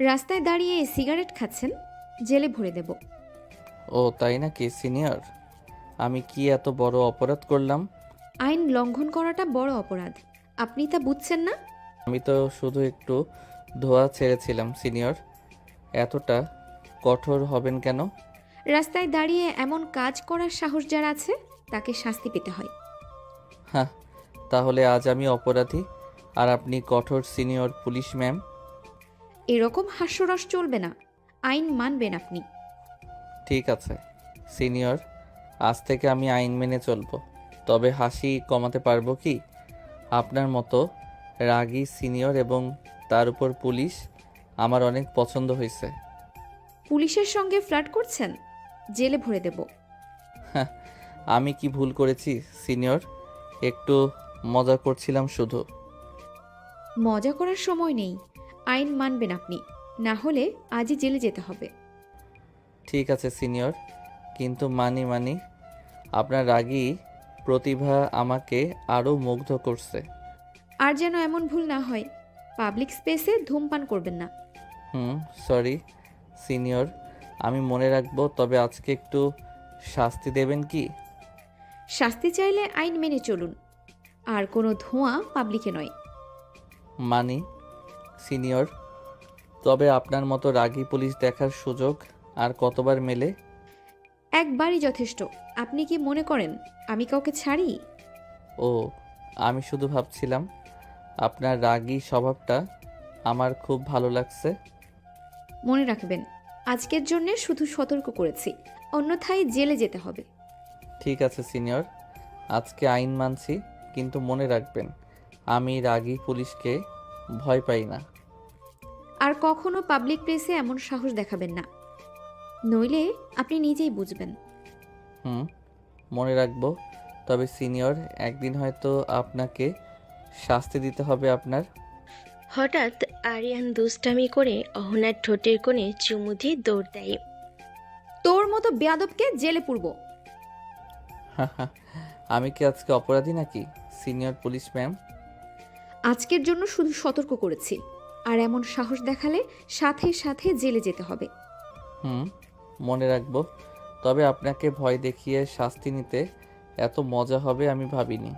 রাস্তায় দাঁড়িয়ে সিগারেট খাচ্ছেন, জেলে ভরে দেব। ও তাই নাকি সিনিয়র? আমি কি এত বড় অপরাধ করলাম? আইন লঙ্ঘন করাটা বড় অপরাধ, আপনি তা বুঝছেন না? আমি তো শুধু একটু ধোঁয়া ছেড়েছিলাম সিনিয়র। এতটা কঠোর হবেন কেন? রাস্তায় দাঁড়িয়ে এমন কাজ করার সাহস যার আছে তাকে শাস্তি পেতে হয়। হ্যাঁ, তাহলে আজ আমি অপরাধী আর আপনি কঠোর সিনিয়র পুলিশ ম্যাম। এরকম হাস্যরস চলবে না, আইন মানবেন আপনি। ঠিক আছে সিনিয়র, আজ থেকে আমি আইন মেনে চলবো। তবে হাসি কমাতে পারবো কি? আপনার মতো রাগী সিনিয়র এবং তার উপর পুলিশ আমার অনেক পছন্দ হয়েছে। পুলিশের সঙ্গে ফ্লার্ট করছেন, জেলে ভরে দেব। হ্যাঁ, আমি কি ভুল করেছি সিনিয়র? একটু মজা করছিলাম শুধু। মজা করার সময় নেই, আইন মানবেন আপনি, না হলে আজই জেলে যেতে হবে। ঠিক আছে সিনিয়র, কিন্তু মানি আপনার রাগী প্রতিভা আমাকে আরও মুগ্ধ করছে। আর যেন এমন ভুল না হয়, পাবলিক স্পেসে ধূমপান করবেন না। সরি সিনিয়র, আমি মনে রাখবো। তবে আজকে একটু শাস্তি দেবেন কি? শাস্তি চাইলে আইন মেনে চলুন, আর কোনো ধোঁয়া পাবলিকে নয়। মানি সিনিয়র, তবে আপনার মতো রাগী পুলিশ দেখার সুযোগ আর কতবার মেলে? একবারই যথেষ্ট। আপনি কি মনে করেন আমি কাউকে ছাড়ি? ও, আমি শুধু ভাবছিলাম আপনার রাগী স্বভাবটা আমার খুব ভালো লাগছে। মনে রাখবেন, আজকের জন্য শুধু সতর্ক করেছি, অন্যথায় জেলে যেতে হবে। ঠিক আছে সিনিয়র, আজকে আইন মানছি, কিন্তু মনে রাখবেন আমি রাগী পুলিশকে ভয় পাই না। আর কখনো পাবলিক প্লেসে এমন সাহস দেখাবেন না, নইলে আপনি নিজেই বুঝবেন। হুম, মনে রাখবো। তবে সিনিয়র, একদিন হয়তো আপনাকে শাস্তি দিতে হবে আপনার। হঠাৎ আরিয়ান দুষ্টামি করে অহনার ঠোঁটের কোণে চুমু দিয়ে দৌড় দেয়। তোর মতো বেয়াদবকে জেলে পুরব। আমি কি আজকে অপরাধী নাকি সিনিয়র পুলিশ ম্যাম? আজকের জন্য শুধু সতর্ক করেছি, আর এমন সাহস দেখালে সাথে সাথে জেলে যেতে হবে। হুম, মনে রাখবো। তবে আপনাকে ভয় দেখিয়ে শাস্তি নিতে এত মজা হবে আমি ভাবিনি।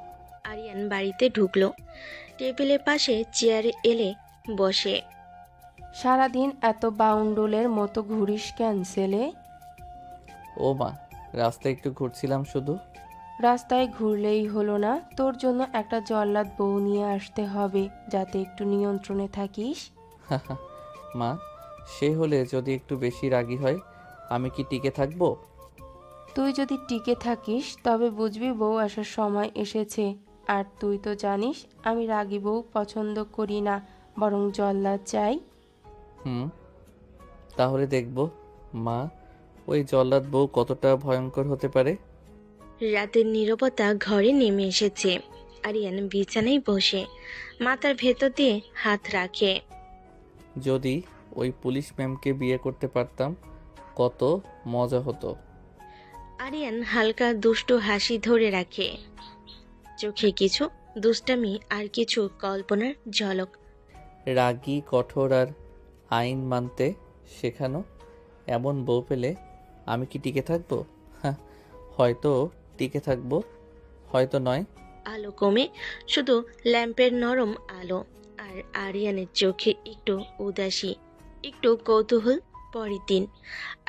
আরিয়ান বাড়িতে ঢুকলো, টেবিলের পাশে চেয়ারে এলে বসে। সারাদিন এত বাউন্ডুলের মতো ঘুরিস কেন ছেলে? ও মা, রাস্তায় একটু ঘুরছিলাম শুধু। রাস্তায় ঘুরলেই হলো না, তোর জন্য একটা জল্লাদ বউ নিয়ে আসতে হবে যাতে একটু নিয়ন্ত্রণে থাকিস। মা, সে হলে যদি একটু বেশি রাগী হয় আমি কি টিকে থাকবো? তুই যদি টিকে থাকিস তবে বুঝবি বউ আসার সময় এসেছে। আর তুই তো জানিস আমি রাগী বউ পছন্দ করি না, বরং জল্লাদ চাই। হুম, তাহলে দেখব মা, ওই জল্লাদ বউ কতটা ভয়ঙ্কর হতে পারে। রাতের নীরবতা ঘরে নেমে এসেছে। আরিয়ান বিছানায় বসে মাথার ভেতর দিয়ে হাত রাখে। যদি ওই পুলিশ ম্যামকে বিয়ে করতে পারতাম কত মজা হতো। আরিয়ান হালকা দুষ্টু হাসি ধরে রাখে, চোখে কিছু দুষ্টামি আর কিছু কল্পনার ঝলক। রাগী কঠোর আর আইন মানতে শেখানো এমন বউ পেলে আমি কি টিকে থাকবো? হ্যাঁ, হয়তো টিকে থাকবো, হয়তো নয়। আলো কমে শুধু ল্যাম্পের নরম আলো, আর আরিয়ানের চোখে একটু উদাসী, একটু কৌতূহল। পরের দিন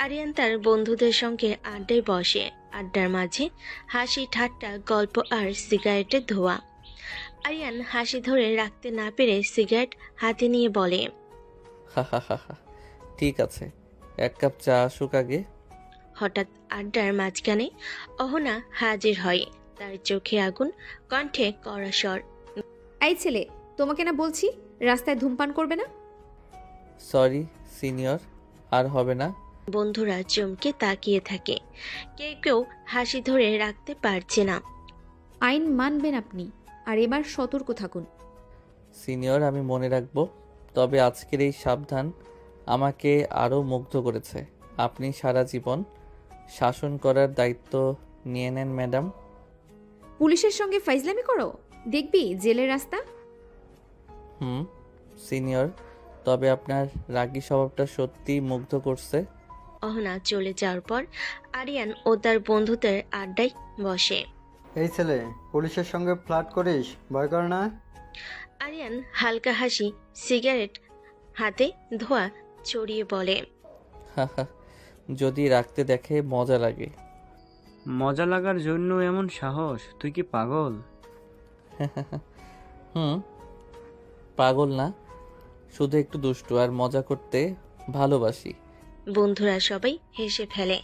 আরিয়ান তার বন্ধুদের সঙ্গে আড্ডায় বসে। আড্ডার মাঝে হাসি ঠাট্টা, গল্প আর সিগারেটের ধোঁয়া। আরিয়ান হাসি ধরে রাখতে না পেরে সিগারেট হাতে নিয়ে বলে, হা হা হা হা, ঠিক আছে, এক কাপ চা আসুক আগে। হঠাৎ আড্ডার মাঝখানে অহনা হাজির হয়, তার চোখে আগুন, কণ্ঠে কড়া স্বর। এই ছেলে, তোমাকে না বলছি রাস্তায় ধূমপান করবে না। সরি সিনিয়র, আর হবে না। বন্ধুরা চমকে তাকিয়ে থাকে, কেউ কেউ হাসি ধরে রাখতে পারছে না। আইন মানবেন আপনি, আর এবার সতর্ক থাকুন। সিনিয়র, আমি মনে রাখবো। তবে আজকের এই সাবধান আমাকে আরও মুগ্ধ করেছে। আপনি সারা জীবন শাসন করার দায়িত্ব নিয়ে নেন ম্যাডাম। পুলিশের সঙ্গে ফাইজলামি করো, দেখবি জেলের রাস্তা। হুম সিনিয়র, তবে আপনার রাগী স্বভাবটা সত্যিই মুগ্ধ করছে। অহনা চলে যাওয়ার পর আরিয়ান ও তার বন্ধুদের আড্ডায় বসে। এই ছেলে, পুলিশের সঙ্গে ফ্লার্ট করিস, ভয় করে না? আরিয়ান হালকা হাসি, সিগারেট হাতে ধোয়া ছড়িয়ে বলে। হাহা, যদি রাখতে দেখে মজা লাগে। মজা লাগার জন্য এমন সাহস? তুই কি পাগল? হুম, পাগল না, শুধু একটু দুষ্টু আর মজা করতে ভালোবাসি। বন্ধুরা সবাই হেসে ফেলে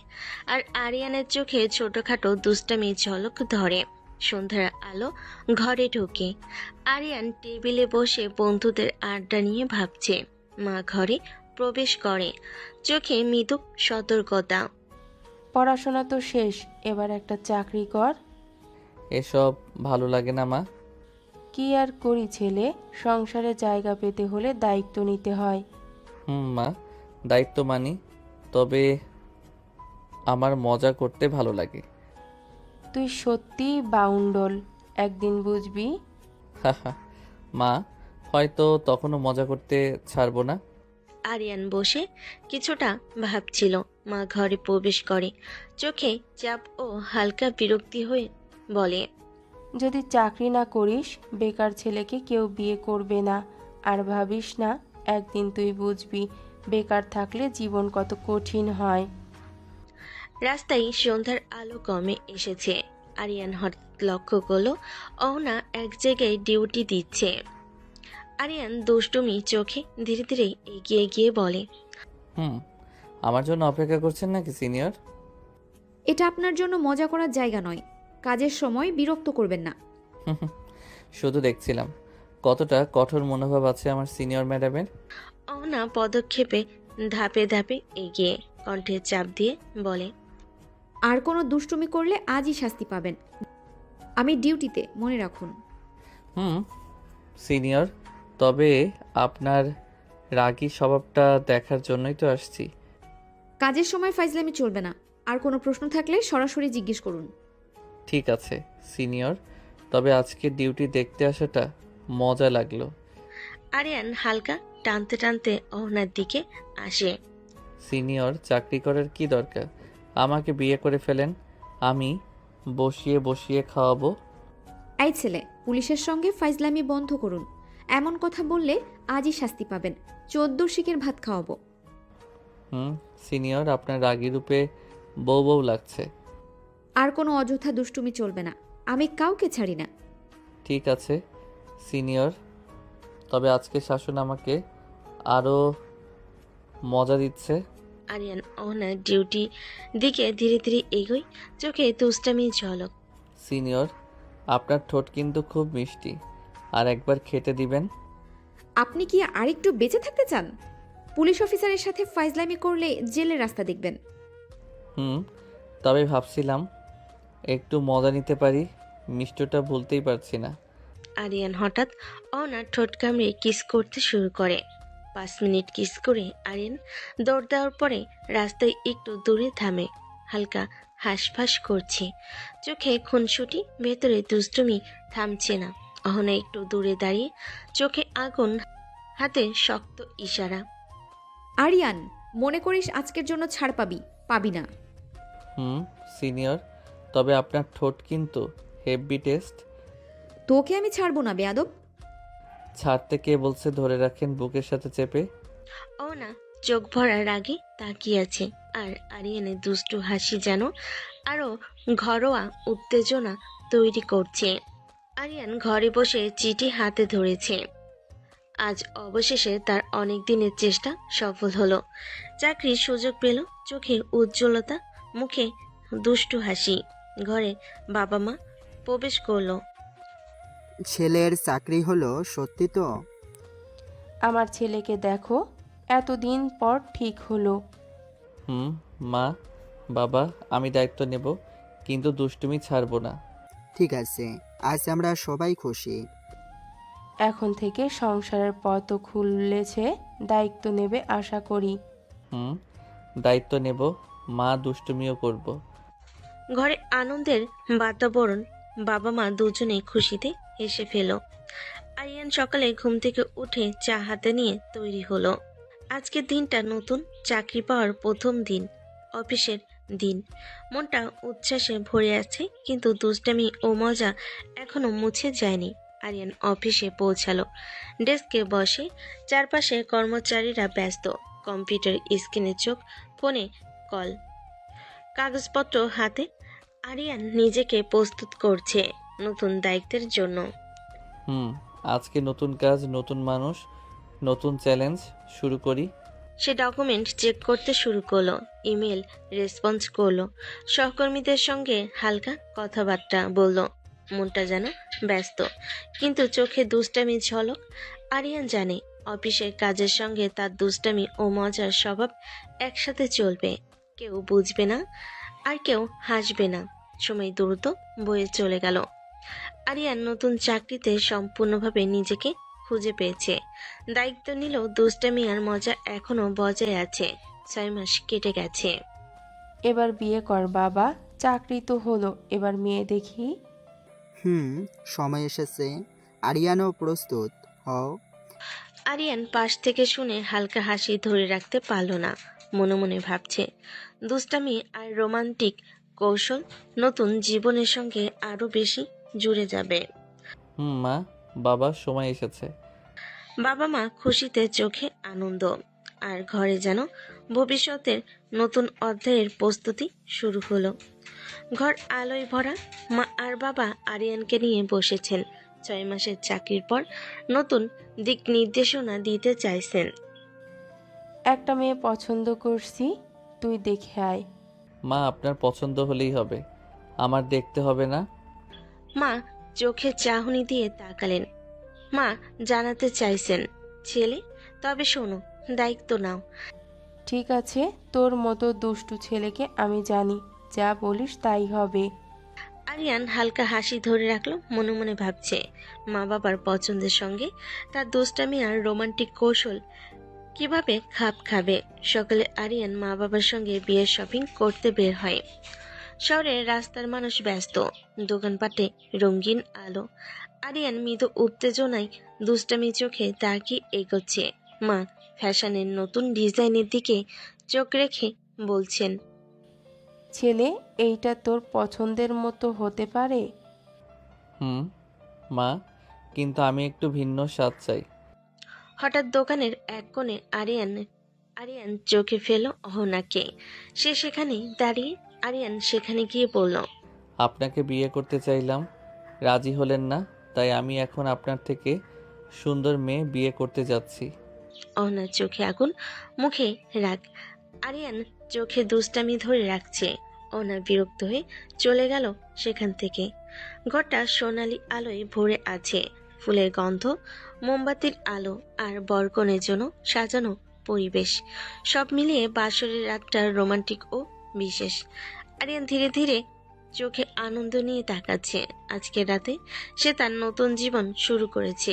আর আরিয়ানের চোখে ছোটখাটো দুষ্টামি ঝলক ধরে। সন্ধ্যার আলো ঘরে ঢোকে। আরিয়ান টেবিলে বসে বন্ধুদের আড্ডা নিয়ে ভাবছে। মা ঘরে প্রবেশ করে, চোখে মৃদু সতর্কতা। পড়াশোনা তো শেষ, এবার একটা চাকরি কর। এসব ভালো লাগে না মা। কি আর করি ছেলে, সংসারে জায়গা পেতে হলে দায়িত্ব নিতে হয়। মা, দায়িত্ব মানি, তবে আমার মজা করতে ভালো লাগে। তুই সত্যিই বাউন্ডল, একদিন বুঝবি। হাহা, মা, হয়তো তখনও মজা করতে ছাড়বো না। আরিয়ান বসে কিছুটা ভাবছিল। মা ঘরে প্রবেশ করে, চোখে চাপ ও হালকা বিরক্তি হয়ে বলে। যদি চাকরি না করিস, বেকার ছেলেকে কেউ বিয়ে করবে না। আর ভাবিস না, একদিন তুই বুঝবি বেকার থাকলে জীবন কত কঠিন হয়। রাস্তায় সন্ধ্যার আলো কমে এসেছে। আরিয়ান হঠাৎ লক্ষ্য করলো অহনা এক জায়গায় ডিউটি দিচ্ছে। আরিয়ান দুষ্টুমি চোখে ধীরে ধীরে এগিয়ে গিয়ে বলে। আমার জন্য অপেক্ষা করছেন নাকি সিনিয়র? এটা আপনার জন্য মজা করার জায়গা নয়, কাজের সময় বিরক্ত করবেন না। শুধু দেখছিলাম কতটা কঠোর মনোভাব আছে আমার সিনিয়র ম্যাডামের। অহনা পদক্ষেপে ধাপে ধাপে এগিয়ে কণ্ঠে চাপ দিয়ে বলে। আর কোনো দুষ্টুমি করলে আজই শাস্তি পাবেন। আমি ডিউটিতে, মনে রাখুন। সিনিয়র, তবে আপনার রাগী স্বভাবটা দেখার জন্যই তো আসছি। কাজের সময় ফাইজলামি চলবে না। আর কোনো প্রশ্ন থাকলে সরাসরি জিজ্ঞেস করুন। ঠিক আছে সিনিয়র, তবে আজকে ডিউটি দেখতে আসাটা মজা লাগলো। আরিয়ান হালকা টানতে টানতে অহনার দিকে আসে। সিনিয়র, চাকরি করার কি দরকার? আমাকে বিয়ে করে ফেলেন, আমি বসিয়ে বসিয়ে খাওয়াবো। এই ছেলে, পুলিশের সঙ্গে ফাইজলামি বন্ধ করুন। এমন কথা বললে আজই শাস্তি পাবেন। 14 শিকের ভাত খাওয়াবো। সিনিয়র, আপনার রাগী রূপে বউ বউ লাগছে। আর কোনো অযথা দুষ্টুমি চলবে না। আমি কাউকে ছাড়ি না। ঠিক আছে সিনিয়র, তবে আজকে শাসন আমাকে আরো মজা দিচ্ছে। আরিয়ান অহনার ডিউটি দিকে ধীরে ধীরে এগোয়, চোখে দুষ্টামি ঝলক। সিনিয়র, আপনার ঠোঁট কিন্তু খুব মিষ্টি, আর একবার খেতে দিবেন? আপনি কি আরেকটু বেঁচে থাকতে চান? পুলিশ অফিসারের সাথে ফাইজলামি করলে জেলের রাস্তা দেখবেন। তবে ভাবছিলাম একটু মজা নিতে পারি, মিষ্টটা ভুলতেই পারছি না। আরিয়ান হঠাৎ অহনার ঠোঁট কামড়ে কিস করতে শুরু করে। 5 মিনিট কিস করে আরিয়ান দৌড় দেওয়ার পরে রাস্তায় একটু দূরে থামে। হালকা হাঁসফাঁস করছে, চোখে খুনসুটি, ভেতরে দুষ্টুমি থামছে না। অহনা একটু দূরে দাঁড়িয়ে, চোখে আগুন, হাতে শক্ত ইশারা। আরিয়ান, মনে করিস আজকের জন্য ছাড় পাবি না। সিনিয়র, তবে আপনার ঠোঁট কিন্তু হেভি টেস্ট। তোকে আমি ছাড়বো না বেয়াদব। ছাড়তে কে বলছে? ধরে রাখেন বুকের সাথে চেপে। অহনা চোখ ভরা রাগে তাকিয়ে আছে, আর আরিয়ানের দুষ্টু হাসি যেন আরো ঘরোয়া উত্তেজনা তৈরি করছে। আরিয়ান ঘরে বসে চিঠি হাতে ধরেছে। আজ অবশেষে তার অনেক দিনের চেষ্টা সফল হলো। চাকরির সুযোগ পেল। চোখে উজ্জ্বলতা, মুখে দুষ্টু হাসি। ঘরে বাবা মা প্রবেশ করলো। ছেলের চাকরি হলো সত্যি তো? আমার ছেলেকে দেখো, এতদিন পর ঠিক হলো। মা, বাবা, আমি দায়িত্ব নেব, কিন্তু দুষ্টুমি ছাড়বো না। ঠিক আছে, আজ আমরা সবাই খুশি। এখন থেকে সংসারের পথও খুলেছে, দায়িত্ব নেবে আশা করি। দায়িত্ব নেব, মা, দুষ্টুমিও করব। ঘরে আনন্দের বাতাবরণ। বাবা মা দুজনেই খুশিতে হেসে ফেল। আরিয়ান সকালে ঘুম থেকে উঠে চা হাতে নিয়ে তৈরি হলো। আজকের দিনটা নতুন চাকরি পাওয়ার প্রথম দিন, অফিসের দিন। মনটা উচ্ছ্বাসে ভরে আছে, কিন্তু দুষ্টামি ও মজা এখনো মুছে যায়নি। আরিয়ান অফিসে পৌঁছালো। ডেস্কে বসে, চারপাশে কর্মচারীরা ব্যস্ত, কম্পিউটার স্ক্রিনে চোখ, ফোনে কল, কাগজপত্র হাতে। আরিয়ান নিজেকে প্রস্তুত করছে নতুন দায়িত্বের জন্য। আজকে নতুন কাজ, নতুন মানুষ, নতুন চ্যালেঞ্জ। শুরু করি। সে ডকুমেন্ট চেক করতে শুরু করলো, ইমেল রেসপন্স করলো, সহকর্মীদের সঙ্গে হালকা কথাবার্তা বলল। মনটা যেন ব্যস্ত, কিন্তু চোখে দুষ্টামি ঝলক। আরিয়ান জানে অফিসের কাজের সঙ্গে তার দুষ্টামি ও মজার স্বভাব একসাথে চলবে। কেউ বুঝবে না, আর কেউ হাসবে না। সময় দ্রুত বয়ে চলে গেল। আরিয়ান নতুন চাকরিতে সম্পূর্ণভাবে নিজেকে খুঁজে পেয়েছে। দায়িত্ব নিলেও দুষ্টামি আর মজা এখনো বজায় আছে। 6 মাস কেটে গেছে। এবার বিয়ে কর বাবা, চাকরি তো হলো, এবার মেয়ে দেখি। সময় এসেছে। আরিয়ানও প্রস্তুত হও। আরিয়ান পাশ থেকে শুনে হালকা হাসি ধরে রাখতে পারল না। মনে মনে ভাবছে, দুষ্টামি আর রোমান্টিক কৌশল নতুন জীবনের সঙ্গে আরো বেশি জুড়ে যাবে। মা, বাবা, সময় এসেছে। বাবা মা খুশিতে চোখে আনন্দ, আর ঘরে যেন ভবিষ্যতের নতুন অধ্যায়ের প্রস্তুতি শুরু হলো। ঘর আলোয় ভরা। মা আর বাবা আরিয়ানকে নিয়ে বসেছেন। 6 মাসের চাকরির পর নতুন দিক নির্দেশনা দিতে চাইছেন। একটা মেয়ে পছন্দ করছি, তুই দেখে আয়। মা, আপনার পছন্দ হলেই হবে, আমার দেখতে হবে না? মা চোখে চাহনি দিয়ে তাকালেন। মা জানাতে চাইছেন, ছেলে, তবে শোনো, দায়িত্ব নাও। ঠিক আছে, তোর মতো দুষ্টু ছেলেকে আমি জানি, যা বলিস তাই হবে। আরিয়ান হালকা হাসি ধরে রাখলো। মনে মনে ভাবছে, মা বাবার পছন্দের সঙ্গে তার দুষ্টামি আর রোমান্টিক কৌশল কিভাবে খাপ খাবে। সকালে আরিয়ান মা বাবার সঙ্গে বিয়ের শপিং করতে বের হয়। শহরের রাস্তার মানুষ ব্যস্ত, দোকানপাটে রঙিন আলো। আরিয়ান মৃদু উত্তেজনায় দুষ্টামি চোখে তাকিয়ে এগোচ্ছে। মা ফ্যাশনের নতুন ডিজাইনের দিকে চোখ রেখে বলছেন, ছেলে, এইটা তোর পছন্দের মতো হতে পারে। মা, কিন্তু আমি একটু ভিন্ন স্বাদ চাই। হঠাৎ দোকানের এক কোণে আরিয়ান চোখে ফেল অহনাকে। সে সেখানে দাঁড়িয়ে। আরিয়ান সেখানে গিয়ে বলল, আপনাকে বিয়ে করতে চাইলাম, রাজি হলেন না, তাই আমি এখন আপনার থেকে সুন্দর মেয়ে বিয়ে করতে যাচ্ছি। অহনার চোখে আগুন, মুখে রাগ। আরিয়ান চোখে দুষ্টামি ধরে রাখছে। অহনা বিরক্ত হয়ে চলে গেল সেখান থেকে। ঘরটা সোনালি আলোয় ভরে আছে, ফুলের গন্ধ, মোমবাতির আলো আর বরকনের জন্য সাজানো পরিবেশ। সব মিলিয়ে বাসরের রাতটা রোমান্টিক ও বিশেষ। আরিয়ান ধীরে ধীরে চোখে আনন্দ নিয়ে তাকাচ্ছে। আজকের রাতে সে তার নতুন জীবন শুরু করেছে।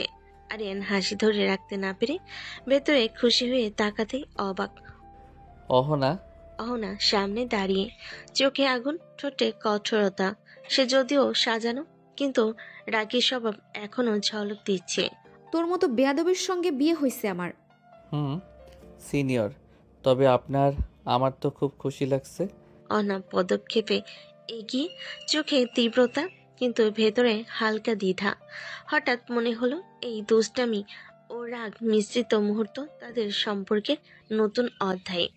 আরিয়ান হাসি ধরে রাখতে না পেরে ভেতরে খুশি হয়ে তাকাতেই অবাক। অহনা, অহনা সামনে দাঁড়িয়ে, চোখে আগুন, ঠোঁটে কঠোরতা। সে যদিও সাজানো, কিন্তু রাগী স্বভাব এখনো ঝলক দিচ্ছে। তোর মতো বেয়াদবের সঙ্গে বিয়ে হয়েছে আমার। সিনিয়র, তবে আমার তো খুব খুশি লাগছে। অহনা পদক্ষেপে এগিয়ে, চোখে তীব্রতা, কিন্তু ভেতরে হালকা দ্বিধা। হঠাৎ মনে হলো, এই দুষ্টামি ও রাগ মিশ্রিত মুহূর্ত তাদের সম্পর্কে নতুন অধ্যায়।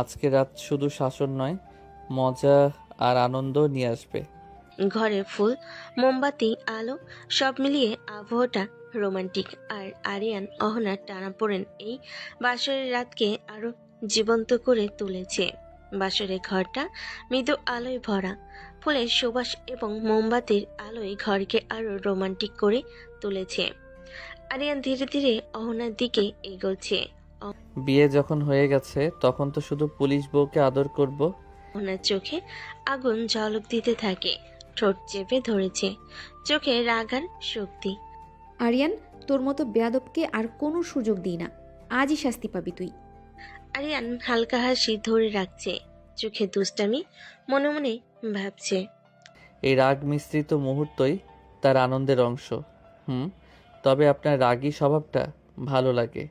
আজকে রাত শুধু শাসন নয়, মজা আর আনন্দ নিয়ে আসবে। ঘরে ফুল, মোমবাতি, আলো, সব মিলিয়ে আবহাওয়াটা রোমান্টিক। আর আরিয়ান অহনার টানাপোড়েন এই বাসরের রাতকে আরো জীবন্ত করে তুলেছে। বাসরের ঘরটা মৃদু আলোয় ভরা, ফুলের সুবাস এবং মোমবাতির আলোয় ঘরকে আরো রোমান্টিক করে তুলেছে। আরিয়ান ধীরে ধীরে অহনার দিকে এগোচ্ছে। বিয়ে যখন হয়ে গেছে, তখন তো শুধু পুলিশ বউকে আদর করব। ওনার চোখে আগুন ঝলক দিতে থাকে, ঠোঁট চেপে ধরেছে, চোখে রাগ আর শক্তি। আরিয়ান, তোর মতো বেয়াদবকে আর কোনো সুযোগ দিই না, আজই শাস্তি পাবি তুই। আরিয়ান হালকা হাসি ধরে রাখছে, চোখে দুষ্টামি, মনে মনে ভাবছে, এই রাগ মিশ্রিত মুহূর্তই তার আনন্দের অংশ। তবে আপনার রাগী স্বভাবটা ভালো লাগে।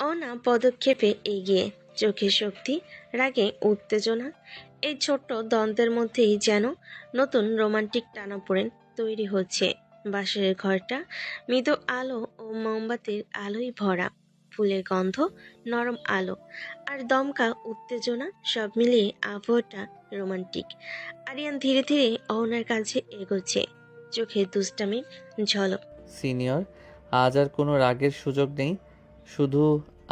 অহনা পদক্ষেপে এগিয়ে, চোখে শক্তি, রাগে উত্তেজনা। এই ছোট্ট দ্বন্দ্বের মধ্যেই যেন নতুন রোমান্টিক টানাপোড়েন তৈরি হচ্ছে। বাসের ঘরটা মৃদু আলো ও মোমবাতির আলোয় ভরা। ফুলের গন্ধ, নরম আলো আর দমকা উত্তেজনা সব মিলিয়ে আবহাওয়াটা রোমান্টিক। আরিয়ান ধীরে ধীরে অহনার কাছে এগোচ্ছে, চোখে দুষ্টামির ঝলক। সিনিয়র, আজ আর কোনো রাগের সুযোগ নেই, শুধু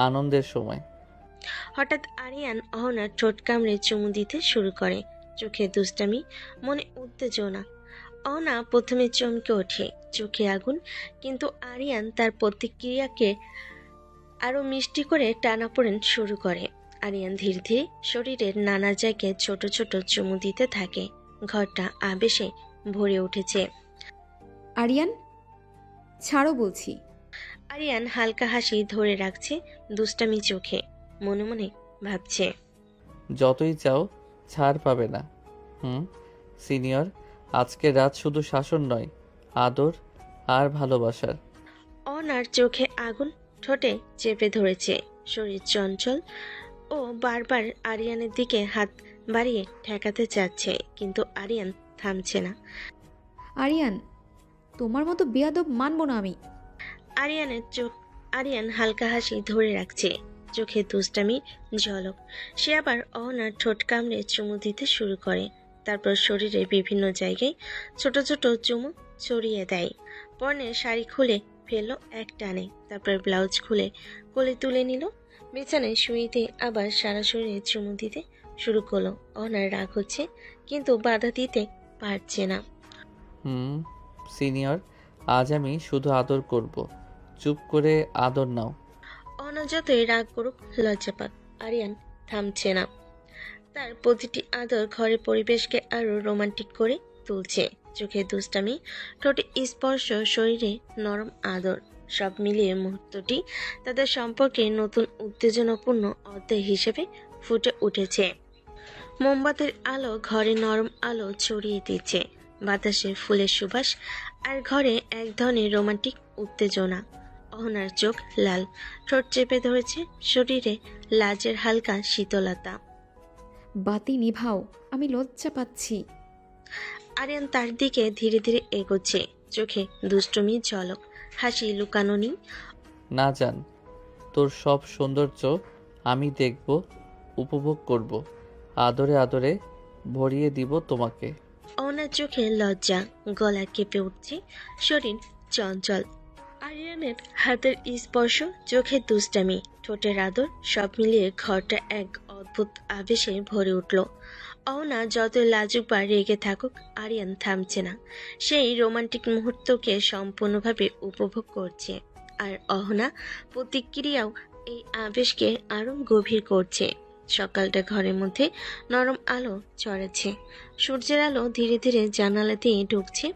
আনন্দের সময়। হঠাৎ আরিয়ান অহনার ঠোঁট কামড়ে চুমু দিতে শুরু করে, চোখে দুষ্টামি, মনে উত্তেজনা। অহনা প্রথমে চমকে ওঠে, চোখে আগুন, কিন্তু আরিয়ান তার প্রতিক্রিয়াকে আরো মিষ্টি করে টানাপোড়েন শুরু করে। আরিয়ান ধীরে ধীরে শরীরের নানা জায়গায় ছোট ছোট চুমু দিতে থাকে। ঘরটা আবেশে ভরে উঠেছে। আরিয়ান, ছাড়ো বলছি। আরিয়ান হালকা হাসি ধরে রাখছে দুষ্টামি চোখে, মনে মনে ভাবছে, যতই চাও ছাড় পাবে না। সিনিয়র, আজকের রাত শুধু শাসন নয়, আদর আর ভালোবাসার। অনার চোখে আগুন, ঠোঁটে চেপে ধরেছে, শরীর চঞ্চল ও বারবার আরিয়ানের দিকে হাত বাড়িয়ে ঠেকাতে চাচ্ছে, কিন্তু আরিয়ান থামছে না। আরিয়ান, তোমার মতো বেয়াদব মানবো না আমি। আরিয়ান হালকা হাসি ধরে রাখছে, চোখে দুষ্টামি ঝলক। সে আবার অহনার ঠোঁট কামড়ে চুমু দিতে শুরু করে, তারপর শরীরে বিভিন্ন জায়গায় ছোট ছোট চুমু ছড়িয়ে দেয়। পরনের শাড়ি খুলে ফেললো এক টানে, তারপর ব্লাউজ খুলে কোলে তুলে নিল। বিছানায় শুয়েতে আবার সারা শরীরে চুমু দিতে শুরু করলো। অহনার রাগ হচ্ছে, কিন্তু বাধা দিতে পারছে না। সিনিয়র, আজ আমি শুধু আদর করব, চুপ করে আদর নাও। অহনা যতই রাগ করুক, লজ্জা পাক, আরিয়ান থামছে না। তার প্রতিটি আদর ঘরের পরিবেশকে আরো রোমান্টিক করে তুলছে। চোখে দুষ্টামি, ঠোঁটে স্পর্শ, শরীরে নরম আদর, সব মিলিয়ে মুহূর্তটি তাদের সম্পর্কে নতুন উত্তেজনাপূর্ণ অধ্যায় হিসেবে ফুটে উঠেছে। মোমবাতির আলো ঘরে নরম আলো ছড়িয়ে দিচ্ছে, বাতাসে ফুলের সুবাস, আর ঘরে এক ধরনের রোমান্টিক উত্তেজনা। অহনার চোখ লাল, ঠোঁট চেপে ধরেছে, শরীরে লাজের হালকা শীতলতা। বাতি নিভাও, আমি লজ্জা পাচ্ছি। আরিয়ান তার দিকে ধীরে ধীরে এগোচ্ছে, চোখে দুষ্টুমি ঝলক, হাসি লুকানো নেই। না জান, তোর সব সৌন্দর্য আমি দেখব, উপভোগ করব, আদরে আদরে ভরিয়ে দিব তোমাকে। অহনার চোখে লজ্জা, গলা কেঁপে উঠছে, শরীর চঞ্চল। আরিয়ানের হাতের স্পর্শ, চোখে দুষ্টামি, ঠোঁটের আদর, সব মিলিয়ে ঘরটা এক অদ্ভুত আবেশে ভরে উঠল। অহনা যতই লাজুক বা রেগে থাকুক, আরিয়ান থামছে না। সেই রোমান্টিক মুহূর্তকে সম্পূর্ণভাবে উপভোগ করছে, আর অহনা প্রতিক্রিয়াও এই আবেশকে আরো গভীর করছে। সকালটা ঘরের মধ্যে নরম আলো ছড়াচ্ছে, সূর্যের আলো ধীরে ধীরে জানালা দিয়ে ঢুকছে।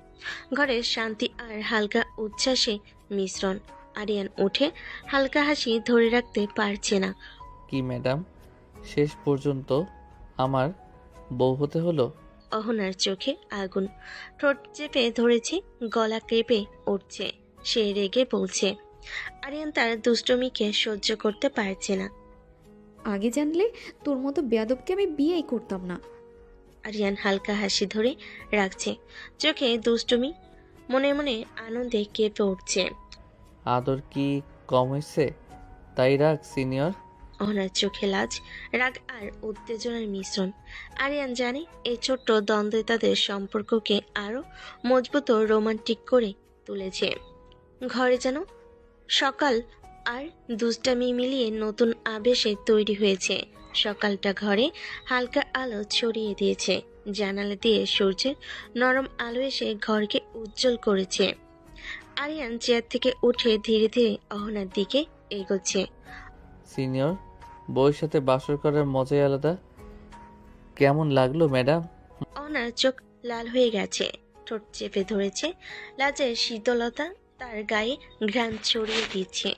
ঘরের শান্তি আর হালকা উচ্ছ্বাসে মিশ্রণ। আরিয়ান উঠে হালকা হাসি ধরে রাখতে পারছে না। কি ম্যাডাম, শেষ পর্যন্ত আমার বউ হতে হলো? অহনার চোখে আগুন, ঠোঁট চেপে ধরেছে, গলা কেঁপে উঠছে। সে রেগে বলছে। আরিয়ান তার দুষ্টমিকে সহ্য করতে পারছে না। আগে জানলে তোর মতো বেয়াদবকে আমি বিয়েই করতাম না। আরিয়ান হালকা হাসি ধরে রাখছে, চোখে দুষ্টুমি, মনে মনে আনন্দে কেঁপে উঠছে। আদর কি কম হয়েছে তাই রাগ সিনিয়র? অহনার চোখে লাজ, রাগ আর উত্তেজনার মিশ্রণ। আরিয়ান জানে এই ছোট্ট দ্বন্দ্ব তাদের সম্পর্ককে আরো মজবুত ও রোমান্টিক করে তুলেছে। ঘরে যেন সকাল আর দুষ্টামি মিলিয়ে নতুন আবেশে তৈরি হয়েছে। সকালটা ঘরে হালকা আলো ছড়িয়ে দিয়েছে, জানালা দিয়ে সূর্যের নরম আলো এসে ঘরকে উজ্জ্বল করেছে। আরিয়ান চেয়ার থেকে উঠে ধীরে ধীরে অহনার দিকে এগোচ্ছে। সিনিয়র, বউয়ের সাথে বাসর করার মজাই আলাদা। কেমন লাগলো ম্যাডাম? অহনার চোখ লাল হয়ে গেছে, ঠোঁট চেপে ধরেছে, লাজের শীতলতা তার গায়ে ঘ্রাণ ছড়িয়ে দিচ্ছে।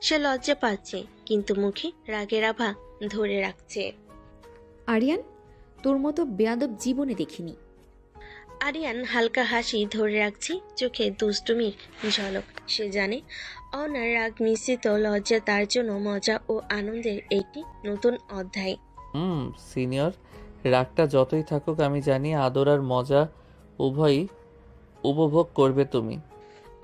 সে লজ্জা পাচ্ছে, কিন্তু মুখে রাগের আভা ধরে রাখছে। আরিয়ান, তোর মতো বেয়াদব জীবনে দেখিনি। আরিয়ান হালকা হাসি ধরে রাখছে, চোখে দুষ্টুমির ঝলক। সে জানে অহনার রাগ মিশ্রিত লজ্জা তার জন্য মজা ও আনন্দের একটি নতুন অধ্যায়। সিনিয়র, রাগটা যতই থাকুক আমি জানি আদর আর মজা উভয়ই উপভোগ করবে তুমি।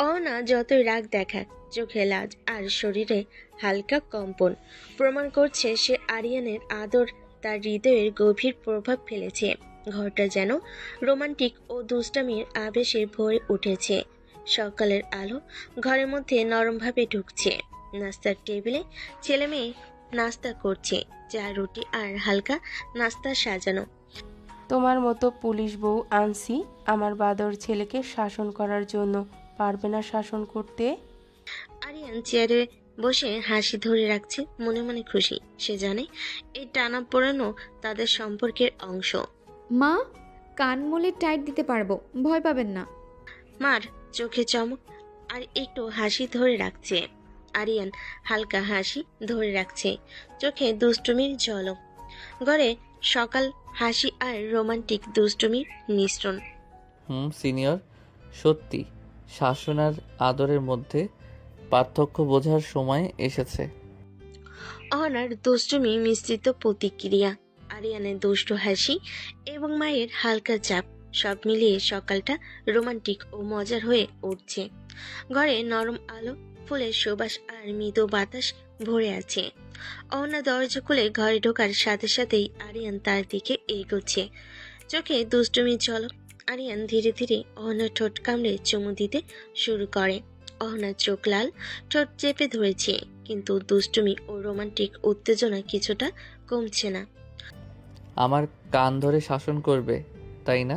অহনা যতই রাগ দেখাক, চোখে লাজ আর শরীরে হালকা কম্পন প্রমাণ করছে সে আরিয়ানের আদর তার হৃদয়ের গভীর প্রভাব ফেলেছে। ঘরটা যেন রোমান্টিক ও দুষ্টামির আবেশে ভরে উঠেছে। সকালের আলো ঘরের মধ্যে নরমভাবে ঢুকছে। নাস্তার টেবিলে ছেলে মেয়ে নাস্তা করছে, চা রুটি আর হালকা নাস্তা সাজানো। তোমার মতো পুলিশ বউ আনছি আমার বাদর ছেলেকে শাসন করার জন্য। পারবে না শাসন করতে? আরিয়ান চেয়ারে বসে হাসি ধরে রাখছে, মনে মনে খুশি। সে জানে এই টানা পোড়ানো তাদের সম্পর্কের অংশ। মা, কান মলে টাইট দিতে পারবো, ভয় পাবেন না। মার চোখে চমক আর একটু হাসি ধরে রাখছে। আরিয়ান হালকা হাসি ধরে রাখছে, চোখে দুষ্টুমির ঝলক। ঘরে সকাল হাসি আর রোমান্টিক দুষ্টুমির মিশ্রণ। সিনিয়র, সত্যি শাসন আর আদরের মধ্যে পার্থক্য বোঝার সময় এসেছে। অহনার দুষ্টুমি মিশ্রিত প্রতিক্রিয়া, আরিয়ানের দুষ্টু হাসি এবং মায়ের হালকা চাপ, সব মিলিয়ে সকালটা রোমান্টিক ও মজার হয়ে উঠছে। ঘরে নরম আলো, ফুলের সুবাস আর মৃদু বাতাস ভরে আছে। অহনা দরজা খুলে ঘরে ঢোকার সাথে সাথেই আরিয়ান তার দিকে এগোচ্ছে, চোখে দুষ্টুমির ঝলক। আরিয়ান ধীরে ধীরে অহনার ঠোঁট কামড়ে চুমু দিতে শুরু করে। অহনার চোখ লাল, ঠোঁট চেপে ধরেছে, কিন্তু দুষ্টুমি ও রোমান্টিক উত্তেজনা কিছুটা কমছে না। আমার কান ধরে শাসন করবে, তাই না?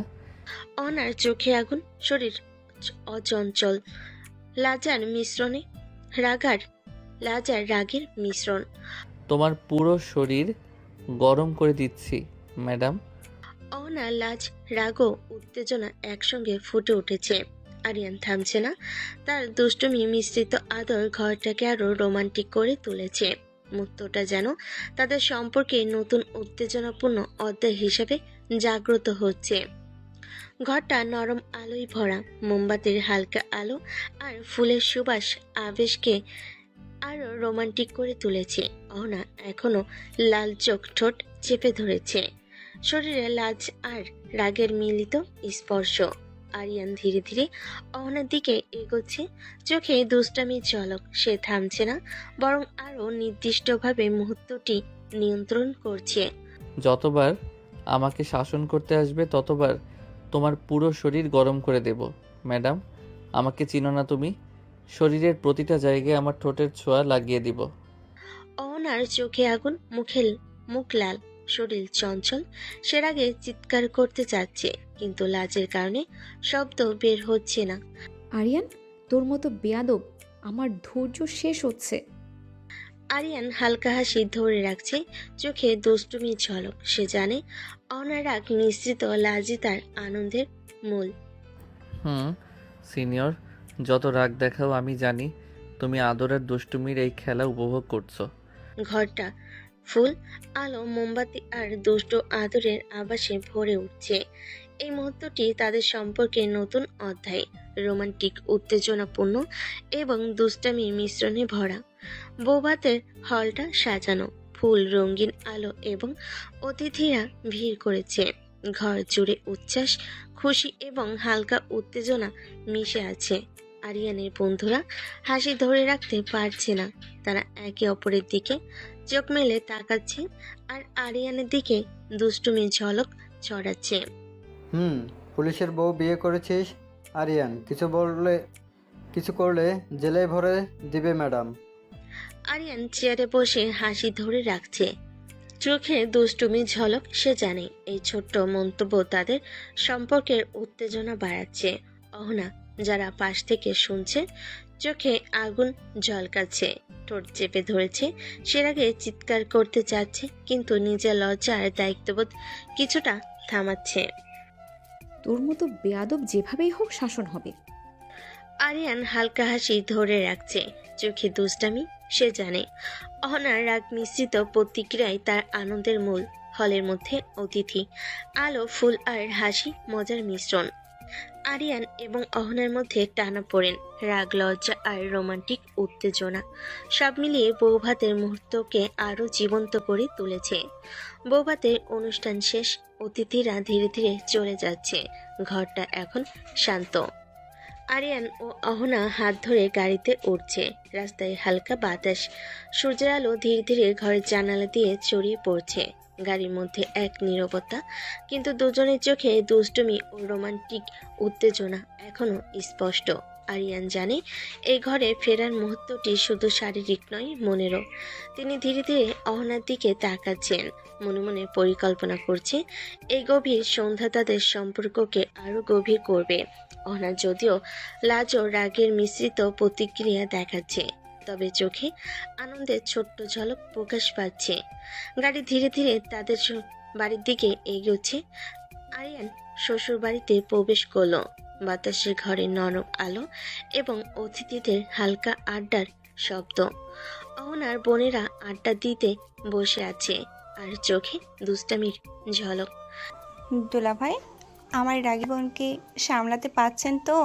অহনার চোখে আগুন, শরীর অচঞ্চল, লাজার মিশ্রণে রাগের মিশ্রণ। তোমার পুরো শরীর গরম করে দিচ্ছি ম্যাডাম। অহনা লাজ, রাগ ও উত্তেজনা একসঙ্গে ফুটে উঠেছে। আরিয়ান থামছে না। তার দুষ্টুমি মিশ্রিত আদর ঘরটাকে আরো রোমান্টিক করে তুলেছে। মুহূর্তটা যেন তাদের সম্পর্কে নতুন উত্তেজনাপূর্ণ অধ্যায় হিসেবে জাগ্রত হচ্ছে। ঘরটা নরম আলোয় ভরা, মোমবাতির হালকা আলো আর ফুলের সুবাস আবেশকে আরো রোমান্টিক করে তুলেছে। অহনা এখনো লাল চোখ, ঠোঁট চেপে ধরেছে, শরীরে লাজ আর রাগের মিলিত স্পর্শ। আরিয়ান ধীরে ধীরে অহনার দিকে এগোচ্ছে, চোখে দুষ্টামির ঝলক। সে থামছে না, বরং আরো নির্দিষ্টভাবে মুহূর্তটি নিয়ন্ত্রণ করছে। যতবার আমাকে শাসন করতে আসবে ততবার তোমার পুরো শরীর গরম করে দেব ম্যাডাম। আমাকে চিনো না তুমি? শরীরের প্রতিটা জায়গায় আমার ঠোঁটের ছোঁয়া লাগিয়ে দিব। অহনার চোখে আগুন, মুখ লাল, শরীর চঞ্চল। সে আগে চিৎকার করতে চাচ্ছে, কিন্তু লাজের কারণে শব্দ বের হচ্ছে না। আরিয়ান, তোর মতো বেয়াদব, আমার ধৈর্য শেষ হচ্ছে। আরিয়ান হালকা হাসি ধরে রাখছে, চোখে দুষ্টুমির ঝলক। সে জানে অহনার রাগ মিশ্রিত লাজই তার আনন্দের মূল। সিনিয়র, যত রাগ দেখাও আমি জানি তুমি আদরের দুষ্টুমির এই খেলা উপভোগ করছো। ঘরটা ফুল, আলো, মোমবাতি আর দুষ্টু আদরের আবাসে ভরে উঠছে। এই মুহূর্তটি তাদের সম্পর্কের নতুন অধ্যায়, রোমান্টিক, উত্তেজনাপূর্ণ এবং দুষ্টামির মিশ্রণে ভরা। বৌভাতের হলটা সাজানো, ফুল, রঙিন আলো এবং অতিথিরা ভিড় করেছে। ঘর জুড়ে উচ্ছ্বাস, খুশি এবং হালকা উত্তেজনা মিশে আছে। আরিয়ানের বন্ধুরা হাসি ধরে রাখতে পারছে না। তারা একে অপরের দিকে চোখ মেলে তাকাচ্ছে আর আরিয়ানের দিকে দুষ্টুমির ঝলক ছড়াচ্ছে। পুলিশের বউ বিয়ে করেছিস আরিয়ান, কিছু করলে জেলে ভরে দিবে ম্যাডাম। আরিয়ান চেয়ারে বসে হাসি ধরে রাখছে, চোখে দুষ্টুমির ঝলক। সে জানে এই ছোট্ট মন্তব্য তাদের সম্পর্কের উত্তেজনা বাড়াচ্ছে। অহনা যারা পাশ থেকে শুনছে, চোখে আগুন ঝলকাচ্ছে, ঠোঁট চেপে ধরেছে। সে আগে চিৎকার করতে চাচ্ছে, কিন্তু নিজের লজ্জা আর দায়িত্ববোধ কিছুটা থামাচ্ছে। তোর মতো বেয়াদব যেভাবেই হোক শাসন হবে। আরিয়ান হালকা হাসি ধরে রাখছে, চোখে দুষ্টামি। সে জানে অহনার রাগ মিশ্রিত প্রতিক্রিয়ায় তার আনন্দের মূল। হলের মধ্যে অতিথি, আলো, ফুল আর হাসি মজার মিশ্রণ। আরিয়ান এবং অহনার মধ্যে টানাপোড়েন, রাগ, লজ্জা আর রোমান্টিক উত্তেজনা সব মিলিয়ে বৌভাতের মুহূর্তকে আরো জীবন্ত করে তুলেছে। বৌভাতের অনুষ্ঠান শেষ, অতিথিরা ধীরে ধীরে চলে যাচ্ছে, ঘরটা এখন শান্ত। আরিয়ান ও অহনা হাত ধরে গাড়িতে উঠছে। রাস্তায় হালকা বাতাস, সূর্যের আলো ধীরে ধীরে ঘরের জানালা দিয়ে ছড়িয়ে পড়ছে। গাড়ির মধ্যে এক নীরবতা, কিন্তু দুজনের চোখে দুষ্টুমি ও রোমান্টিক উত্তেজনা এখনো স্পষ্ট। আরিয়ান জানে এই ঘরে ফেরার মুহূর্তটি শুধু শারীরিক নয়, মনেরও। তিনি ধীরে ধীরে অহনার দিকে তাকাচ্ছেন, মনে মনে পরিকল্পনা করছে এই গভীর সন্ধ্যা তাদের সম্পর্ককে আরো গভীর করবে। অহনা যদিও লাজ ও রাগের মিশ্রিত প্রতিক্রিয়া দেখাচ্ছে, তবে চোখে আনন্দের ছোট্ট ঝলক প্রকাশ পাচ্ছে। গাড়ি ধীরে ধীরে তাদের বাড়ির দিকে এগোচ্ছে। আরিয়ান শ্বশুর বাড়িতে প্রবেশ করলো। বাতাসের ঘরে নরম আলো এবং অতিথিদের হালকা আড্ডার শব্দ। অহনার বোনেরা আড্ডা দিতে বসে আছে, আর চোখে দুষ্টামির ঝলক। দুলাভাই, আমার রাগী বোনকে সামলাতে পারছেন তো?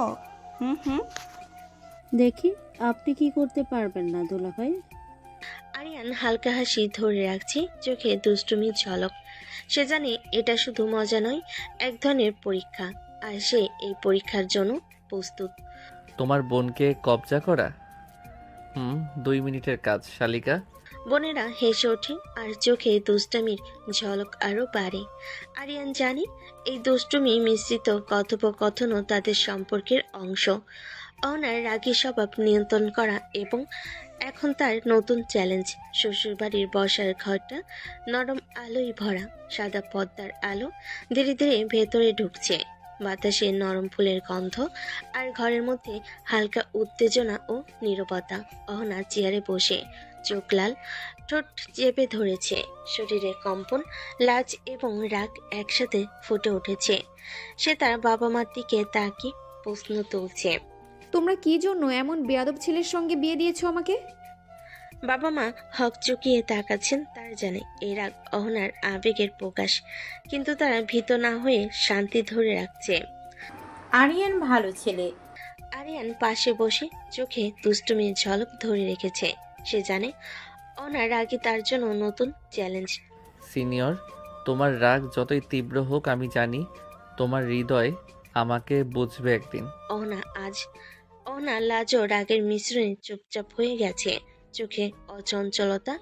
হুম হুম। দেখি আপনি কি করতে পারবেন না দুলাভাই। আরিয়ান হালকা হাসি ধরে রাখছে, চোখে দুষ্টুমির ঝলক। সে জানে এটা শুধু মজা নয়, এক ধরনের পরীক্ষা, আর সে এই পরীক্ষার জন্য প্রস্তুত। তোমার বোনকে কবজা করা? 2 মিনিটের কাজ শালিকা। বোনেরা হেসে ওঠে, আর চোখে দুষ্টামির ঝলক আরো বাড়ে। আরিয়ান জানে এই দুষ্টুমি মিশ্রিত কথোপকথনও তাদের সম্পর্কের অংশ। অহনার রাগী স্বভাব নিয়ন্ত্রণ করা এবং এখন তার নতুন চ্যালেঞ্জ। শ্বশুরবাড়ির বসার ঘরটা নরম আলোয় ভরা, সাদা পর্দার আলো ধীরে ধীরে ভেতরে ঢুকছে। বাতাসে নরম ফুলের গন্ধ, আর ঘরের মধ্যে হালকা উত্তেজনা ও নীরবতা। অহনা চেয়ারে বসে, চোখ লাল, ঠোঁট চেপে ধরেছে। শরীরে কম্পন, লাজ এবং রাগ একসাথে ফুটে উঠেছে। সে তার বাবা মার দিকে তাকিয়ে প্রশ্ন তুলছে। তোমরা কি জন্য এমন বেয়াদব ছেলের সঙ্গে বিয়ে দিয়েছো আমাকে? বাবা মা হক চুকিয়ে তাকাচ্ছেন। তারা জানে এই রাগ অহনার আবেগের প্রকাশ, কিন্তু তারা ভীত না হয়ে শান্তি ধরে রাখছে। আরিয়ান ভালো ছেলে। আরিয়ান পাশে বসে চোখে দুষ্টুমির ঝলক ধরে রেখেছে। সে জানে অহনার রাগই তার জন্য নতুন চ্যালেঞ্জ। সিনিয়র, তোমার রাগ যতই তীব্র হোক, আমি জানি তোমার হৃদয় আমাকে বুঝবে একদিন। অহনা লাজ ও রাগের মিশ্রণে চুপচাপ হয়ে গেছে, চোখে অচঞ্চলতা,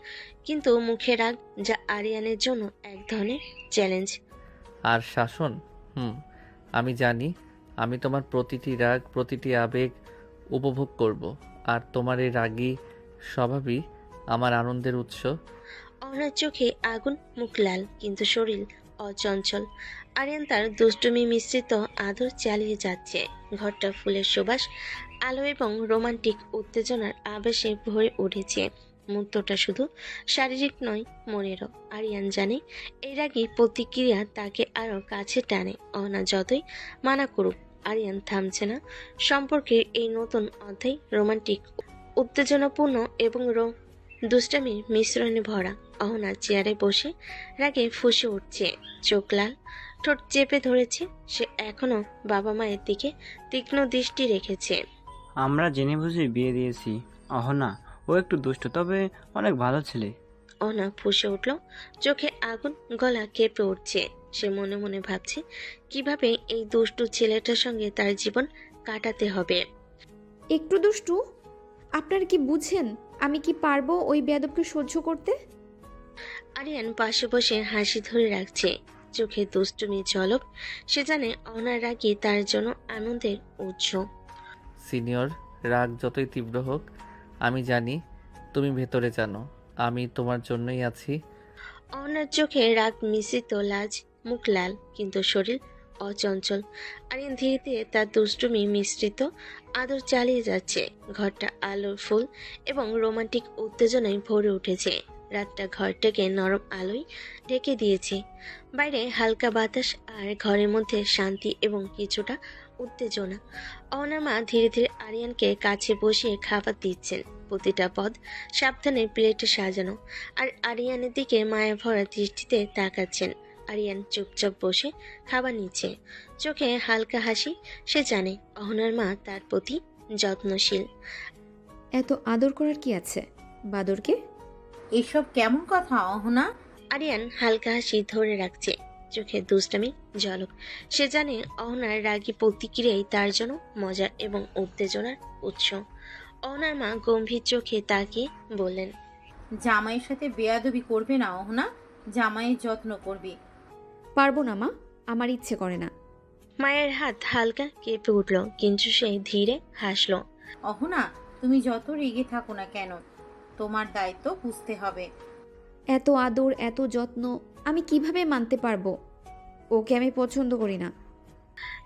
কিন্তু মুখে রাগ, যা আরিয়ানের জন্য এক ধরনের চ্যালেঞ্জ। আর শাসন? আমি জানি আমি তোমার প্রতিটি রাগ, প্রতিটি আবেগ উপভোগ করব, আর তোমার এই রাগী স্বভাবই আমার আনন্দের উৎস। অহনার চোখে আগুন, মুখ লাল, কিন্তু শরীর অচঞ্চল। আরিয়ান তার দুষ্টুমি মিশ্রিত আদর চালিয়ে যাচ্ছে। ঘরটা ফুলের সুবাস, আলো এবং রোমান্টিক উত্তেজনার আবেশে ভরে উঠেছে। মুহূর্তটা শুধু শারীরিক নয়, মনেরও। আরিয়ান জানে এই রাগী প্রতিক্রিয়া তাকে আরো কাছে টানে। অহনা যতই মানা করুক, আরিয়ান থামছে না। সম্পর্কের এই নতুন অধ্যায় রোমান্টিক, উত্তেজনাপূর্ণ এবং দুষ্টামির মিশ্রণে ভরা। অহনা চেয়ারে বসে রাগে ফুঁসে উঠছে, চোখ লাল, ঠোঁট চেপে ধরেছে। সে এখনো বাবা মায়ের দিকে তীক্ষ্ণ দৃষ্টি রেখেছে। আমরা জেনে বুঝে বিয়ে দিয়েছি অহনা। ও একটু দুষ্ট, তবে অনেক ভালো ছেলে। অহনা ফুঁসে উঠল, চোখে আগুন, গলা কেঁপে উঠছে। সে মনে মনে ভাবছে কিভাবে এই দুষ্টু ছেলেটার সঙ্গে তার জীবন কাটাতে হবে। একটু দুষ্টু? আপনারা কি বুঝেন আমি কি পারবো ওই বেয়াদবকে সহ্য করতে? আরিয়ান পাশে বসে হাসি ধরে রাখছে, চোখে দুষ্টুমি ঝলক। সে জানে অহনার রাগই তার জন্য আনন্দের উৎস। সিনিয়র, রাগ যতই তীব্র হোক, আমি জানি তুমি ভেতরে জানো আমি তোমার জন্যই আছি। অহনার চোখে রাগ মিশ্রিত লাজ, মুখ লাল, কিন্তু শরীর অচঞ্চল। আরিয়ান ধীরে ধীরে তার দুষ্টুমি মিশ্রিত আদর চালিয়ে যাচ্ছে। ঘরটা আলোর ফুল এবং রোমান্টিক উত্তেজনায় ভরে উঠেছে। রাতটা ঘরটাকে নরম আলোয় ঢেকে দিয়েছে। বাইরে হালকা বাতাস, আর ঘরের মধ্যে শান্তি এবং কিছুটা উত্তেজনা। অহনার মা ধীরে ধীরে আরিয়ানকে কাছে বসিয়ে খাবার দিচ্ছেন। প্রতিটা পদ সাবধানে প্লেটে সাজানো, আর আরিয়ানের দিকে মায়া ভরা দৃষ্টিতে তাকাচ্ছেন। আরিয়ান চুপচাপ বসে খাবার নিচ্ছে, চোখে হালকা হাসি। সে জানে অহনার মা তার প্রতি যত্নশীল। এত আদর করার কি আছে বাদরকে? এসব কেমন কথা অহনা? আরিয়ান হালকা হাসি ধরে রাখছে, চোখে দুষ্টামি ঝলক। সে জানে অহনার রাগী প্রতিক্রিয়াই তার জন্য মজা এবং উত্তেজনার উৎস। অহনার মা গম্ভীর চোখে তাকিয়ে বললেন, জামাইয়ের সাথে বেয়াদবি করবে না অহনা, জামাইয়ের যত্ন করবি। পারবো না মা, আমার ইচ্ছে করে না। মায়ের হাত হালকা কেঁপে উঠল, কিন্তু সে ধীরে হাসল। অহনা, তুমি যত রেগে থাকো না কেন, তোমার দায়িত্ব বুঝতে হবে। এত আদর, এত যত্ন আমি কিভাবে মানতে পারবো? ওকে আমি পছন্দ করি না।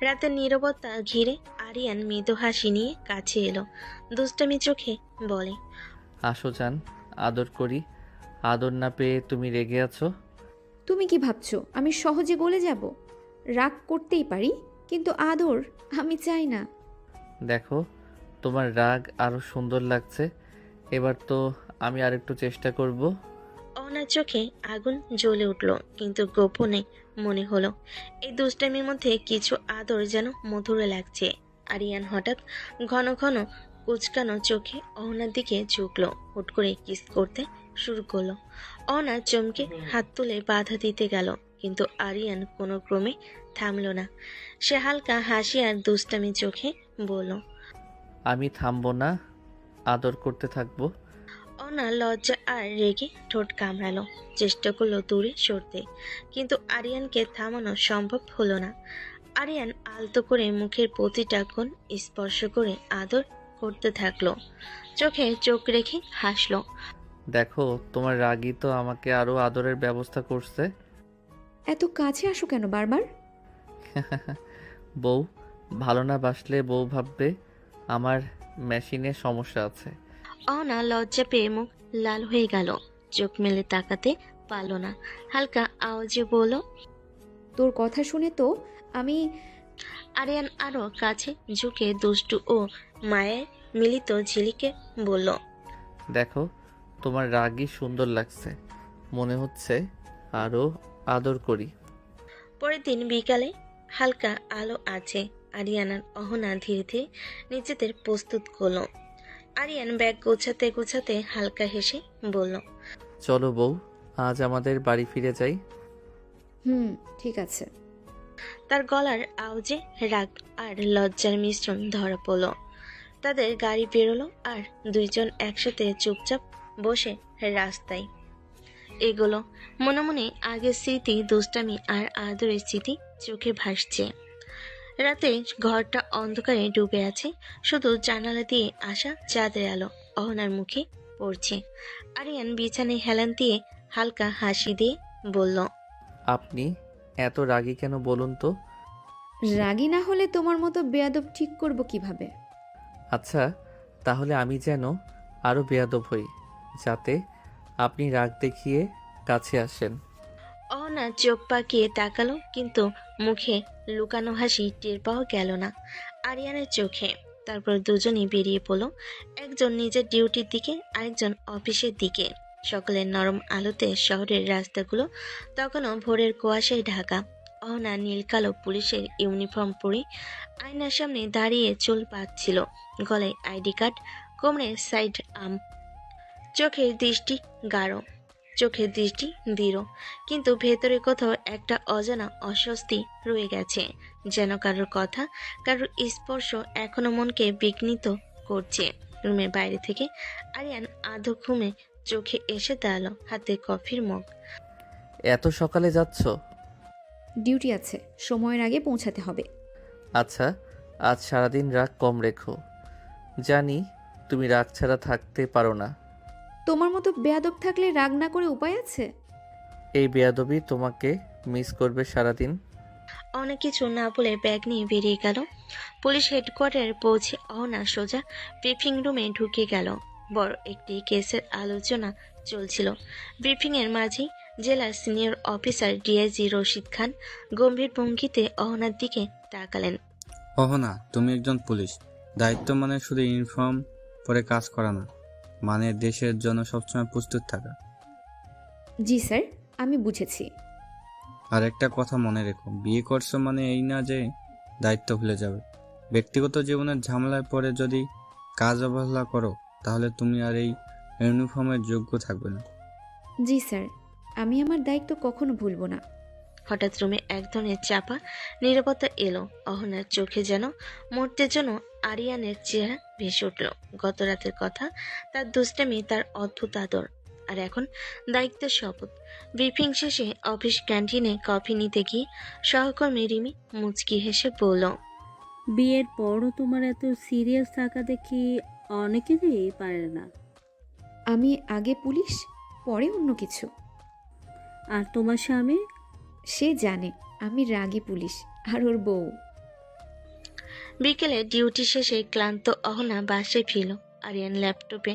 রাতের নীরবতা ঘিরে আরিয়ান মৃদু হাসি নিয়ে কাছে এলো, দুষ্টামি চোখে বলে, আসো যান, আদর করি। আদর না পেয়ে তুমি রেগে আছো? তুমি কি ভাবছো আমি সহজে গলে যাব? রাগ করতেই পারি, কিন্তু আদর আমি চাই না। দেখো, তোমার রাগ আরো সুন্দর লাগছে। এবার তো আমি আরেকটু চেষ্টা করব। অহনার চোখে আগুন জ্বলে উঠল, কিন্তু গোপনে মনে হলো এই দুষ্টামির মধ্যে কিছু আদর যেন মধুরে লাগছে। আরিয়ান হঠাৎ ঘন ঘন কুচকানো চোখে অহনার দিকে ঝুঁকলো, হুট করে কিস করতে শুরু করলো। অহনা চমকে হাত তুলে বাধা দিতে গেল, কিন্তু আরিয়ান কোনো ক্রমে থামলো না। সে হালকা হাসি আর দুষ্টামি চোখে বলল, আমি থামবো না, আদর করতে থাকবো। অহনা লজ্জা আর রেগে ঠোঁট কামড়ালো, চেষ্টা করলো দূরে সরতে, কিন্তু আরিয়ানকে থামানো সম্ভব হলো না। আরিয়ান আলতো করে মুখের প্রতিটা কোণ স্পর্শ করে আদর করতে থাকলো, চোখে চোখ রেখে হাসলো। দেখো, তোমার রাগই তো আমাকে আরো আদরের ব্যবস্থা করছে। এত কাছে আসো কেন বারবার? বউ ভালো না বাসলে বউ ভাববে আমার মেশিনে সমস্যা আছে। অহনা লজ্জা পেয়ে মুখ লাল হয়ে গেল, চোখ মেলে তাকাতে পারল না। হালকা আওয়াজে বলল, তোর কথা শুনে তো আমি। আরিয়ান আরো কাছে ঝুঁকে দুষ্টু ও মায়ের মিলিত ঝিলিকে বলল, দেখো, তোমার রাগই সুন্দর লাগছে, মনে হচ্ছে আরো আদর করি। পরের দিন বিকালে হালকা আলো আছে। আরিয়ান আর অহনা ধীরে ধীরে নিজেদের প্রস্তুত করলো। আরিয়ান ব্যাগ গোছাতে গোছাতে হালকা হেসে বলল, চলো বউ, আজ আমাদের বাড়ি ফিরে যাই। ঠিক আছে। তার গলার আওয়াজে রাগ আর লজ্জার মিশ্রণ ধরা পড়ল। তাদের গাড়ি বেরোলো, আর দুইজন একসাথে চুপচাপ বসে রাস্তায় এগোলো। মনে মনে আগের স্মৃতি, দুষ্টামি আর আদরের স্মৃতি চোখে ভাসছে। রাতে ঘরটা অন্ধকারে ডুবে আছে, শুধু জানালা দিয়ে আসা চাঁদের আলো অহনার মুখে পড়ছে। আরিয়ান বিছানায় হেলান দিয়ে হালকা হাসি দিয়ে বলল, আপনি এত রাগী কেন বলুন তো? রাগী না হলে তোমার মতো বেয়াদব ঠিক করব কিভাবে? আচ্ছা, তাহলে আমি যেন আরো বেয়াদব হই, যাতে আপনি রাগ দেখিয়ে কাছে আসেন। অহনা চোখ পাকিয়ে তাকালো, কিন্তু মুখে লুকানো হাসি টের পাওয়া গেল না আরিয়ানের চোখে। তারপর দুজনেই বেরিয়ে পড়ল, একজন নিজের ডিউটির দিকে, আরেকজন অফিসের দিকে। সকালের নরম আলোতে শহরের রাস্তাগুলো তখনও ভোরের কুয়াশায় ঢাকা। অহনা নীল কালো পুলিশের ইউনিফর্ম পরে আয়নার সামনে দাঁড়িয়ে চুল পাচ্ছিল, গলায় আইডি কার্ড, কোমরে সাইড আর্ম। চোখের দৃষ্টি গাঢ়, চোখের দৃষ্টি দৃঢ়, কিন্তু ভেতরে কোথাও একটা অজানা অস্বস্তি রয়ে গেছে, যেন কারোর কথা, কারোর স্পর্শ এখনো মনকে বিঘ্নিত করছে। রুমের বাইরে থেকে আরিয়ান আধো ঘুমে চোখে এসে দাঁড়ালো, হাতে কফির মগ। এত সকালে যাচ্ছ? ডিউটি আছে, সময়ের আগে পৌঁছাতে হবে। আচ্ছা, আজ সারাদিন রাগ কম রেখো। জানি তুমি রাগ ছাড়া থাকতে পারো না। তোমার মতো বেয়াদব থাকলে রাগ না করে উপায় আছে? এই বেয়াদবি তোমাকে মিস করবে সারাদিন। অনেক কিছু না বলে ব্যাগ নিয়ে বেরিয়ে গেল। পুলিশ হেডকোয়ার্টারে পৌঁছে অহনা সোজা ব্রিফিং রুমে ঢুকে গেল। বড় একটি কেসের আলোচনা চলছিল। ব্রিফিংয়ের মাঝেই জেলার senior officer DIG Rashid Khan গম্ভীর ভঙ্গিতে অহনার দিকে তাকালেন। অহনা, তুমি একজন পুলিশ, দায়িত্ব মানে শুধু ইউনিফর্ম পরে কাজ করা না, মানে দেশের জন্য সবসময় প্রস্তুত থাকা। জি স্যার, আমি বুঝেছি। আর একটা কথা মনে রেখো, বিয়ে করছো মানে এই না যে দায়িত্ব ভুলে যাবে। ব্যক্তিগত জীবনের ঝামেলায় পড়ে যদি কাজ অবহেলা করো, তাহলে তুমি আর এই ইউনিফর্মের যোগ্য থাকবে না। জি স্যার, আমি আমার দায়িত্ব কখনো ভুলবো না। হঠাৎ রুমে এক ধরনের চাপা নীরবতা এলো। অহনার চোখে যেন মরতে জন্য আরিয়ানের চেহারা ভেসে উঠল। গত রাতের কথা, তার দুষ্টামি, তার অদ্ভুত আদর, আর এখন দায়িত্বের শপথ। ব্রিফিং শেষে অফিস ক্যান্টিনে কফি নিতে গিয়ে সহকর্মী রিমি মুচকি হেসে বলল, বিয়ের পরও তোমার এত সিরিয়াস থাকা দেখি অনেকেরই পারে না। আমি আগে পুলিশ, পরে অন্য কিছু। আর তোমার স্বামী? সে জানে আমি রাগী পুলিশ আর ওর বউ। বিকেলে ডিউটি শেষে ক্লান্ত অহনা বাসায় ফিরল। আরিয়ান ল্যাপটপে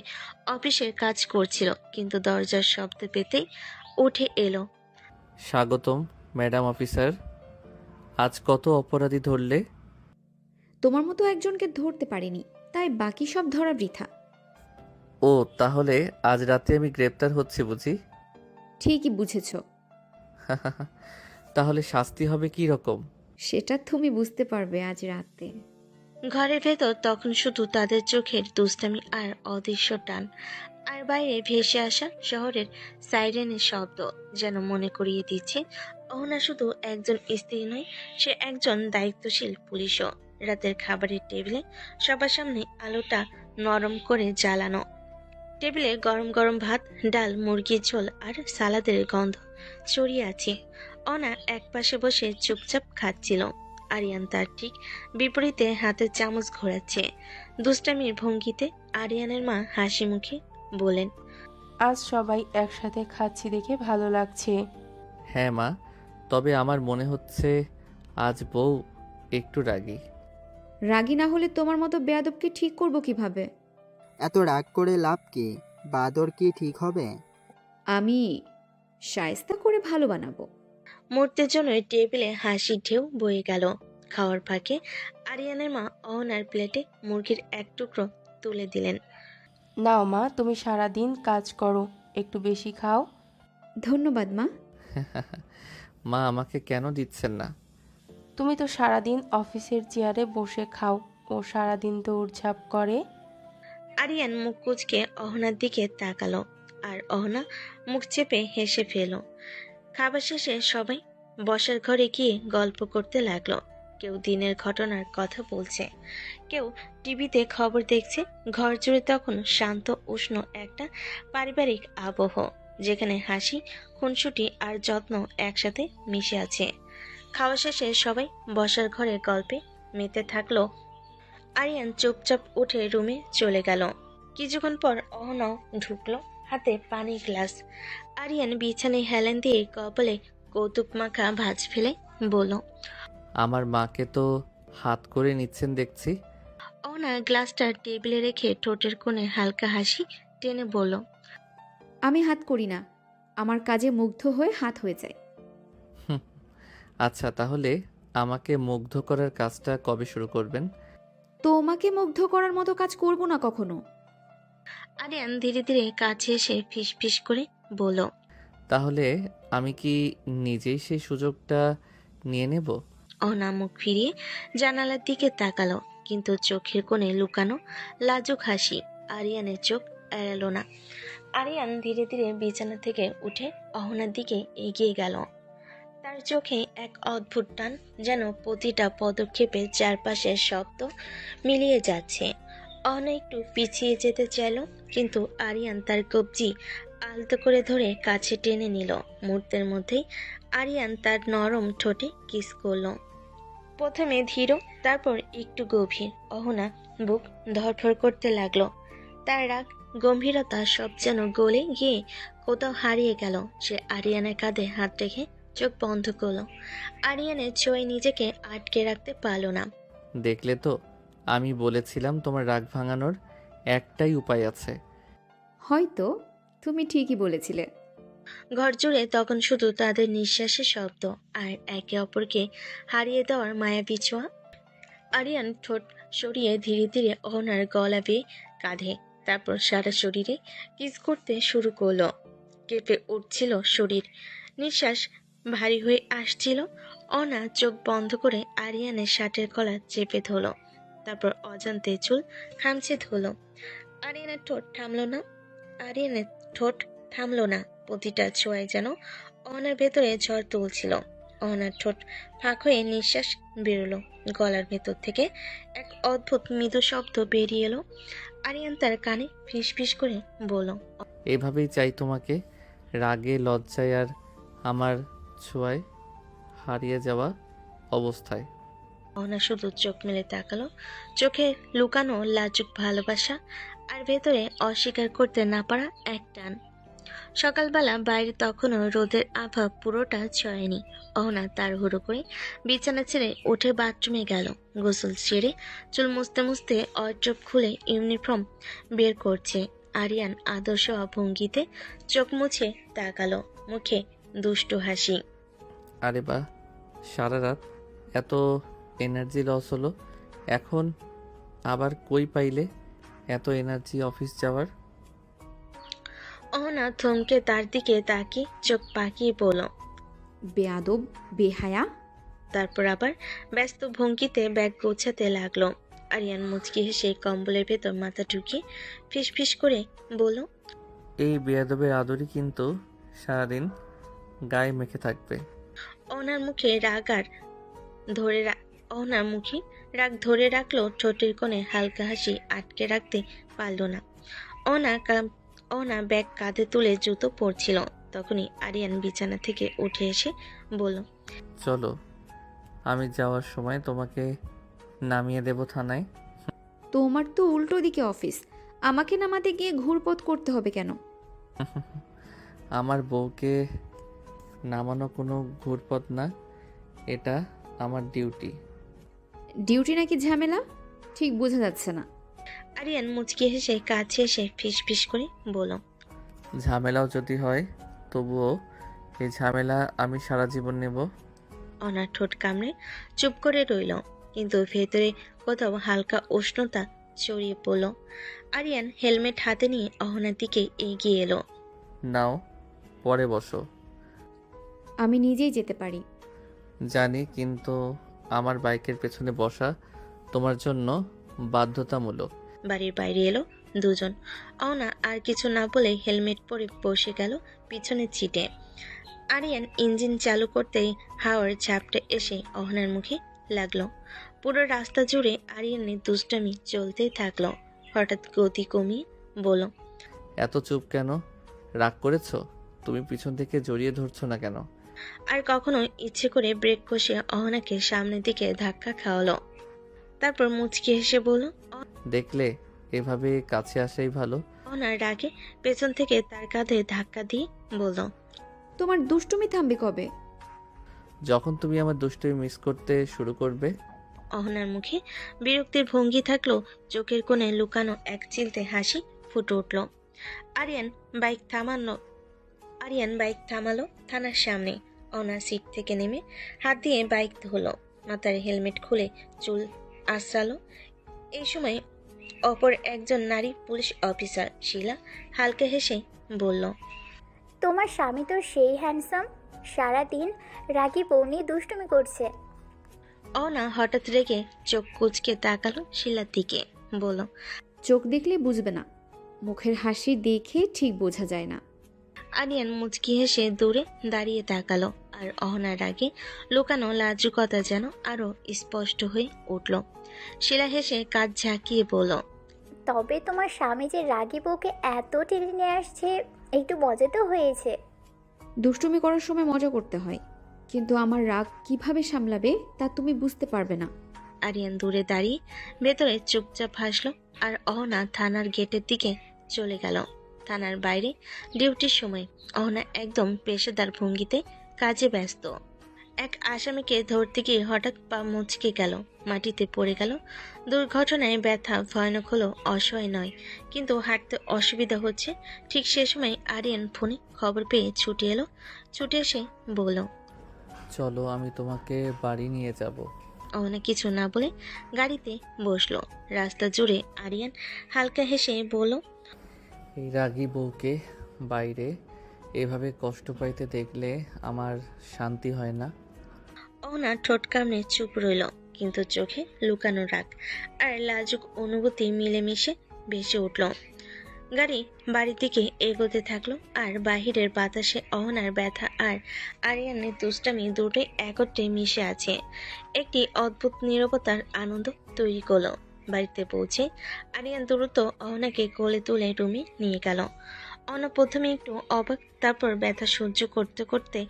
অফিসের কাজ করছিল, কিন্তু দরজার শব্দ পেতেই উঠে এলো। স্বাগতম ম্যাডাম অফিসার। আজ কত অপরাধী ধরলে? তোমার মতো একজনকে ধরতে পারিনি, তাই বাকি সব ধরা বৃথা। ও, তাহলে আজ রাতে আমি গ্রেপ্তার হচ্ছি বুঝি? ঠিকই বুঝেছ। তাহলে শাস্তি হবে কি রকম? সেটা তুমি বুঝতে পারবে আজ রাতে। ঘরের ভেতর তখন শুধু তাদের চোখের দুষ্টামি আর অদৃশ্য টান, আর বাইরে ভেসে আসা শহরের সাইরেনের শব্দ যেন মনে করিয়ে দিচ্ছে অহনা শুধু একজন স্ত্রী নয়, সে একজন দায়িত্বশীল পুলিশও। রাতের খাবারের টেবিলে সবার সামনে আলোটা নরম করে জ্বালানো। টেবিলে গরম গরম ভাত, ডাল, মুরগির ঝোল আর সালাদের গন্ধ ছড়িয়ে আছে। অনা একপাশে বসে চুপচাপ খাচ্ছিল। আরিয়ান তার ঠিক বিপরীতে হাতের চামচ ঘোরাচ্ছে। দুষ্টামির ভঙ্গিতে আরিয়ানের মা হাসি মুখে বলেন, আজ সবাই একসাথে খাচ্ছি দেখে ভালো লাগছে। হ্যাঁ মা, তবে আমার মনে হচ্ছে আজ বউ একটু রাগী। রাগী না হলে তোমার মতো বেয়াদবকে ঠিক করব কিভাবে? এত রাগ করে লাভ কি? বাদর কি ঠিক হবে? আমি শায়েস্তা করে ভালো বানাবো। মুহূর্তের জন্য টেবিলে হাসির ঢেউ বয়ে গেল। খাওয়ার ফাঁকে আরিয়ানের মা অহনার প্লেটে মুরগির এক টুকরো তুলে দিলেন। নাও মা, তুমি সারাদিন কাজ করো, একটু বেশি খাও। ধন্যবাদ মা। মা, আমাকে কেন দিচ্ছেন না? তুমি তো সারাদিন অফিসের চেয়ারে বসে খাও, ও সারাদিন দৌড়ঝাঁপ করে। আরিয়ান মুখ কুঁচকে অহনার দিকে তাকালো, আর অহনা মুখ চেপে হেসে ফেল। খাবার শেষে সবাই বসার ঘরে গিয়ে গল্প করতে লাগলো। কেউ দিনের ঘটনার কথা বলছে, কেউ টিভিতে খবর দেখছে। ঘর জুড়ে তখন শান্ত উষ্ণ একটা পারিবারিক আবহ, যেখানে হাসি, খুনসুটি আর যত্ন একসাথে মিশে আছে। খাওয়া শেষে সবাই বসার ঘরে গল্পে মেতে থাকলো। আরিয়ান চুপচাপ উঠে রুমে চলে গেল। কিছুক্ষণ পর অহনাও ঢুকলো, হাতে পানির গ্লাস। আরিয়ান বিছানায় হেলান দিয়ে কপালে কৌতুক মাখা ভাঁজ ফেলে বলল, আমার মাকে তো হাত করে নিচ্ছেন দেখছি। অহনা গ্লাসটা টেবিলে রেখে ঠোঁটের কোণে হালকা হাসি টেনে বলল, আমি হাত করি না, আমার কাজে মুগ্ধ হয়ে হাত হয়ে যায়। হুম, আচ্ছা, তাহলে আমাকে মুগ্ধ করার কাজটা কবে শুরু করবেন? তোমাকে মুগ্ধ করার মতো কাজ করব না কখনো। আরিয়ান ধীরে ধীরে কাছে এসে ফিস ফিস করে বলল, তাহলে আমি কি নিজেই সেই সুযোগটা নিয়ে নেব? অহনা মুখ ফিরিয়ে জানালার দিকে তাকালো, কিন্তু চোখের কোণে লুকানো লাজুক হাসি আরিয়ানের চোখ এড়ালো না। আরিয়ান ধীরে ধীরে বিছানা থেকে উঠে অহনার দিকে এগিয়ে গেল। তার চোখে এক অদ্ভুত টান, যেন প্রতিটা পদক্ষেপে চারপাশের শব্দ মিলিয়ে যাচ্ছে। অহনা একটু পিছিয়ে যেতে চাইল, কিন্তু আরিয়ান তার কবজি আলতো করে ধরে কাছে টেনে নিল। মুহূর্তের মধ্যেই আরিয়ান তার নরম ঠোঁটে কিস করলো। প্রথমে ধীর, তারপর একটু গভীর। অহনা বুক ধড়ফড় করতে লাগলো। তার রাগ, গম্ভীরতা সব যেন গলে গিয়ে কোথাও হারিয়ে গেল। সে আরিয়ানের কাঁধে হাত রেখে চোখ বন্ধ করলো। আরিয়ানের ছোঁয়ায় নিজেকে আটকে রাখতে পারল না। দেখলে তো, আমি বলেছিলাম তোমার রাগ ভাঙানোর একটাই উপায় আছে। হয়তো তুমি ঠিকই বলেছিলে। ঘর জুড়ে তখন শুধু তাদের নিঃশ্বাসের শব্দ আর একে অপরকে হারিয়ে দেওয়ার মায়াবী ছোঁয়া। আরিয়ান ঠোঁট সরিয়ে ধীরে ধীরে অহনার গলা বেয়ে কাঁধে, তারপর সারা শরীরে কিস করতে শুরু করলো। কেঁপে উঠছিল শরীর, নিঃশ্বাস ভারী হয়ে আসছিল। অনা চোখ বন্ধ করে আরিয়ানের শার্টের কলার চেপে ধরল, তারপর অজান্তে চুল খামচে ধরল। আরিয়ানের ঠোঁট থামলো না। প্রতিটা ছোঁয়ায় যেন অনার ভেতরে ঝড় তুলছিল। অনার ঠোঁট ফাঁক হয়ে নিঃশ্বাস বেরোলো, গলার ভেতর থেকে এক অদ্ভুত মৃদু শব্দ বেরিয়ে এলো। আরিয়ান তার কানে ফিস ফিস করে বলল, এভাবেই চাই তোমাকে, রাগে লজ্জায় আর আমার ছোঁয়ায় হারিয়ে যাওয়া অবস্থায়। অনা শুধু চোখ মেলে তাকালো, চোখে লুকানো লাজুক ভালোবাসা আর ভেতরে অস্বীকার করতে না পারা এক টান। সকালবেলা বাইরে তখনও রোদের আভা পুরোটা ছড়ায়নি। অহনা তাড়াহুড়ো করে বিছানা ছেড়ে উঠে বাথরুমে গেল। গোসল সেরে চুল মুছতে মুছতে ওয়ার্ড্রোব খুলে ইউনিফর্ম বের করছে। আরিয়ান আদর্শ ভঙ্গিতে চোখ মুছে তাকালো, মুখে দুষ্টু হাসি। আরে বাহ, সারা রাত এত এনার্জি লস হলো, এখন আবার কই পাইলে এত এনার্জি অফিস যাওয়ার? অহনা থমকে তার দিকে তাকিয়ে চোখ পাকিয়ে বলল, বেয়াদব, বেহায়া। তারপর আবার ব্যস্ত ভঙ্গিতে ব্যাগ গোছাতে লাগলো। আরিয়ান মুচকি হেসে কম্বলের ভেতর মাথা ঢুকিয়ে ফিস করে বলল, এই বেয়াদবের আদরই কিন্তু সারাদিন গায়ে মেখে থাকবে। ওনার মুখে রাগ ধরে রাখলো, ঠোঁটের কোণে হালকা হাসি আটকে রাখতে পারল না। ওনা ব্যাগ কাঁধে তুলে জুতো পরছিল। তখনই আরিয়ান বিছানা থেকে উঠে এসে বলল, চলো, আমি যাওয়ার সময় তোমাকে নামিয়ে দেব থানায়। তোমার তো উল্টো দিকে অফিস, আমাকে নামাতে গিয়ে ঘুরপথ করতে হবে কেন? আমার বউকে নামানো কোনো ঘুরপথ না, এটা আমার ডিউটি। ডিউটি নাকি ঝামেলা? ঠিক বোঝা যাচ্ছে না। আরিয়ান মুচকি হেসে কাছে এসে ফিস করে বলল, ঝামেলাও যদি হয় তবুও এই ঝামেলা আমি সারা জীবন নেব। অনার ঠোঁট কামড়ে চুপ করে রইল, কিন্তু ভেতরে কোথাও হালকা উষ্ণতা ছড়িয়ে পড়ল। আরিয়ান হেলমেট হাতে নিয়ে অহনার দিকে এগিয়ে এলো। নাও, পরে বসো। আমি নিজেই যেতে পারি। জানি, কিন্তু আমার বাইকের পেছনে বসা তোমার জন্য বাধ্যতামূলক। বাড়ির বাইরে এলো দুজন। অহনা আর কিছু না বলে হেলমেট পরে বসে গেল পিছনের সিটে। আরিয়ান ইঞ্জিন চালু করতেই হাওয়ার ঝাপটা এসে অহনার মুখে লাগলো। পুরো রাস্তা জুড়ে আরিয়ানের দুষ্টামি চলতেই থাকলো। হঠাৎ গতি কমিয়ে বলল, এত চুপ কেন? রাগ করেছো? তুমি পিছন থেকে জড়িয়ে ধরছো না কেন? আর কখনো ইচ্ছে করে ব্রেক কষে অহনাকে সামনের দিকে ধাক্কা খাওয়ালো। তারপর মুচকি হেসে বলল, দেখলে, এভাবে কাছে আসাই ভালো। অহনার রাগে পেছন থেকে তার কাঁধে ধাক্কা দিয়ে বলল, তোমার দুষ্টুমি থামবে কবে? যখন তুমি আমার দুষ্টুমি মিস করতে শুরু করবে। অহনার মুখে বিরক্তির ভঙ্গি থাকলো, চোখের কোণে লুকানো এক চিলতে হাসি ফুটে উঠল। আরিয়ান বাইক থামালো থানার সামনে। অহনা সিট থেকে নেমে হাত দিয়ে বাইক ধরলো, মাথার হেলমেট খুলে চুল আশ্রালো। এই সময় অপর একজন নারী পুলিশ অফিসার শিলা হালকা হেসে বলল, তোমার স্বামী তো সেই হ্যান্ডসাম, সারাদিন রাগী বউ নিয়ে দুষ্টুমি করছে। অহনা হঠাৎ রেগে চোখ কুচকে তাকালো শিলার দিকে, বলল, চোখ দেখলে বুঝবে না, মুখের হাসি দেখে ঠিক বোঝা যায় না। আরিয়ান মুচকি হেসে দূরে দাঁড়িয়ে তাকালো, আর অহনার আগে লুকানো লাজুকতা যেন আরো স্পষ্ট হয়ে উঠল। শিলা হেসে কাজ ঝাঁকিয়ে বলল, তবে তোমার স্বামী যে রাগী বউকে এত টেনে নিয়ে আসছে, একটু মজা তো হয়েছে। দুষ্টুমি করার সময় মজা করতে হয়, কিন্তু আমার রাগ কিভাবে সামলাবে তা তুমি বুঝতে পারবে না। আরিয়ান দূরে দাঁড়িয়ে ভেতরে চুপচাপ হাসলো, আর অহনা থানার গেটের দিকে চলে গেল। থানার বাইরে ডিউটির সময় অহনা একদম পেশাদার ভঙ্গিতে কাজে ব্যস্ত। এক আসামিকে ধরতে গিয়ে হঠাৎ পা মুচকে গেল, মাটিতে পড়ে গেল। দুর্ঘটনায় ব্যথা ভয়ানক হলো, অসহায় নয়, কিন্তু হাঁটতে অসুবিধা হচ্ছে। ঠিক সে সময় আরিয়ান ফোনে খবর পেয়ে ছুটে এসে বলল, চলো, আমি তোমাকে বাড়ি নিয়ে যাব। অহনা কিছু না বলে গাড়িতে বসলো। রাস্তা জুড়ে আরিয়ান হালকা হেসে বলল, এই রাগী বউকে বাইরে এভাবে কষ্ট পাইতে দেখলে আমার শান্তি হয় না। অহনা ঠোঁট কামড়ে চুপ রইল, কিন্তু চোখে লুকানো রাগ আর লাজুক অনুভূতি মিলেমিশে ভেসে উঠল। গাড়ি বাড়ির দিকে এগোতে থাকলো, আর বাহিরের বাতাসে অহনার ব্যথা আর আরিয়ানের দুষ্টামি দুটোই একত্রে মিশে আছে। একটি অদ্ভুত নীরবতার আনন্দ তৈরি করলো। বাড়িতে পৌঁছে আরিয়ান দ্রুত অহনাকে কোলে তুলে রুমে নিয়ে গেল। অহনা প্রথমে একটু অবাক, তারপর ব্যথা সহ্য করতে করতে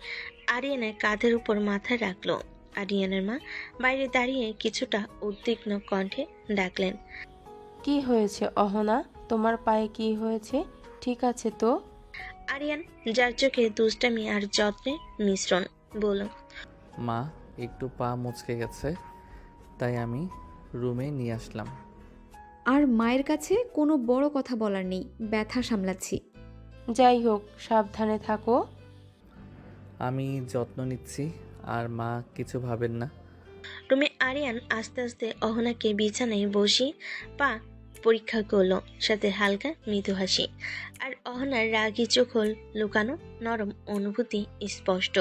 আরিয়ানের কাঁধের উপর মাথা রাখলো। আরিয়ানের মা বাইরে দাঁড়িয়ে কিছুটা উদ্বিগ্ন কণ্ঠে ডাকলেন, কি হয়েছে অহনা? তোমার পায়ে কি হয়েছে? ঠিক আছে তো? আরিয়ান, যার চোখে দুষ্টামি আর যত্নের মিশ্রণ, বলল, মা, একটু পা মুচকে গেছে, তাই আমি রুমে নিয়ে আসলাম। আর মায়ের কাছে কোনো বড় কথা বলার নেই, ব্যথা সামলাচ্ছি। যাই হোক, সাবধানে থাকো। আমি যত্ন নিচ্ছি, আর মা কিছু ভাবেন না। রুমে আরিয়ান আস্তে আস্তে অহনাকে বিছানায় বসিয়ে পা পরীক্ষা করলো, সাথে হালকা মৃদু হাসি। আর অহনার রাগী চোখ লুকানো নরম অনুভূতি স্পষ্ট।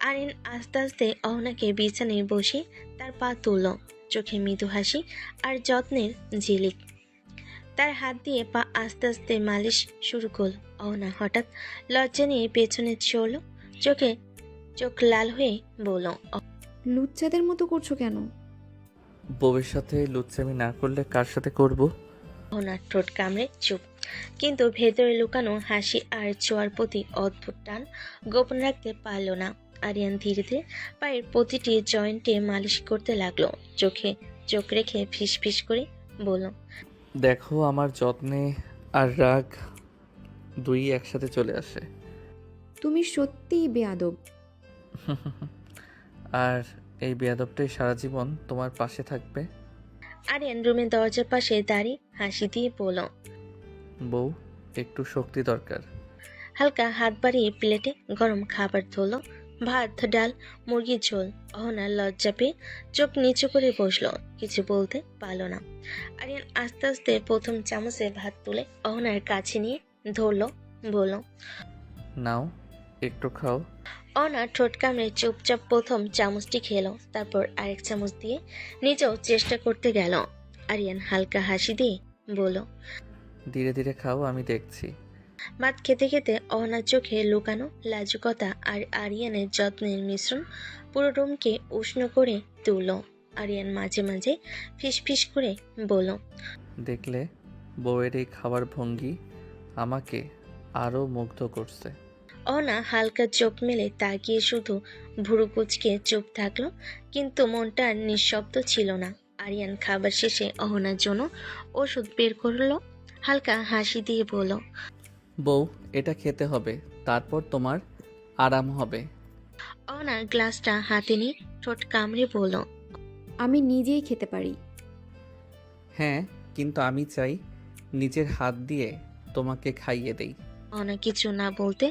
আরিয়ান আস্তে আস্তে অহনাকে বিছানায় বসে তার পা তুলল, চোখে মৃদু হাসি আর যত্নের ঝিলিক। তার হাত দিয়ে পা আস্তে আস্তে মালিশ শুরু করল। অহনা হঠাৎ লজ্জা নিয়ে পেছনে চলল, চোখ লাল হয়ে বলল, লুচ্চাদের মতো করছো কেন? বউয়ের সাথে লুচ্চামি না করলে কার সাথে করব? অহনার ঠোঁট কামড়ে চুপ, কিন্তু ভেতরে লুকানো হাসি আর ছোঁয়ার প্রতি অদ্ভুত টান গোপন রাখতে পারল না। আরিয়ান ধীরে ধীরে পায়ের প্রতিটি জয়েন্টে মালিশ করতে লাগলো, চোখে চোখ রেখে ফিসফিস করে বলল, দেখো, আমার যত্নে আর রাগ দুই একসাথে চলে আসে। তুমি সত্যিই বেয়াদব। আর এই বেয়াদবটাই সারা জীবন তোমার পাশে থাকবে। আরিয়ান রুমের দরজার পাশে দাঁড়িয়ে হাসি দিয়ে বলল, বউ, একটু শক্তি দরকার। হালকা হাত বাড়িয়ে প্লেটে গরম খাবার ধরল, ভাত, ডাল, মুরগির ঝোল। অহনা লজ্জা পেয়ে চোখ নিচু করে বসলো, কিছু বলতে পারল না। আরিয়ান আস্তে আস্তে প্রথম চামচে ভাত তুলে অহনার কাছে নিয়ে ধরলো, বলল, নাও, একটু খাও। অহনা ঠোঁট কামড়ে চুপচাপ প্রথম চামচটি খেলো, তারপর আরেক চামচ দিয়ে নিজেও চেষ্টা করতে গেল। আরিয়ান হালকা হাসি দিয়ে বলল, ধীরে ধীরে খাও, আমি দেখছি। ভাত খেতে খেতে অহনার চোখে লুকানো লাজুকতা আর আরিয়ানের যত্নের মিশ্রণ পুরো রুমকে উষ্ণ করে তুলল। আরিয়ান মাঝে মাঝে ফিসফিস করে বলল, দেখলে, বউয়ের এই খাবার ভঙ্গি আমাকে আরো মুগ্ধ করছে। অহনা হালকা চোখ মেলে তাকিয়ে শুধু ভুরু কুচকে চুপ থাকলো, কিন্তু মনটা আর নিঃশব্দ ছিল না। আরিয়ান খাবার শেষে অহনার জন্য ওষুধ বের করলো, হালকা হাসি দিয়ে বলল, বউ, এটা খেতে হবে, তারপর তোমার আরাম হবে। অহনা গ্লাসটা হাতে নিয়ে ঠোঁট কামড়ে বলল, আমি নিজেই খেতে পারি। হ্যাঁ, কিন্তু আমি চাই নিজের হাত দিয়ে তোমাকে খাইয়ে দেই। অহনা কিছু না বলতে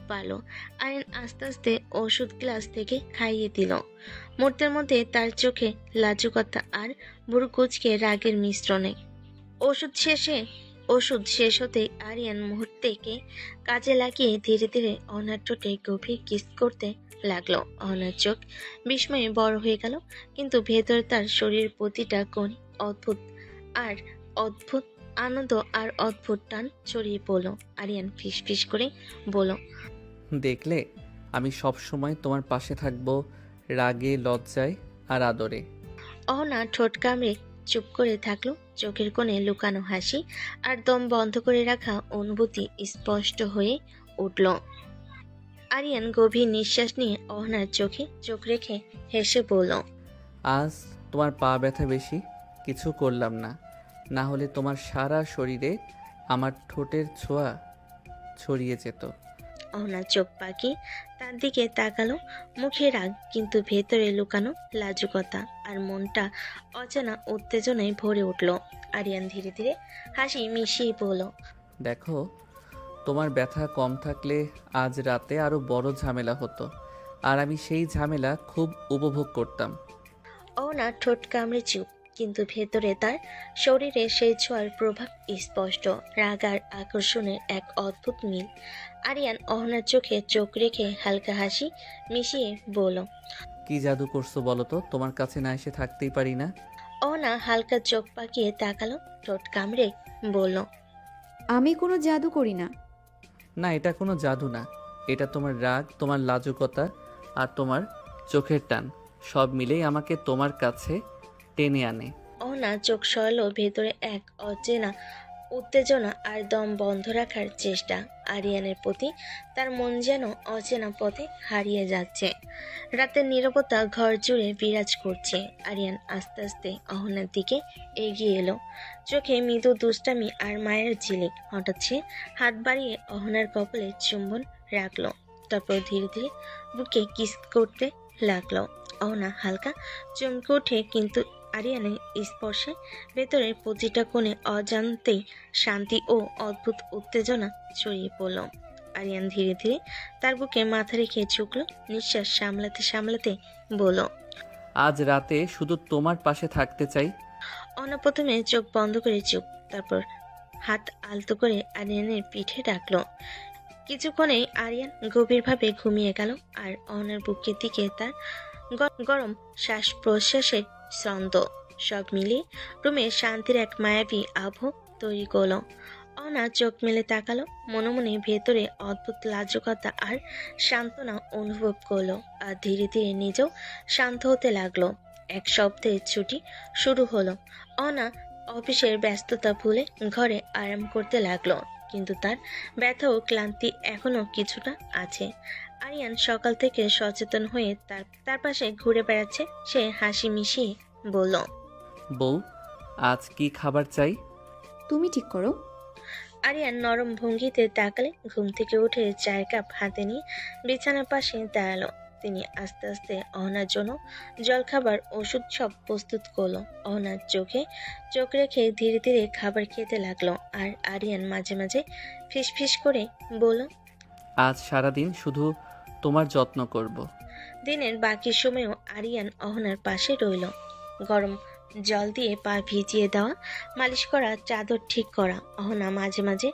পারলো। আরিয়ান আস্তে আস্তে ওষুধ গ্লাস থেকে খাইয়ে দিল। মুহূর্তের মধ্যে তার চোখে লাজুকতা আর ভুরু কুচকে রাগের মিশ্রণে। ওষুধ শেষ হতেই আরিয়ান মুহূর্তেকে কাজে লাগিয়ে ধীরে ধীরে অহনার ঠোঁটে গভীর কিস করতে লাগলো। অহনার চোখ বিস্ময়ে বড় হয়ে গেল, কিন্তু ভেতরে তার শরীরের প্রতিটা কোণ অদ্ভুত আনন্দ আর অদ্ভুত টান ছড়িয়ে পড়ল। আরিয়ান ফিসফিস করে বলল, দেখলে, আমি সব সময় তোমার পাশে থাকবো, রাগে, লজ্জায় আর আদরে। অহনা ঠোঁট কামড়ে চুপ করে থাকলো, চোখের কোণে লুকানো হাসি আর দম বন্ধ করে রাখা অনুভূতি স্পষ্ট হয়ে উঠল। আরিয়ান গভীর নিঃশ্বাস নিয়ে অহনার চোখে চোখ রেখে হেসে বলল, আজ তোমার পা ব্যথা বেশি, কিছু করলাম না, না হলে তোমার সারা শরীরে আমার ঠোঁটের ছোঁয়া ছড়িয়ে যেত। অহনা চোখ পাকি তার দিকে তাকালো, মুখে রাগ, কিন্তু ভেতরে লুকানো লাজুকতা আর মনটা অজানা উত্তেজনায় ভরে উঠল। আরিয়ান ধীরে ধীরে হাসি মিশিয়ে বলল, দেখো, তোমার ব্যথা কম থাকলে আজ রাতে আরো বড় ঝামেলা হতো, আর আমি সেই ঝামেলা খুব উপভোগ করতাম। অহনা ঠোঁট কামড়ে চুপ, কিন্তু ভেতরে তার শরীরে সেই ছোঁয়ার প্রভাব স্পষ্ট। রাগ আর আকর্ষণের এক অদ্ভুত মিল। আরিয়ান অহনার চোখে চোখ রেখে হালকা হাসি মিশিয়ে বলল। কি জাদু করছো বলো তো, তোমার কাছে না এসে থাকতেই পারি না। অহনা হালকা চোখ পাকিয়ে তাকালো, ঠোঁট কামড়ে বলল। আমি কোনো জাদু করি না। না, এটা কোনো জাদু না, এটা তোমার রাগ, তোমার লাজুকতা আর তোমার চোখের টান, সব মিলেই আমাকে তোমার কাছে টেনে আনে। অহনা চোখ সরালো। ভেতরে এক অচেনা উত্তেজনা আর দম বন্ধ রাখার চেষ্টা। আরিয়ানের প্রতি তার মন যেন অচেনা পথে হারিয়ে যাচ্ছে। রাতের নীরবতা ঘর জুড়ে বিরাজ করছে। আরিয়ান আস্তে আস্তে অহনার দিকে এগিয়ে এলো, চোখে মৃদু দুষ্টামি আর মায়ের ঝিলিক। হঠাৎ সে হাত বাড়িয়ে অহনার কপালে চুম্বন রাখলো, তারপর ধীরে ধীরে বুকে কিস করতে লাগলো। অহনা হালকা চমকে ওঠে, কিন্তু আরিয়ানের স্পর্শে ভেতরের প্রতিটা কোণে অজান্তেই শান্তি ও অদ্ভুত উত্তেজনা ছড়িয়ে পড়ল। আরিয়ান ধীরে ধীরে তার বুকে মাথা রেখে ঝুঁকল, নিঃশ্বাস সামলাতে সামলাতে বলল। আজ রাতে শুধু তোমার পাশে থাকতে চাই। অনা প্রথমে চোখ বন্ধ করে চুপ, তারপর হাত আলতো করে আরিয়ানের পিঠে রাখলো। কিছুক্ষণেই আরিয়ান গভীরভাবে ঘুমিয়ে গেল, আর অহনার বুকের দিকে তার গরম শ্বাস প্রশ্বাসের ছন্দ সব মিলিয়ে রুমে শান্তির এক মায়াবী আবহ তৈরি করলো। অনা চোখ মেলে তাকালো, মনে মনে ভেতরে অদ্ভুত লাজুকতা আর সান্ত্বনা অনুভব করলো, আর ধীরে ধীরে নিজেও শান্ত হতে লাগলো। এক সপ্তাহের ছুটি শুরু হলো। অনা অফিসের ব্যস্ততা ভুলে ঘরে আরাম করতে লাগলো, কিন্তু তার ব্যথা ও ক্লান্তি এখনো কিছুটা আছে। আরিয়ান সকাল থেকে সচেতন হয়ে তার পাশে ঘুরে বেড়াচ্ছে। সে হাসি মিশিয়ে বলল। বউ, আজ কি খাবার চাই? তুমি ঠিক করো। আরিয়ান নরম ভঙ্গিতে তাকালে ঘুম থেকে উঠে চায়ের কাপ হাতে নিয়ে বিছানার পাশে দাঁড়ালো। তিনি আস্তে আস্তে অহনার জন্য জলখাবার ওষুধ সব প্রস্তুত করলো। অহনার চোখে চোখ রেখে ধীরে ধীরে খাবার খেতে লাগলো, আর আরিয়ান মাঝে মাঝে ফিসফিস করে বলল। আজ সারাদিন শুধু তোমার যত্ন করব। দিনের বাকি সময়ও আরিয়ান অহনার পাশে রইল। গরম জল দিয়ে পা ভিজিয়ে দেওয়া, মালিশ করা, চাদর ঠিক করা। অহনা মাঝে মাঝে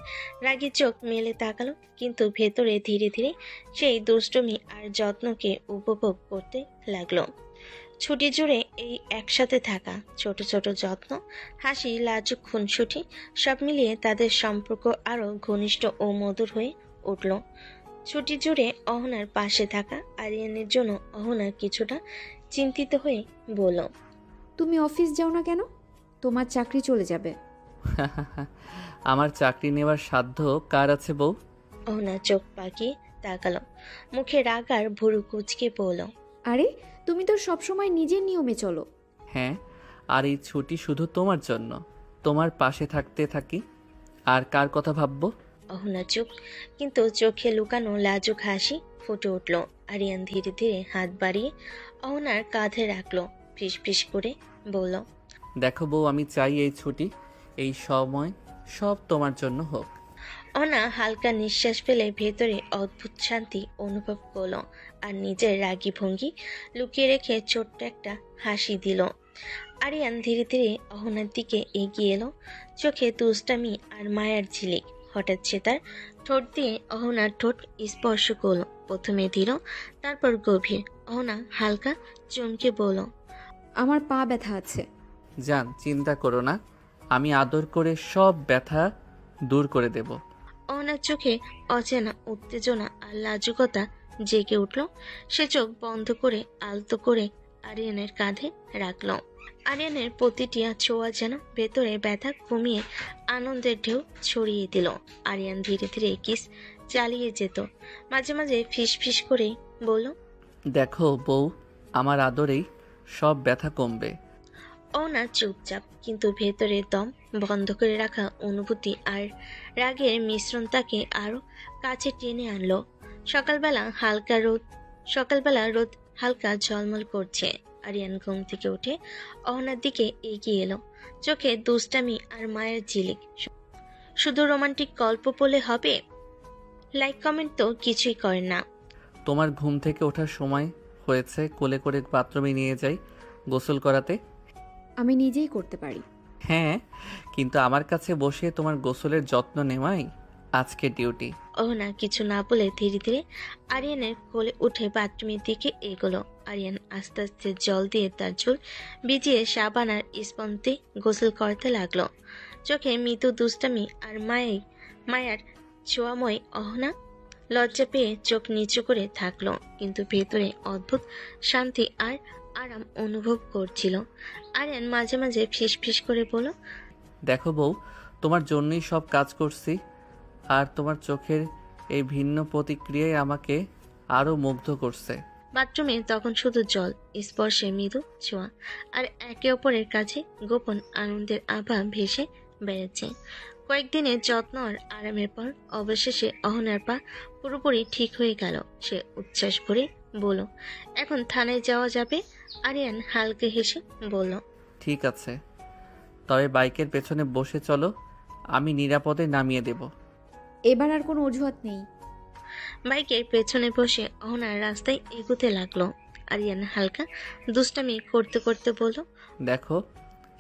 রাগী চোখ মেলে তাকালো, কিন্তু ভেতরে ধীরে ধীরে সেই দুষ্টুমি আর যত্নকে উপভোগ করতে লাগলো। ছুটি জুড়ে এই একসাথে থাকা, ছোট ছোট যত্ন, হাসি, লাজুক খুনসুটি সব মিলিয়ে তাদের সম্পর্ক আরো ঘনিষ্ঠ ও মধুর হয়ে উঠল। ছুটি জুড়ে অহনার পাশে থাকা আরিয়ানের জন্য অহনা কিছুটা চিন্তিত হয়ে বলল। তুমি অফিস যাও না কেন? তোমার চাকরি চলে যাবে। আমার চাকরি নেওয়ার সাধ্য কার আছে বউ? অহনা চোখ পাকিয়ে তাকালো, মুখে রাগ আর ভুরু কুচকে বলল। আরে তুমি তো সবসময় নিজের নিয়মে চলো। হ্যাঁ, আর এই ছুটি শুধু তোমার জন্য, তোমার পাশে থাকতে থাকি, আর কার কথা ভাববো? অহনা চুপ, কিন্তু চোখে লুকানো লাজুক হাসি ফুটে উঠল। আরিয়ান ধীরে ধীরে হাত বাড়িয়ে অহনার কাঁধে রাখলো, ফিস ফিস করে বলল। দেখো বউ, আমি চাই এই ছুটি, এই সময় সব তোমার জন্য হোক। অহনা হালকা নিঃশ্বাস ফেলে ভেতরে অদ্ভুত শান্তি অনুভব করলো, আর নিজের রাগী ভঙ্গি লুকিয়ে রেখে ছোট্ট একটা হাসি দিল। আরিয়ান ধীরে ধীরে অহনার দিকে এগিয়ে এলো, চোখে দুষ্টামি আর মায়ার ঝিলিক। হঠাৎ সে তার ঠোঁট দিয়ে অহনার ঠোঁট স্পর্শ করলো, প্রথমে ধীর, তারপর গভীর। অহনা হালকা চমকে বলল। আমার পা ব্যথা আছে। জান, চিন্তা করো না, আমি আদর করে সব ব্যথা দূর করে দেব। অহনার চোখে অচেনা উত্তেজনা আর লাজুকতা জেগে উঠল। সে চোখ বন্ধ করে আলতো করে আরিয়ানের কাঁধে রাখল। আরিয়ানের প্রতিটি ছোঁয়া যেন ভেতরে ব্যথা কমিয়ে আনন্দের ঢেউ ছড়িয়ে দিল। আরিয়ান ধীরে ধীরে কিস চালিয়ে যেত, মাঝে মাঝে ফিস ফিস করে বলল। দেখো বউ, আমার আদরেই সব ব্যথা কমবে। অহনা চুপচাপ, কিন্তু ভেতরে দম বন্ধ করে রাখা অনুভূতি আর রাগের মিশ্রণ তাকে আরো কাছে টেনে আনলো। সকালবেলা রোদ হালকা ঝলমল করছে। আরিয়ান ঘুম থেকে উঠে অহনার দিকে এগিয়ে এলো, চোখে দুষ্টামি আর মায়ের ঝিলিক। শুধু রোমান্টিক গল্প বলে হবে? লাইক কমেন্ট তো কিছুই করেন না। তোমার ঘুম থেকে ওঠার সময় হয়েছে, কোলে করে বাথরুমে নিয়ে যাই গোসল করাতে। আমি নিজেই করতে পারি। হ্যাঁ, কিন্তু আমার কাছে বসে তোমার গোসলের যত্ন নেওয়াই আজকে ডিউটি। অহনা কিছু না বলে ধীরে ধীরে আরিয়ানের কোলে উঠে বাথরুমের দিকে এগোলো। আরিয়ান আস্তে আস্তে জল দিয়ে তার চুল ভিজিয়ে সাবান আর স্পঞ্জে গোসল করতে লাগলো। চোখে মৃদু দুষ্টামি আর মায়ার ছোঁয়াময়। অহনা লজ্জা পেয়ে চোখ নিচু করে থাকলো, কিন্তু ভেতরে অদ্ভুত শান্তি আর আরাম অনুভব করছিল। আরিয়ান মাঝে মাঝে ফিস ফিস করে বলল, দেখো বউ, তোমার জন্যই সব কাজ করছি, আর তোমার চোখের এই ভিন্ন প্রতিক্রিয়ায় আমাকে আরও মুগ্ধ করছে। বাথরুমে তখন শুধু জল, স্পর্শে মৃদু ছোঁয়া আর একে অপরের কাছে গোপন আনন্দের আভা ভেসে বেড়েছে। কয়েকদিনের যত্ন আর আরামের পর অবশেষে অহনার পা পুরোপুরি ঠিক হয়ে গেল। সে উচ্ছ্বাস ভরে বলল, এখন থানায় যাওয়া যাবে। আরিয়ান হালকা হেসে বলল, ঠিক আছে, তবে বাইকের পেছনে বসে চলো, আমি নিরাপদে নামিয়ে দেব। এবার আর কোনো অজুহাত নেই। বাইকের পেছনে বসে অহনার রাস্তায় এগুতে লাগলো। আরিয়ান হালকা দুষ্টামি করতে করতে বলল, দেখো,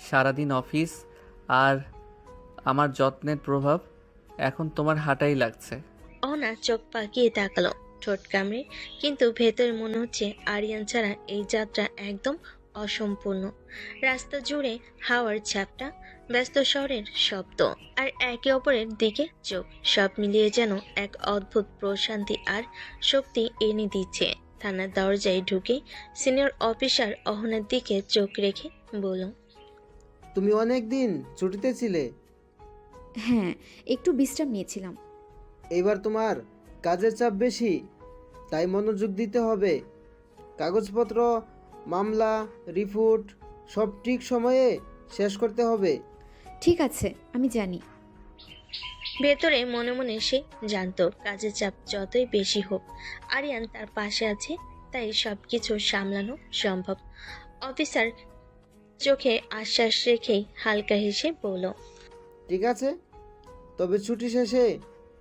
সারাদিন অফিস আর আমার যত্নের প্রভাব এখন তোমার হাঁটাই লাগছে। অহনা চোখ পাকিয়ে তাকালো, ঠোঁট কামড়ে, কিন্তু ভেতরে মনে হচ্ছে আরিয়ান ছাড়া এই যাত্রা একদম অসম্পূর্ণ। রাস্তা জুড়ে হাওয়ার ঝাপটা, ব্যস্ত শহরের শব্দ আর একে অপরের দিকে চোখ, সব মিলিয়ে যেন এক অদ্ভুত প্রশান্তি আর শক্তি এনে দিচ্ছে। থানার দরজায় ঢুকে সিনিয়র অফিসার অহনার দিকে চোখ রেখে বলল, তুমি অনেক দিন ছুটিতে ছিলে। হ্যাঁ, একটু বিশ্রাম নিয়েছিলাম। এবার তোমার কাজের চাপ বেশি, তাই মনোযোগ দিতে হবে। কাগজপত্র, মামলা, রিপোর্ট সব ঠিক সময়ে শেষ করতে হবে। ঠিক আছে, আমি জানি। ভেতরে মনে মনে সে জানতো কাজের চাপ যতই বেশি হোক আরিয়ান তার পাশে আছে, তাই সবকিছু সামলানো সম্ভব। অফিসার চোখে আশ্বাস রেখেই হালকা হেসে বলল, ঠিক আছে, তবে ছুটি শেষে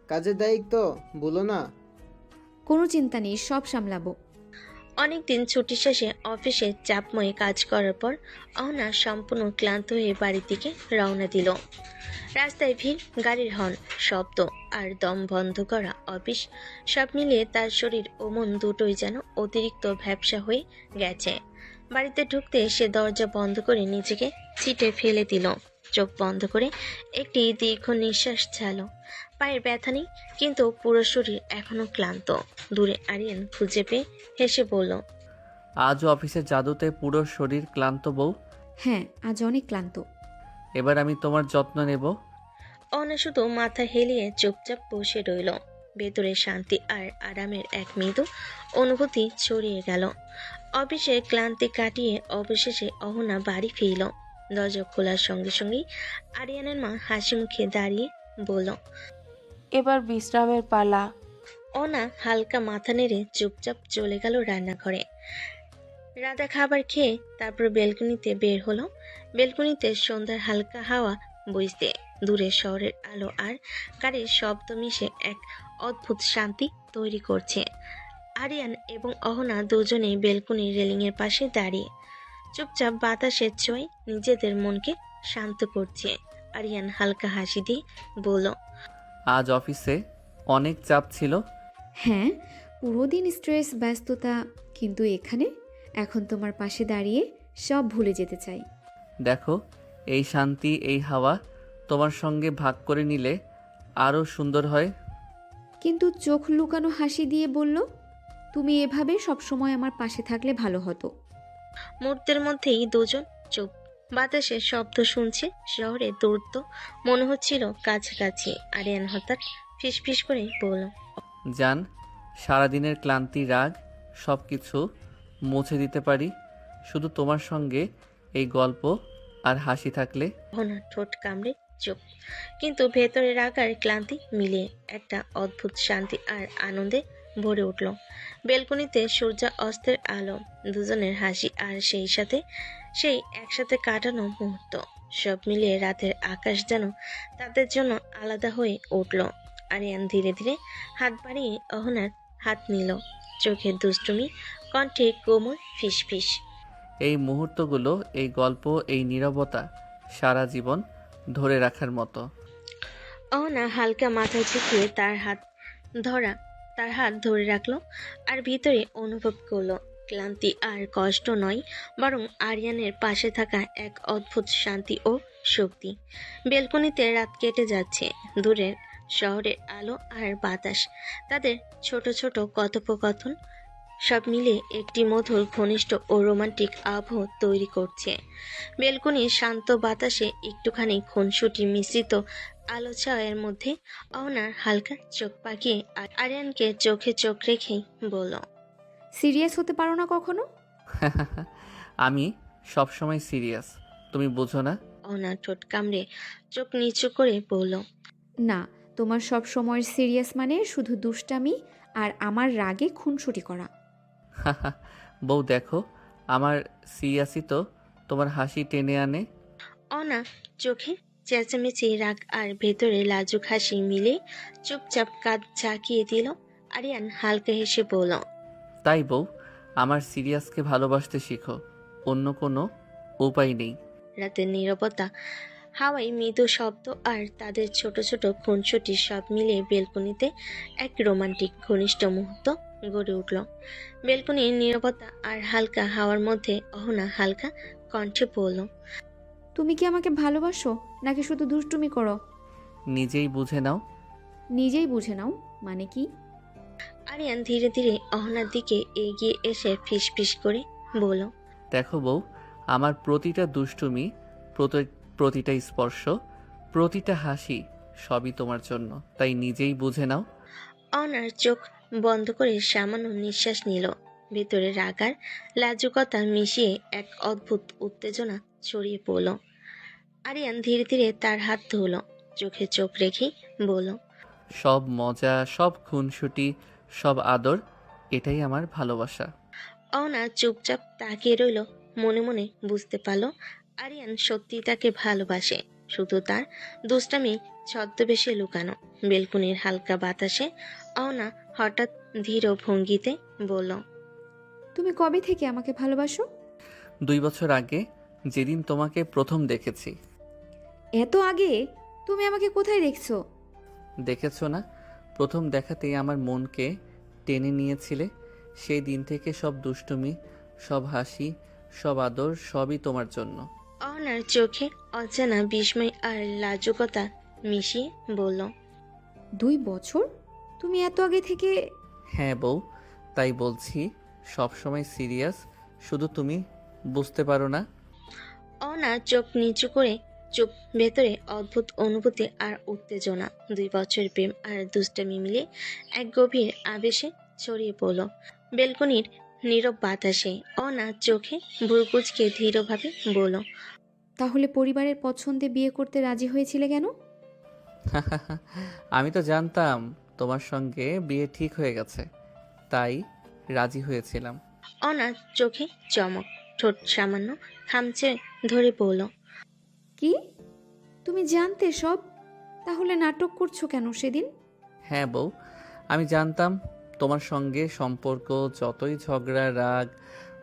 কাজের দায়িত্ব ভুলো না। কোনো চিন্তা নেই, সব সামলাবো। অনেকদিন ছুটি শেষে অফিসে চাপময় কাজ করার পর অহনা সম্পূর্ণ ক্লান্ত হয়ে বাড়ির দিকে রওনা দিল। রাস্তায় ভিড়, গাড়ির হর্ন, শব্দ আর দম বন্ধ করা অফিস, সব মিলিয়ে তার শরীর ও মন দুটোই যেন অতিরিক্ত ভ্যাপসা হয়ে গেছে। বাড়িতে ঢুকতে সে দরজা বন্ধ করে নিজেকে সিটে ফেলে দিল। চোখ বন্ধ করে একটি দীর্ঘ নিঃশ্বাস ছাড়ল। পায়ের ব্যথা নেই, কিন্তু পুরো শরীর এখনো ক্লান্ত। দূরে আরিয়ান খুঁজে পেয়ে হেসে বলল, আজ অফিসের জাদুতে পুরো শরীর ক্লান্ত বউ। হ্যাঁ, আজ অনেক ক্লান্ত। এবার আমি তোমার যত্ন নেব। অনা শুধু মাথা হেলিয়ে চুপচাপ বসে রইল। ভেতরে শান্তি আর আরামের এক মৃদু অনুভূতি ছড়িয়ে গেল। অফিসের ক্লান্তি কাটিয়ে অবশেষে অহনা বাড়ি ফিরল। দরজা খোলার সঙ্গে সঙ্গেই আরিয়ানের মা হাসি মুখে দাঁড়িয়ে বলল, এবার বিশ্রামের পালা। অনা হালকা মাথা নেড়ে চুপচাপ চলে গেল রান্নাঘরে। রাধা খাবার খেয়ে তারপর বেলকনিতে বের হলো। বেলকনিতে সন্ধ্যার হালকা হাওয়া বইতে, দূরে শহরের আলো আর গাড়ির শব্দ মিশে এক অদ্ভুত শান্তি তৈরি করছে। আরিয়ান এবং অহনা দুজনেই বেলকনির রেলিংয়ের পাশে দাঁড়িয়ে চুপচাপ বাতাসের ছোঁয়ায় নিজেদের মনকে শান্ত করছে। আরিয়ান হালকা হাসি দিয়ে বলল, আজ অফিসে অনেক চাপ ছিল। হ্যাঁ, পুরো দিন স্ট্রেস, ব্যস্ততা, কিন্তু এখানে এখন তোমার পাশে দাঁড়িয়ে সব ভুলে যেতে চাই। দেখো, এই শান্তি, এই হাওয়া তোমার সঙ্গে ভাগ করে নিলে আরও সুন্দর হয়। কিন্তু চোখ লুকানো হাসি দিয়ে বলল, তুমি এভাবে সবসময় আমার পাশে থাকলে ভালো হতো। মুহূর্তের মধ্যেই দুজন চুপ। বাতাসের শব্দ শুনছে, শহরে দূরত্ব মনে হচ্ছিল কাছাকাছি। আরিয়ান হঠাৎ ফিসফিস করে বলল, জান, সারাদিনের ক্লান্তি, রাগ সব কিছু মুছে দিতে পারি শুধু তোমার সঙ্গে এই গল্প আর হাসি থাকলে। অহনা ঠোঁট কামড়ে চুপ, কিন্তু ভেতরে রাগ আর ক্লান্তি মিলিয়ে একটা অদ্ভুত শান্তি আর আনন্দে ভরে উঠল। বেলকনিতে সূর্য অস্তের আলো, দুজনের হাসি আর সেই একসাথে কাটানো মুহূর্ত, সব মিলিয়ে রাতের আকাশ যেন তাদের জন্য আলাদা হয়ে উঠল। আরিয়ান ধীরে ধীরে হাত বাড়িয়ে অহনার হাত নিল, চোখে দুষ্টুমি, কণ্ঠে কোমল ফিসফিস। এই মুহূর্তগুলো, এই গল্প, এই নীরবতা সারা জীবন ধরে রাখার মতো। অহনা হালকা মাথা ঝুঁকিয়ে তার হাত ধরে রাখলো আর ভিতরে অনুভব করলো ক্লান্তি আর কষ্ট নয়, বরং আরিয়ানের পাশে থাকা এক অদ্ভুত শান্তি ও শক্তি। বেলকনিতে রাত কেটে যাচ্ছে, দূরের শহরের আলো আর বাতাস, তাদের ছোট ছোট কথোপকথন সব মিলে একটি মধুর, ঘনিষ্ঠ ও রোমান্টিক আবহ তৈরি করছে। বেলকনির শান্ত বাতাসে একটুখানি খুনসুটি মিশ্রিত আলো ছায়ের মধ্যে অহনার হালকা চোখ পাকিয়ে আরিয়ানকে চোখে চোখ রেখেই বলল, সিরিয়াস হতে পারো না কখনো? আমি সব সময় সিরিয়াস, তুমি বোঝো না? অহনা ঠোঁট কামড়ে চোখ নিচু করে বলল, না, তোমার সব সময় সিরিয়াস মানে শুধু দুষ্টামি আর আমার রাগে খুনসুটি করা। বউ দেখো, আমার সিরিয়াসই তো তোমার হাসি টেনে আনে। অহনা চোখে চেঁচামেচি, রাগ আর ভেতরে লাজুক হাসি মিলে চুপচাপ কাঁধ ঝাঁকিয়ে দিল। আরিয়ান হালকা হেসে বলল, তাই বউ, আমার সিরিয়াসকে ভালোবাসতে শিখো, অন্য কোনো উপায় নেই। রাতের নীরবতা, হাওয়ায় মৃদু শব্দ আর তাদের ছোট ছোট খুনসুটি সব মিলে বেলকনিতে এক রোমান্টিক ঘনিষ্ঠ মুহূর্ত গড়ে উঠল। বেলকনির নীরবতা আর হালকা হাওয়ার মধ্যে অহনা হালকা কণ্ঠে বলল, তুমি কি আমাকে ভালোবাসো নাকি শুধু দুষ্টুমি করো? নিজেই বুঝে নাও। নিজেই বুঝে নাও মানে কি? আরিয়ান ধীরে ধীরে অহনার দিকে এগিয়ে এসে ফিসফিস করে বলল, দেখো বউ, আমার প্রতিটা দুষ্টুমি, প্রতিটা স্পর্শ, প্রতিটা হাসি সবই তোমার জন্য, তাই নিজেই বুঝে নাও। অহনার চোখ বন্ধ করে সামান্য নিঃশ্বাস নিল। ভেতরে রাগ আর লাজুকতা মিশিয়ে এক অদ্ভুত উত্তেজনা ছড়িয়ে পড়ল। আরিয়ান ধীরে ধীরে তার হাত ধরল, চোখে চোখ রেখে বলল, সব মজা, সব খুনসুটি, সব আদর, এটাই আমার ভালোবাসা। অহনা চুপচাপ তাকিয়ে রইল, মনে মনে বুঝতে পারল আরিয়ান সত্যি তাকে ভালোবাসে, শুধু তার দুষ্টামি ছদ্মবেশে লুকানো। বেলকুনির হালকা বাতাসে অহনা হঠাৎ ধীর ভঙ্গিতে বলল, তুমি কবে থেকে আমাকে ভালোবাসো? 2 বছর আগে, যেদিন তোমাকে প্রথম দেখেছি। এত আগে? তুমি আমাকে কোথায় দেখছো? দেখেছো না, প্রথম দেখাতেই আমার মনকে টেনে নিয়েছিলে। সেই দিন থেকে সব দুষ্টুমি, সব হাসি, সব আদর, সবই তোমার জন্য। অহনার চোখে অজানা বিস্ময় আর লাজুকতা মিশিয়ে বলল, 2 বছর? তুমি এত আগে থেকে? হ্যাঁ বউ, তাই বলছি সব সময় সিরিয়াস, শুধু তুমি বুঝতে পারো না। অহনা চোখ নিচু করে চুপ, ভেতরে অদ্ভুত অনুভূতি আর উত্তেজনা। 2 বছর প্রেম আর দুষ্টামি মিলে এক গভীর আবেশে ছড়িয়ে পড়ল বেলকনির নীরব বাতাসে। অহনা চোখে ভুরকুচকে ধীরভাবে বলল, তাহলে পরিবারের পছন্দে বিয়ে করতে রাজি হয়েছিলে কেন? আমি তো জানতাম তোমার সঙ্গে বিয়ে ঠিক হয়ে গেছে, তাই রাজি হয়েছিলাম। অহনা চোখে চমক, ঠোঁট সামান্য খামচে ধরে বলল, কি? তুমি জানতে সব? তাহলে নাটক করছো কেন সেদিন? হ্যাঁ বউ, আমি জানতাম তোমার সঙ্গে সম্পর্ক যতই ঝগড়া, রাগ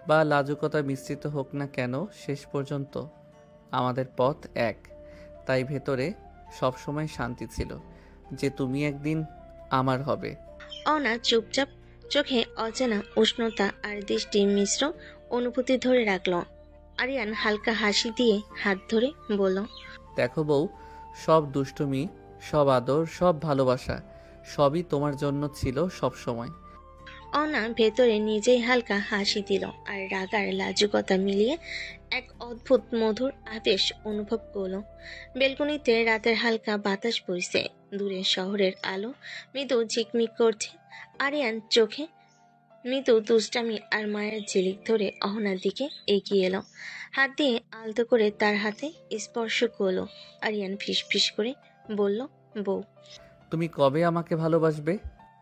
বা লাজুকতা মিশ্রিত হোক না কেন, শেষ পর্যন্ত আমাদের পথ এক। তাই ভেতরে সবসময় শান্তি ছিল যে তুমি একদিন আমার হবে। অহনা চুপচাপ চোখে অজানা উষ্ণতা আর দৃষ্টি মিশ্র অনুভূতি ধরে রাখল। আরিয়ান হালকা হাসি দিয়ে হাত ধরে বলল, দেখো বউ, সব দুষ্টুমি, সব আদর, সব ভালোবাসা সবই তোমার জন্য ছিল সব সময়। অহনা ভেতরে নিজেই হালকা হাসি দিল আর রাগ আর লাজুকতা মিলিয়ে এক অদ্ভুত মধুর আবেশ অনুভব করলো। বেলকনিতে রাতের হালকা বাতাস বইছে, দূরে শহরের আলো মৃদু ঝিকমিক করছে। আরিয়ান চোখে মৃদু দুষ্টামি আর মায়ের ঝিলিক ধরে অহনার দিকে এগিয়ে এলো, হাত দিয়ে আলতো করে তার হাতে স্পর্শ করলো। আরিয়ান ফিসফিস করে বলল, বউ, তুমি কবে আমাকে ভালোবাসবে?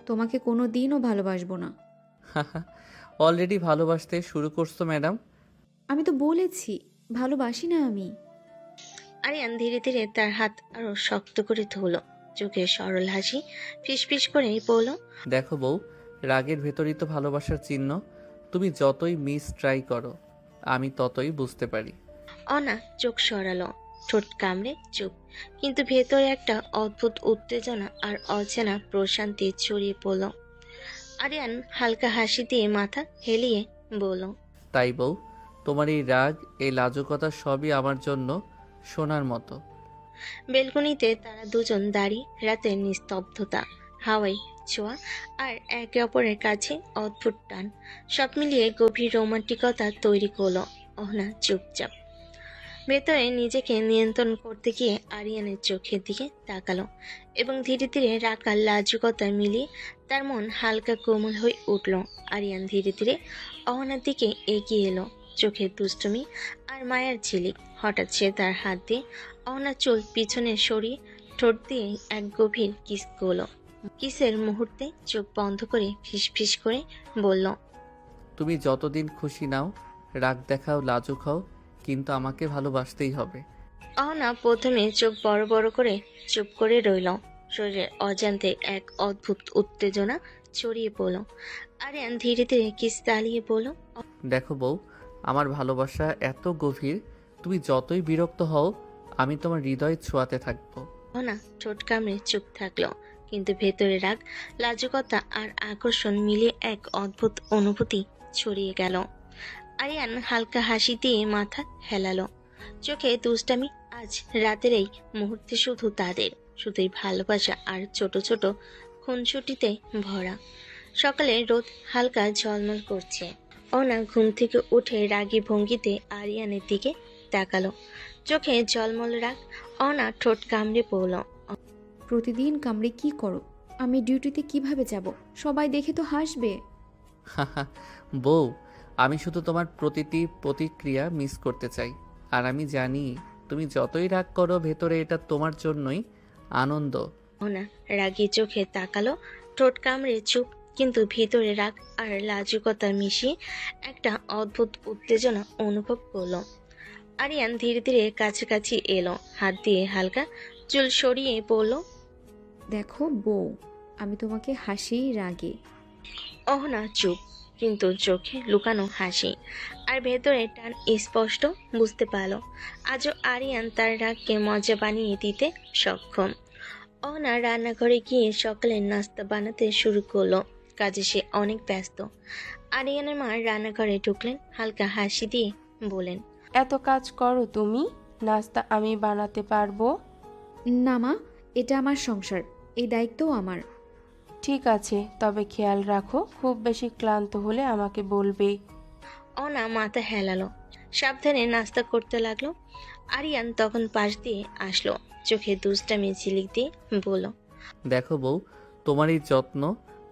তোমাকে কোনো দিনও ভালোবাসবো না। অলরেডি ভালোবাসতে শুরু করছো ম্যাডাম। আমি তো বলেছি ভালোবাসি না আমি। আরিয়ান ধীরে ধীরে তার হাত আরো শক্ত করে ধরল, চোখে সরল হাসি ফিসফিস করে বলল, দেখো বউ, রাগের ভেতরই তো ভালোবাসার চিহ্ন। তুমি যতই মিস ট্রাই করো, আমি ততই বুঝতে পারি। অনা চোখ সরালো, ঠোঁট কামড়ে চুপ, কিন্তু ভেতরে একটা অদ্ভুত উত্তেজনা আর অচেনা প্রশান্তি ছড়িয়ে পড়ল। আরিয়ান হালকা হাসি দিয়ে মাথা হেলিয়ে বলল, তাই বউ, তোমার এই রাগ, এই লাজুকতা সবই আমার জন্য শোনার মতো। বেলকনিতে তারা দুজন দাঁড়িয়ে, রাতের নিস্তব্ধতা, হাওয়াই ছোঁয়া আর একে অপরের কাছে অদ্ভুত টান, সব মিলিয়ে গভীর রোমান্টিকতা তৈরি করলো। অহনা চুপচাপ ভেতরে নিজেকে নিয়ন্ত্রণ করতে গিয়ে আরিয়ানের চোখের দিকে তাকালো এবং ধীরে ধীরে রাখা লাজুকতা মিলিয়ে তার মন হালকা কোমল হয়ে উঠল। আরিয়ান ধীরে ধীরে অহনার দিকে এগিয়ে এলো, চোখের দুষ্টুমি আর মায়ার ঝিলিক। হঠাৎ সে তার হাত দিয়ে অহনার চুল পিছনে সরিয়ে ঠোঁট দিয়ে এক গভীর কিস করলো। কিসের মুহূর্তে চোখ বন্ধ করে ফিসফিস করে বলল, তুমি যতদিন খুশি নাও, রাগ দেখাও, লাজুক হও, কিন্তু আমাকে ভালোবাসতেই হবে। অহনা প্রথমে চোখ বড় বড় করে চুপ করে রইল। শরীরের অজান্তে এক অদ্ভুত উত্তেজনা ছড়িয়ে পড়ল। আরিয়ান ধীরে ধীরে কিস চালিয়ে বলল, দেখো বউ, আমার ভালোবাসা এত গভীর, তুমি যতই বিরক্ত হও, আমি তোমার হৃদয় ছোঁয়াতে থাকবো। অহনা ঠোঁট কামড়ে চুপ থাকলো, কিন্তু ভেতরে রাগ, লাজুকতা আর আকর্ষণ মিলিয়ে এক অদ্ভুত অনুভূতি ছড়িয়ে গেল। আরিয়ান হালকা হাসি দিয়ে মাথা হেলালো, চোখে দুষ্টামি। আজ রাতের এই মুহূর্তে শুধু তাদের, শুধুই ভালোবাসা আর ছোট ছোট খুনসুটিতে ভরা। সকালে রোদ হালকা ঝলমল করছে। অনা ঘুম থেকে উঠে রাগী ভঙ্গিতে আরিয়ানের দিকে তাকালো, চোখে ঝলমল রাগ। অনা ঠোঁট কামড়ে পড়ল। প্রতিদিন কামড়ে কি করো? আমি ডিউটিতে কিভাবে যাব? সবাই দেখে তো হাসবে। বউ, আমি শুধু তোমার প্রতিটি প্রতিক্রিয়া মিস করতে চাই। আর আমি জানি তুমি যতই রাগ করো, ভেতরে এটা তোমার জন্যই আনন্দ। অনা রাগী চোখে তাকালো, ঠোঁট কামড়ে চুপ, কিন্তু ভিতরে রাগ আর লাজুকতা মিশিয়ে একটা অদ্ভুত উত্তেজনা অনুভব করলো। আরিয়ান ধীরে ধীরে কাছাকাছি এলো, হাত দিয়ে হালকা চুল সরিয়ে বলল, দেখো বউ, আমি তোমাকে হাসি রাগে। অহনা চুপ, কিন্তু চোখে লুকানো হাসি আর ভেতরে টান স্পষ্ট বুঝতে পারল। আজও আরিয়ান তার রাগকে মজা বানিয়ে দিতে সক্ষম। অহনা রান্নাঘরে গিয়ে সকালের নাস্তা বানাতে শুরু করলো। কাজে সে অনেক ব্যস্ত। আরিয়ানের মা রান্নাঘরে ঢুকলেন, হালকা হাসি দিয়ে বলেন, এত কাজ করো তুমি, নাস্তা আমি বানাতে পারবো? না মা, এটা আমার সংসার, এই দায়িত্বও আমার। ঠিক আছে, তবে খেয়াল রাখো, খুব বেশি ক্লান্ত হলে আমাকে বলবে। অনা মাথা হেলালো, সাবধানে নাস্তা করতে লাগলো। আরিয়ান তখন পাশ দিয়ে আসলো, চোখে দুষ্টামি ঝিলিক দিয়ে বলল, দেখো বউ, তোমার এই যত্ন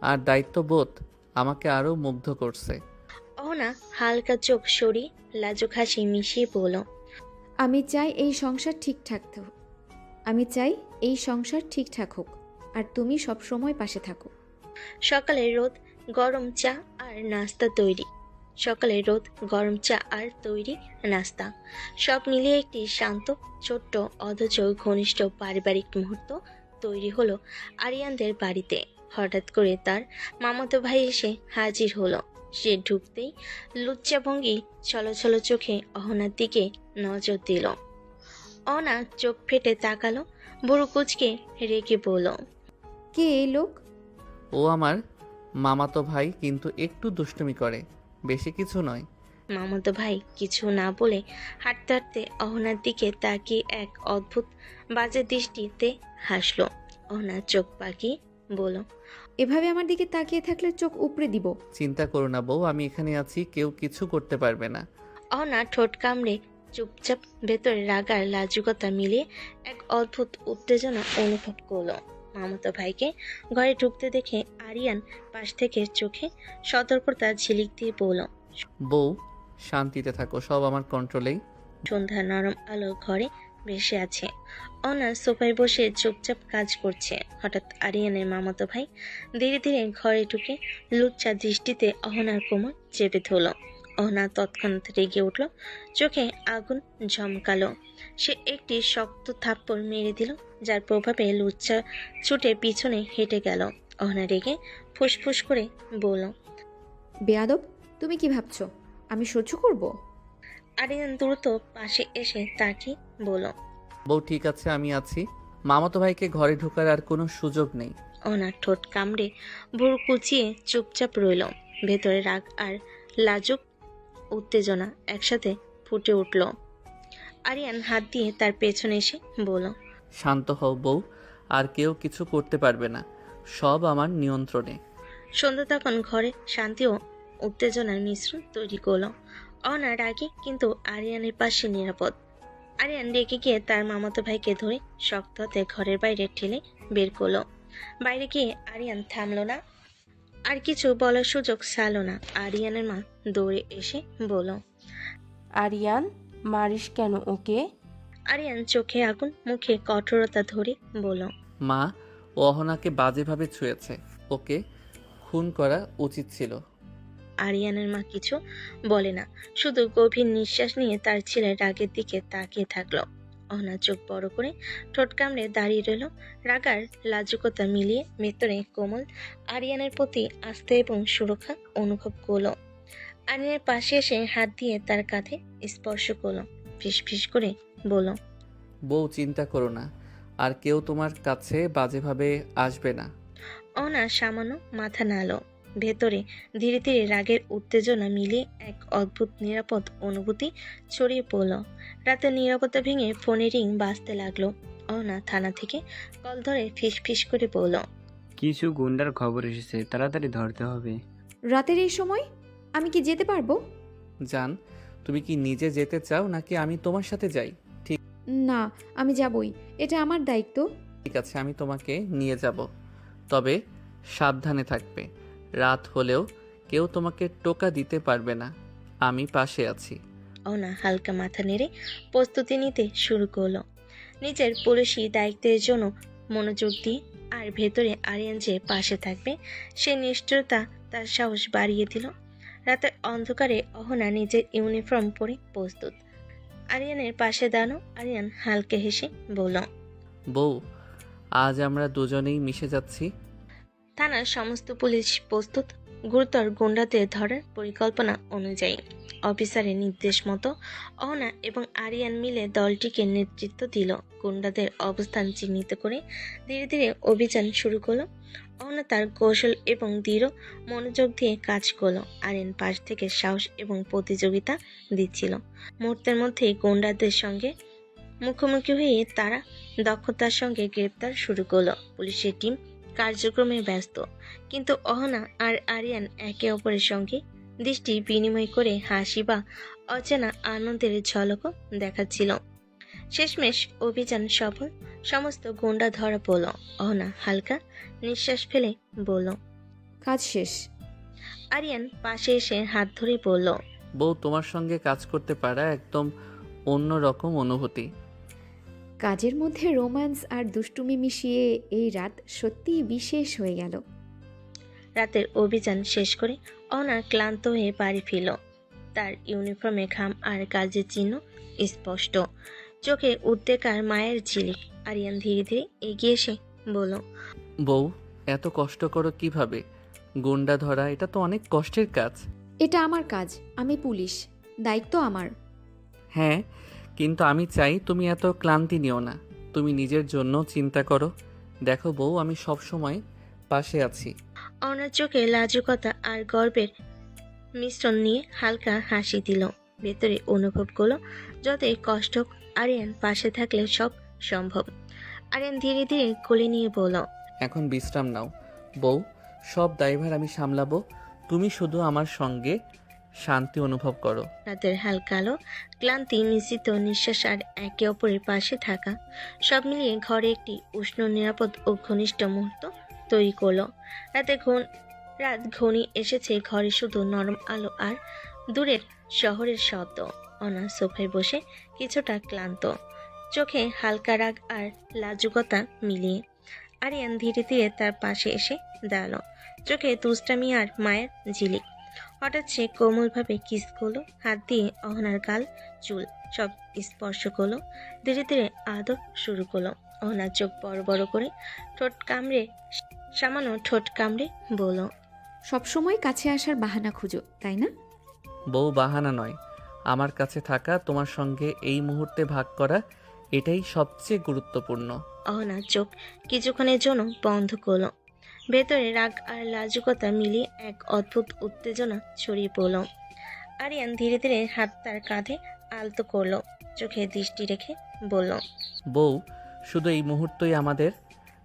আর দায়িত্ববোধ আমাকে আরো মুগ্ধ করছে। অহনা হালকা চোখ সরিয়ে লাজুক হাসি মিশিয়ে বলল, আমি চাই এই সংসার ঠিকঠাক হোক। আমি চাই এই সংসার ঠিকঠাক হোক, আর তুমি সব সময় পাশে থাকো। সকালে রোদ গরম চা আর নাস্তা তৈরি। সকালে রোদ গরম চা আর তৈরি নাস্তা, সব মিলিয়ে একটি শান্ত, ছোট্ট অথচ ঘনিষ্ঠ পারিবারিক মুহূর্ত তৈরি হলো আরিয়ানদের বাড়িতে। হঠাৎ করে তার মামাতো ভাই এসে হাজির হলো। সে ঢুকতেই লুচ্চা ভঙ্গি ছলছল চোখে অহনার দিকে নজর দিল। অহনা চোখ ফেটে তাকালো, বুড়ো কুচকে রেগে বলল, কে এই লোক? ও আমার মামাতো ভাই, কিন্তু একটু দুষ্টুমি করে, বেশি কিছু নয়। মামাতো ভাই কিছু না বলে হাঁটতে হাঁটতে অহনার দিকে তাকিয়ে এক অদ্ভুত বাজে দৃষ্টিতে হাসলো। অহনা চোখ পাকিয়ে বলল, এভাবে আমার দিকে তাকিয়ে থাকলে চোখ উপড়ে দিব। চিন্তা করো না বউ, আমি এখানে আছি, কেউ কিছু করতে পারবে না। অহনা ঠোঁট কামড়ে চুপচাপ, ভেতরে রাগার লাজুকতা মিলিয়ে এক অদ্ভুত উত্তেজনা অনুভব করলো। মামাতো ভাইকে ঘরে ঢুকতে দেখে আরিয়ান পাশ থেকে চোখে সতর্কতা ঝিলিক দিয়ে বলল, বউ, শান্তিতে থাকো, সব আমার কন্ট্রোলেই। সন্ধ্যা নরম আলো ঘরে ভেসে আছে। অনা সোফায় বসে চুপচাপ কাজ করছে। হঠাৎ আরিয়ানের মামাতো ভাই ধীরে ধীরে ঘরে ঢুকে লুচ্চা দৃষ্টিতে অহনার কোমর চেপে ধরল। অহনা তৎক্ষণাৎ রেগে উঠল, চোখে আগুন ঝমকালো। সে একটি শক্ত থাপ্পড় মেরে দিল, যার প্রভাবে লুচ্চা ছুটে পিছনে হেঁটে গেল। অহনা রেগে ফুসফুস করে বলল, বেয়াদব, তুমি কি ভাবছো আমি সহ্য করব? আরিয়ান দ্রুত পাশে এসে তাকে বলল। বউ ঠিক আছে, আমি আছি। মামাতো ভাইকে ঘরে ঢোকার আর কোনো সুযোগ নেই। অহনা ঠোঁট কামড়ে ভুরু কুচিয়ে চুপচাপ রইল। ভেতরে রাগ আর লাজুক উত্তেজনা একসাথে ফুটে উঠল। আরিয়ান হাত দিয়ে তার পেছনে এসে বলল, শান্ত হও বউ, আর কেউ কিছু করতে পারবে না, সব আমার নিয়ন্ত্রণে। সন্ধ্যা তখন ঘরে শান্তি ও উত্তেজনার মিশ্রণ তৈরি করল। অহনা রাগে কিন্তু আরিয়ানের পাশে নিরাপদ। আরিয়ান রেগে গিয়ে তার মামাতো ভাইকে ধরে শক্ত হাতে ঘরের বাইরে ঠেলে বের করলো। বাইরে গিয়ে আরিয়ান থামলো না, আর কিছু বলার সুযোগ ছাড়লো না। আরিয়ানের মা দৌড়ে এসে বলল, আরিয়ান, মারিস কেন ওকে? আরিয়ান চোখে আগুন, মুখে কঠোরতা ধরে বলল, মা, ও অহনাকে বাজেভাবে ছুঁয়েছে, ওকে খুন করা উচিত ছিল। আরিয়ানের মা কিছু বলে না, শুধু গভীর নিঃশ্বাস নিয়ে তার ছেলের রাগের দিকে তাকিয়ে থাকলো। অহনা চোখ বড় করে ঠোঁট কামড়ে দাঁড়িয়ে রইল। রাগার লাজুকতা মিলিয়ে ভেতরে কোমল আরিয়ানের প্রতি আস্থা এবং সুরক্ষা অনুভব করলো। আরিয়ানের পাশে এসে হাত দিয়ে তার কাঁধে স্পর্শ করলো, ফিসফিস করে বলল, বউ চিন্তা করো না, আর কেউ তোমার কাছে বাজেভাবে আসবে না। অহনা সামান্য মাথা নাড়ল। ভেতরে ধীরে ধীরে রাগের উত্তেজনা মিলিয়ে এক অদ্ভুত নিরাপদ অনুভূতি ছড়িয়ে পড়ল। রাতের নীরবতা ভেঙে ফোনের রিং বাজতে লাগলো। অহনা থানা থেকে কল ধরে ফিসফিস করে বলল, কিছু গুন্ডার খবর এসেছে, তাড়াতাড়ি ধরতে হবে। রাতের এই সময় আমি কি যেতে পারবো? জান, তুমি কি নিজে যেতে চাও নাকি আমি তোমার সাথে যাই? না, আমি যাবই, এটা আমার দায়িত্ব। ঠিক আছে, আমি তোমাকে নিয়ে যাব, তবে সাবধানে থাকবে। রাত হলেও কেউ তোমাকে টোকা দিতে পারবে না, আমি পাশে আছি। অহনা হালকা মাথা নেড়ে প্রস্তুতি নিতে শুরু করলো, নিজের পুলিশি দায়িত্বের জন্য মনোযোগ দিয়ে। আর ভেতরে আরিয়ান যে পাশে থাকবে সে নিশ্চয়তা তার সাহস বাড়িয়ে দিল। রাতের অন্ধকারে অহনা নিজের ইউনিফর্ম পরে প্রস্তুত। আরিয়ানের পাশে দাঁড়ানো। আরিয়ান হালকা হেসে বলল, বউ, আজ আমরা দুজনেই মিশে যাচ্ছি। থানার সমস্ত পুলিশ প্রস্তুত গুরুতর গুন্ডাদের ধরার পরিকল্পনা অনুযায়ী। অফিসারের নির্দেশ মতো অহনা এবং আরিয়ান মিলে দলটিকে নেতৃত্ব দিল। গুন্ডাদের অবস্থান চিহ্নিত করে ধীরে ধীরে অভিযান শুরু করলো। অহনা তার কৌশল এবং দৃঢ় মনোযোগ দিয়ে কাজ করলো। আরিয়ান পাশ থেকে সাহস এবং প্রতিযোগিতা দিচ্ছিল। মুহূর্তের মধ্যেই গুন্ডাদের সঙ্গে মুখোমুখি হয়ে তারা দক্ষতার সঙ্গে গ্রেপ্তার শুরু করলো। পুলিশের টিম কার্যক্রমে ব্যস্ত, কিন্তু অহনা আর আরিয়ান একে অপরের সঙ্গে দৃষ্টি বিনিময় করে হাসি বা অচেনা আনন্দের ঝলকও দেখাচ্ছিল। শেষমেশ অভিযান সফল, সমস্ত গুন্ডা ধরা পড়ল। অহনা হালকা নিঃশ্বাস ফেলে বলল, কাজ শেষ। আরিয়ান পাশে এসে হাত ধরে বলল, বউ, তোমার সঙ্গে কাজ করতে পারা একদম অন্য রকম অনুভূতি। কাজের মধ্যে রোম্যান্স আর দুষ্টুমি মিশিয়ে এই রাত সত্যিই বিশেষ হয়ে গেল। রাতের অভিযান শেষ করে অহনা ক্লান্ত হয়ে বাড়ি ফিরল। তার ইউনিফর্মে ঘাম আর কাজের চিহ্ন স্পষ্ট, চোখে উদ্বেগ আর মায়ের ঝিলিক। আরিয়ান ধীরে ধীরে এগিয়ে এসে বলল, বউ, এত কষ্ট করো কিভাবে? গুন্ডা ধরা এটা তো অনেক কষ্টের কাজ। এটা আমার কাজ, আমি পুলিশ, দায়িত্ব আমার। হ্যাঁ, কিন্তু আমি চাই তুমি এত ক্লান্তি নিও না, তুমি নিজের জন্য চিন্তা করো। দেখো বউ, আমি সব সময় পাশে আছি। অহনার চোখে লাজুকতা আর গর্বের মিশ্রণ নিয়ে হালকা হাসি দিল। ভেতরে অনুভব করলো যতই কষ্ট হোক, আরিয়ান পাশে থাকলে সব সম্ভব। আরিয়ান ধীরে ধীরে কোলে নিয়ে বলল, এখন বিশ্রাম নাও বউ, সব দায়ভার আমি সামলাবো, তুমি শুধু আমার সঙ্গে শান্তি অনুভব করো। রাতের হালকা আলো, ক্লান্তি মিশ্রিত নিঃশ্বাস আর একে অপরের পাশে থাকা, সব মিলিয়ে ঘরে একটি উষ্ণ, নিরাপদ ও ঘনিষ্ঠ মুহূর্ত তৈরি করলো। রাত ঘনিয়ে এসেছে, ঘরে শুধু নরম আলো আর দূরের শহরের শব্দ। অনা সোফায় বসে কিছুটা ক্লান্ত, চোখে হালকা রাগ আর লাজুকতা মিলিয়ে। আরিয়ান ধীরে ধীরে তার পাশে এসে দাঁড়ালো, চোখে দুষ্টামি আর মায়ের ঝিলিক। হঠাৎ সে কোমলভাবে কিস করলো, হাত দিয়ে অহনার গাল, চুল সব স্পর্শ করলো, ধীরে ধীরে আদর শুরু করলো। অহনার চোখ বড় বড় করে সামান্য ঠোঁট কামড়ে বলল, সবসময় কাছে আসার বাহানা খুঁজো, তাই না? বউ, বাহানা নয়, আমার কাছে থাকা, তোমার সঙ্গে এই মুহূর্তে ভাগ করা, এটাই সবচেয়ে গুরুত্বপূর্ণ। অহনা চোখ কিছুক্ষণের জন্য বন্ধ করলো। ভেতরে রাগ আর লাজুকতা মিলিয়ে এক অদ্ভুত উত্তেজনা ছড়িয়ে পড়ল। আরিয়ান ধীরে ধীরে হাত তার কাঁধে আলতো করলো, চোখে দৃষ্টি রেখে বলল, বউ, শুধু এই মুহূর্তই আমাদের,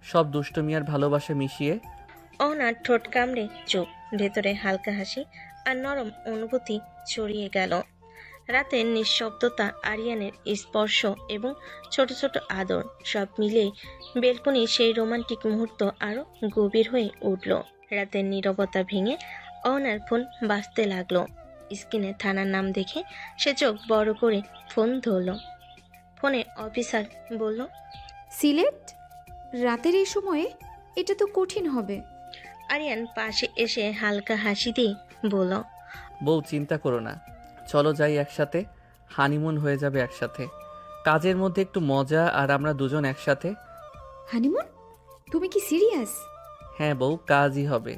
সব দুষ্টুমি আর ভালোবাসা মিশিয়ে। অহনার ঠোঁট কামড়ে চোখ, ভেতরে হালকা হাসি আর নরম অনুভূতি ছড়িয়ে গেল। রাতের নিঃশব্দতা, আরিয়ানের স্পর্শ এবং ছোট ছোট আদর সব মিলিয়ে বেলকনির সেই রোমান্টিক মুহূর্ত আরো গভীর হয়ে উঠল। রাতের নীরবতা ভেঙে অহনার ফোন বাজতে লাগলো। স্ক্রিনে থানার নাম দেখে সে চোখ বড় করে ফোন ধরল। ফোনে অফিসার বলল, সিলেট? রাতের এই সময়ে? এটা তো কঠিন হবে। আরিয়ান পাশে এসে হালকা হাসি দিয়ে বলল, বউ, চিন্তা করো না, চলো যাই একসাথে, হানিমুন হয়ে যাবে একসাথে, কাজের মধ্যে একটু মজা আর আমরা দুজন একসাথে। হানিমুন? তুমি কি সিরিয়াস? হ্যাঁ বউ, কাজই হবে,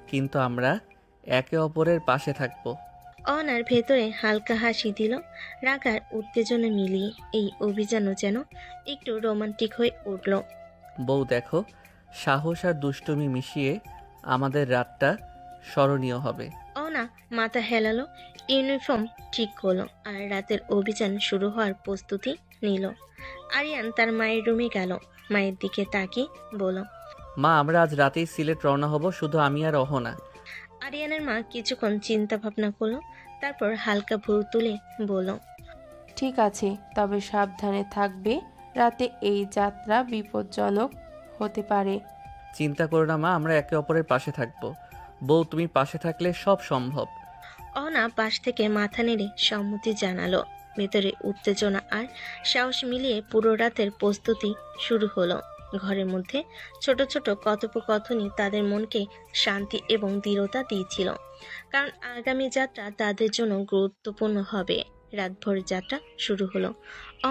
কিন্তু আমরা একে অপরের পাশে থাকবো। অনার ভেতরে হালকা হাসি দিল। রাগ আর উত্তেজনা মিলিয়ে এই অভিযানও যেন একটু রোমান্টিক হয়ে উঠল। বউ দেখো, সাহস আর দুষ্টুমি মিশিয়ে আমাদের রাতটা স্মরণীয় হবে। অনা মাথা হেলালো, ইউনিফর্ম ঠিক করলো আর রাতের অভিযান শুরু হওয়ার প্রস্তুতি নিল। আরিয়ান তার মায়ের রুমে গেল, মায়ের দিকে তাকিয়ে বলল, মা, আমরা আজ রাতেই সিলেট রওনা হব, শুধু আমি আর অহনা। আরিয়ানের মা কিছুক্ষণ চিন্তা ভাবনা করলো, তারপর হালকা ভুরু তুলে বলল, ঠিক আছে, তবে সাবধানে থাকবে, রাতে এই যাত্রা বিপজ্জনক হতে পারে। চিন্তা করো না মা, আমরা একে অপরের পাশে থাকবো। বউ, তুমি পাশে থাকলে সব সম্ভব। অনা পাশ থেকে মাথা নেড়ে সম্মতি জানালো। ভেতরে উত্তেজনা আর সাহস মিলিয়ে পুরো রাতের প্রস্তুতি শুরু হলো। ঘরের মধ্যে ছোট ছোট কথোপকথনই তাদের মনকে শান্তি এবং দৃঢ়তা দিয়েছিল, কারণ আগামী যাত্রা তাদের জন্য গুরুত্বপূর্ণ হবে। রাতভর যাত্রা শুরু হলো।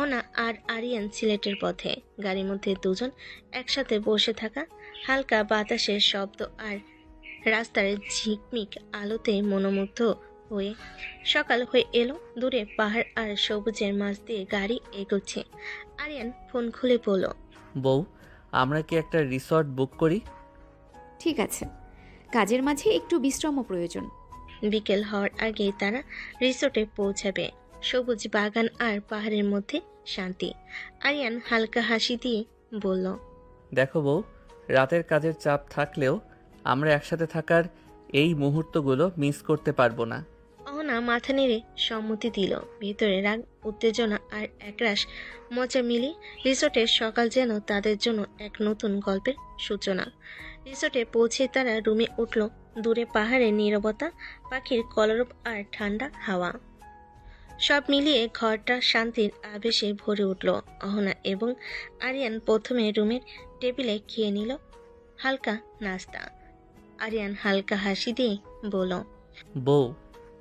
অনা আর আরিয়ান সিলেটের পথে। গাড়ির মধ্যে দুজন একসাথে বসে থাকা, হালকা বাতাসের শব্দ আর রাস্তার ঝিকমিক আলোতে মনোমুগ্ধ হয়ে সকাল হয়ে এলো। দূরে পাহাড় আর সবুজের মাঝ দিয়ে গাড়ি এগোচ্ছে। আরিয়ান ফোন খুলে বলল, বউ, আমরা কি একটা রিসর্ট বুক করি? ঠিক আছে, কাজের মাঝে একটু বিশ্রামও প্রয়োজন। বিকেল হওয়ার আগেই তারা রিসোর্টে পৌঁছাবে। সবুজ বাগান আর পাহাড়ের মধ্যে শান্তি। আরিয়ান হালকা হাসি দিয়ে বলল, দেখো বউ, রাতের কাজের চাপ থাকলেও আমরা একসাথে থাকার এই মুহূর্তগুলো মিস করতে পারবো না। অহনা মাথা নেড়ে সম্মতি দিল। ভেতরে রাগ, উত্তেজনা আর একরাশ মজা মিলিয়ে রিসোর্টের সকাল যেন তাদের জন্য এক নতুন গল্পের সূচনা। রিসোর্টে পৌঁছে তারা রুমে উঠল। দূরে পাহাড়ের নীরবতা, পাখির কলরব আর ঠান্ডা হাওয়া, সব মিলিয়ে ঘরটা শান্তির আবেশে ভরে উঠল। অহনা এবং আরিয়ান প্রথমে রুমের টেবিলে খেয়ে নিল হালকা নাস্তা। আরিয়ান হালকা হাসি দিয়ে বলল, বউ,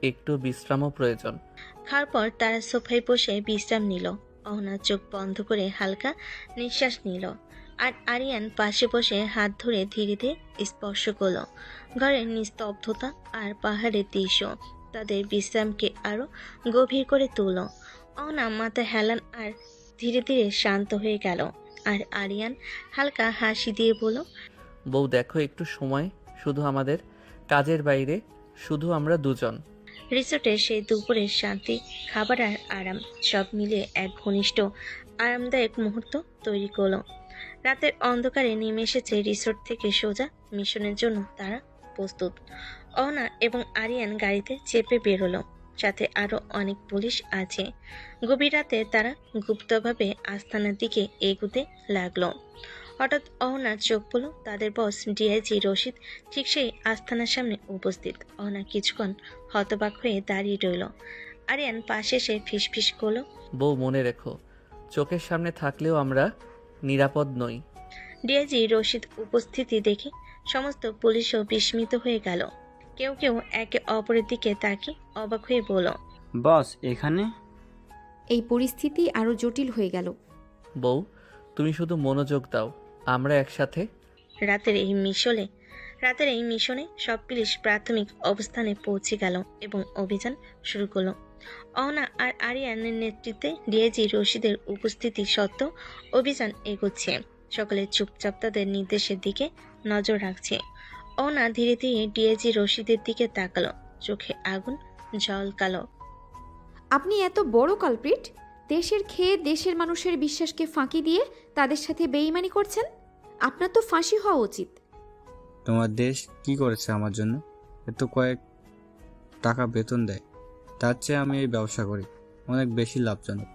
একটু বিশ্রামও প্রয়োজন। খাওয়ার পর তারা সোফায় বসে বিশ্রাম নিল। অহনা চোখ বন্ধ করে হালকা নিঃশ্বাস নিল, আর আরিয়ান পাশে বসে হাত ধরে ধীরে ধীরে স্পর্শ করল। ঘরের নিস্তব্ধতা আর পাহাড়ের দৃশ্য তাদের বিশ্রামকে আরো গভীর করে তুলল। অহনা মাথা হেলান আর ধীরে ধীরে শান্ত হয়ে গেল। আর আরিয়ান হালকা হাসি দিয়ে বলল, বউ দেখো, একটু সময় শুধু আমাদের, কাজের বাইরে শুধু আমরা দুজন। রিসোর্টে সেই দুপুরের শান্তি, খাবার আর আরাম সব মিলিয়ে এক ঘনিষ্ঠ আরামদায়ক মুহূর্ত তৈরি করলো। রাতের অন্ধকারে নেমে এসেছে রিসোর্ট থেকে সোজা মিশনের জন্য তারা প্রস্তুত। অহনা এবং আরিয়ান গাড়িতে চেপে বেরোলো, সাথে আরো অনেক পুলিশ আছে। গভীর রাতে তারা গুপ্তভাবে আস্তানার দিকে এগুতে লাগলো। হঠাৎ অহনার চোখ পড়ল, তাদের বস ডিআইজি রশিদ ঠিক সেই আস্তানার সামনে উপস্থিত। অহনা কিছুক্ষণ হতবাক হয়ে দাঁড়িয়ে রইল। আরিয়ান পাশে এসে ফিসফিস করলো, বউ, মনে রেখো, চোখের সামনে থাকলেও আমরা নিরাপদ নই। ডিআইজি রশিদ উপস্থিতি দেখে সমস্ত পুলিশও বিস্মিত হয়ে গেল। কেউ কেউ একে অপরের দিকে তাকিয়ে অবাক হয়ে বলল, বস এখানে? এই পরিস্থিতি আরো জটিল হয়ে গেল। বউ, তুমি শুধু মনোযোগ দাও, আমরা একসাথে। রাতের এই মিশনে সব পুলিশ প্রাথমিক অবস্থানে পৌঁছে গেল এবং অভিযান শুরু করলো। অহনা আর আরিয়ানের নেতৃত্বে ডিআইজি রশিদের উপস্থিতি সত্ত্বেও অভিযান এগোচ্ছে। সকলে চুপচাপ তাদের নির্দেশের দিকে নজর রাখছে। অহনা ধীরে ধীরে ডিআইজি রশিদের দিকে তাকালো, চোখে আগুন ঝলকালো। আপনি এত বড় কালপ্রিট, দেশের খেয়ে দেশের মানুষের বিশ্বাসকে ফাঁকি দিয়ে তাদের সাথে বেইমানি করছেন। আপনার তো ফাঁসি হওয়া উচিত। তোমার দেশ কি করেছে আমার জন্য? এত কয়েক টাকা বেতন দেয়, তার চেয়ে আমি এই ব্যবসা করি, অনেক বেশি লাভজনক।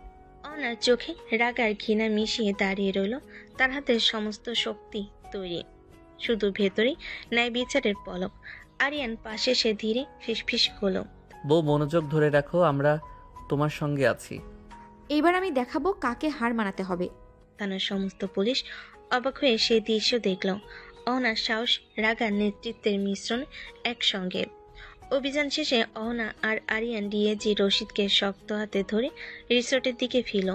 অহনার চোখে রাগ আর ঘৃণা মিশিয়ে দাঁড়িয়ে রইল। তার হাতে সমস্ত শক্তি তৈরি, শুধু ভেতরে ন্যায় বিচারের পলক। আরিয়ান পাশে সে ধীরে ফিসফিস হলো, বউ মনোযোগ ধরে রাখো, আমরা তোমার সঙ্গে আছি। এইবার আমি দেখাবো কাকে হার মানাতে হবে। থানার সমস্ত পুলিশ অবাক হয়ে সেই দৃশ্য দেখল। অহনার সাহস, রাগার নেতৃত্বের মিশ্রণ একসঙ্গে। অভিযান শেষে অহনা আর আরিয়ান ডিএজি রশিদকে শক্ত হাতে ধরে রিসোর্টের দিকে ফিরল।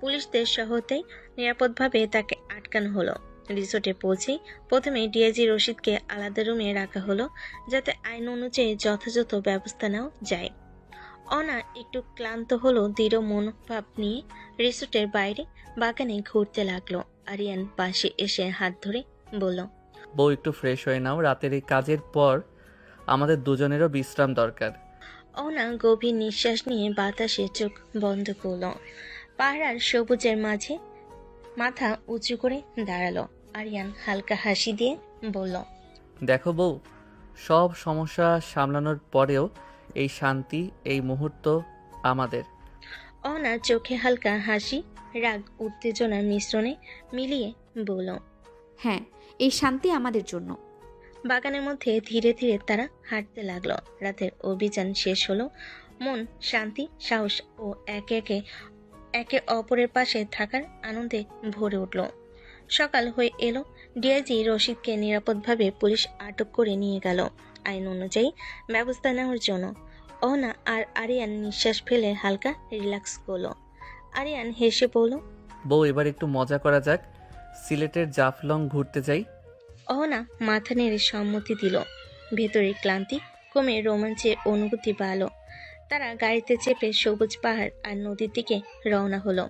পুলিশদের সহায়তায় নিরাপদভাবে তাকে আটকানো হলো। রিসোর্টে পৌঁছেই প্রথমে ডিএজি রশিদকে আলাদা রুমে রাখা হলো, যাতে আইন অনুযায়ী যথাযথ ব্যবস্থা নেওয়া যায়। অহনা একটু ক্লান্ত হলো, দৃঢ় মনোভাব নিয়ে রিসোর্টের বাইরে বাগানে ঘুরতে লাগলো। আরিয়ান পাশে এসে হাত ধরে বলল, বউ একটু ফ্রেশ হয়ে নাও, রাতের এই কাজের পর আমাদের দুজনেরও বিশ্রাম দরকার। অহনা গভীর নিঃশ্বাস নিয়ে বাতাসে চোখ বন্ধ করল। পাহাড়ার সবুজের মাঝে মাথা উঁচু করে দাঁড়ালো। আরিয়ান হালকা হাসি দিয়ে বলল, দেখো বউ, সব সমস্যা সামলানোর পরেও এই শান্তি, এই মুহূর্ত আমাদের। অহনা চোখে হালকা হাসি, রাগ, উত্তেজনার মিশ্রণে মিলিয়ে বলল, হ্যাঁ, এই শান্তি আমাদের জন্য। বাগানের মধ্যে ধীরে ধীরে তারা হাঁটতে লাগলো। রাতের অভিযান শেষ হলো। মন শান্তি, সাহস ও একে অপরের পাশে থাকার আনন্দে ভরে উঠল। সকাল হয়ে এলো। ডিআইজি রশিদকে নিরাপদভাবে পুলিশ আটক করে নিয়ে গেল আইন অনুযায়ী ব্যবস্থা নেওয়ার জন্য। অহনা আর আরিয়ান নিঃশ্বাস ফেলে হালকা রিল্যাক্স করলো। আরিয়ান হেসে বলল, বউ এবার একটু মজা করা যাক, সিলেটের জাফলং ঘুরতে যাই। অহনা মাথা নেড়ে সম্মতি দিল। ভেতরে ক্লান্তি কমে রোমাঞ্চের অনুভূতি বাড়ল। তারা গাড়িতে চেপে সবুজ পাহাড় আর নদীর দিকে রওনা হলো।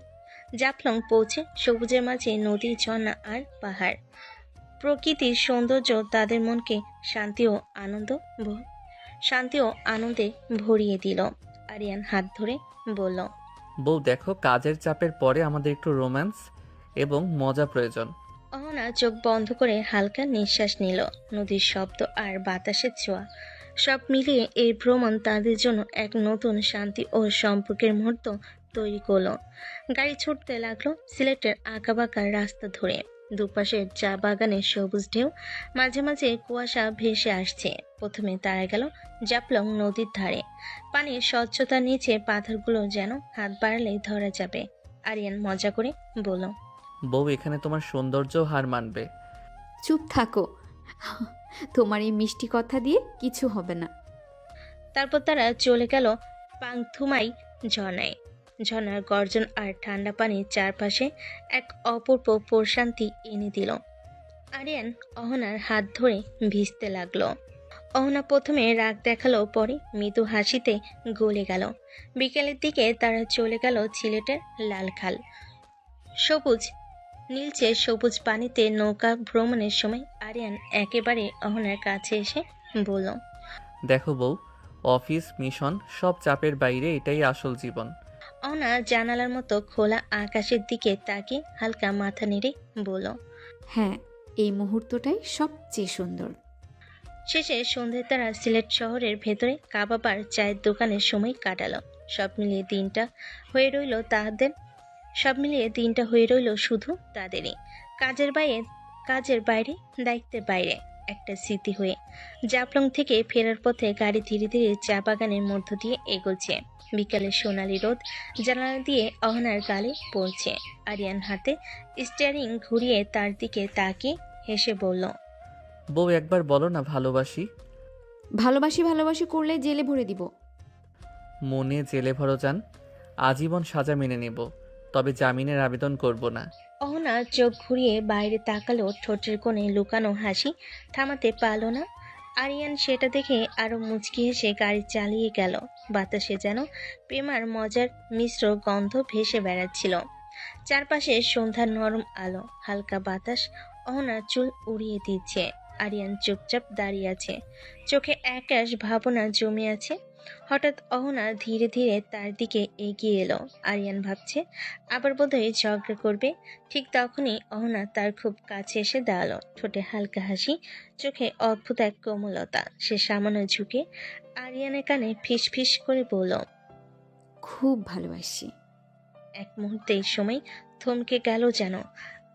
জাফলং পৌঁছে সবুজের মাঝে নদী, ঝর্ণা আর পাহাড়, প্রকৃতির সৌন্দর্য তাদের মনকে শান্তি ও আনন্দে ভরিয়ে দিল। আরিয়ান হাত ধরে বলল, বউ দেখো, কাজের চাপের পরে আমাদের একটু রোম্যান্স এবং মজা প্রয়োজন। অহনা চোখ বন্ধ করে হালকা নিঃশ্বাস নিল। নদীর শব্দ আর বাতাসের ছোঁয়া সব মিলিয়ে এই ভ্রমণ তাদের জন্য এক নতুন শান্তি ও সম্পর্কের মুহূর্ত তৈরি করলো। গাড়ি ছুটতে লাগলো সিলেটের আঁকাবাঁকা রাস্তা ধরে। দুপাশে চা বাগানের সবুজ ঢেউ, মাঝে মাঝে কুয়াশা ভেসে আসছে। প্রথমে তারা গেল জাফলং নদীর ধারে। পানির স্বচ্ছতার নিচে পাথরগুলো যেন হাত বাড়ালেই ধরা যাবে। আরিয়ান মজা করে বলল, বউ এখানে তোমার সৌন্দর্য হার মানবে। চুপ থাকো, তোমার এই মিষ্টি কথা দিয়ে কিছু হবে না। তারপর তারা চলে গেল পাংথুমাই ঝর্ণায়। ঝর্ণার গর্জন আর ঠান্ডা পানির চারপাশে এক অপূর্ব প্রশান্তি এনে দিল। আরিয়ান অহনার হাত ধরে ভিজতে লাগলো। অহনা প্রথমে রাগ দেখালো, পরে মৃদু হাসিতে গলে গেল। বিকেলের দিকে তারা চলে গেল সিলেটের লালখাল। নীলচে সবুজ পানিতে নৌকা ভ্রমণের সময় আরিয়ান একেবারে অহনার কাছে এসে বলল, দেখো বউ, অফিস, মিশন সব চাপের বাইরে এটাই আসল জীবন। অহনা জানালার মতো খোলা আকাশের দিকে তাকিয়ে হালকা মাথা নেড়ে বলল, হ্যাঁ, এই মুহূর্তটাই সবচেয়ে সুন্দর। শেষে সন্ধ্যে তারা সিলেট শহরের ভেতরে কাবাবার চায়ের দোকানের সময় কাটালো। সব মিলিয়ে দিনটা হয়ে রইল শুধু তাদেরই। কাজের বাইরে, দায়িত্বের বাইরে একটা স্মৃতি হয়ে। জাফলং থেকে ফেরার পথে গাড়ি ধীরে ধীরে চা বাগানের মধ্য দিয়ে এগোচ্ছে। বিকালের সোনালি রোদ জানালা দিয়ে অহনার গালে পড়ছে। আরিয়ান হাতে স্টিয়ারিং ঘুরিয়ে তার দিকে তাকিয়ে হেসে বলল, বউ একবার বলো না ভালোবাসি। ভালোবাসি করলে জেলে ভরে দিব। মনে জেলে ভরো যান, আজীবন সাজা মেনে নেব, তবে জামিনের আবেদন করব না। অহনা চোখ ঘুরিয়ে বাইরে তাকালো। ঠোঁটের কোণে লুকানো হাসি থামাতে পারল না। আরিয়ান সেটা দেখে আরো মুচকি হেসে গাড়ি চালিয়ে গেল। বাতাসে যেন প্রেমার মজার মিশ্র গন্ধ ভেসে বেড়াচ্ছিল। চারপাশে সন্ধ্যার নরম আলো, হালকা বাতাস অহনার চুল উড়িয়ে দিচ্ছে। আরিয়ান চুপচাপ দাঁড়িয়ে আছে, চোখে একাশ ভাবনা জমে আছে। হঠাৎ অহনা ধীরে ধীরে তার দিকে এগিয়ে এলো। আরিয়ান ভাবছে আবার বোধহয় ঝগড়া করবে। ঠিক তখনই অহনা তার খুব কাছে এসে দাঁড়ালো, ঠোঁটে হালকা হাসি, চোখে অদ্ভুত এক কোমলতা। সে সামান্য ঝুঁকে আরিয়ানের কানে ফিস ফিস করে বলল, খুব ভালোবাসি। এক মুহূর্তেই সময় থমকে গেল যেন।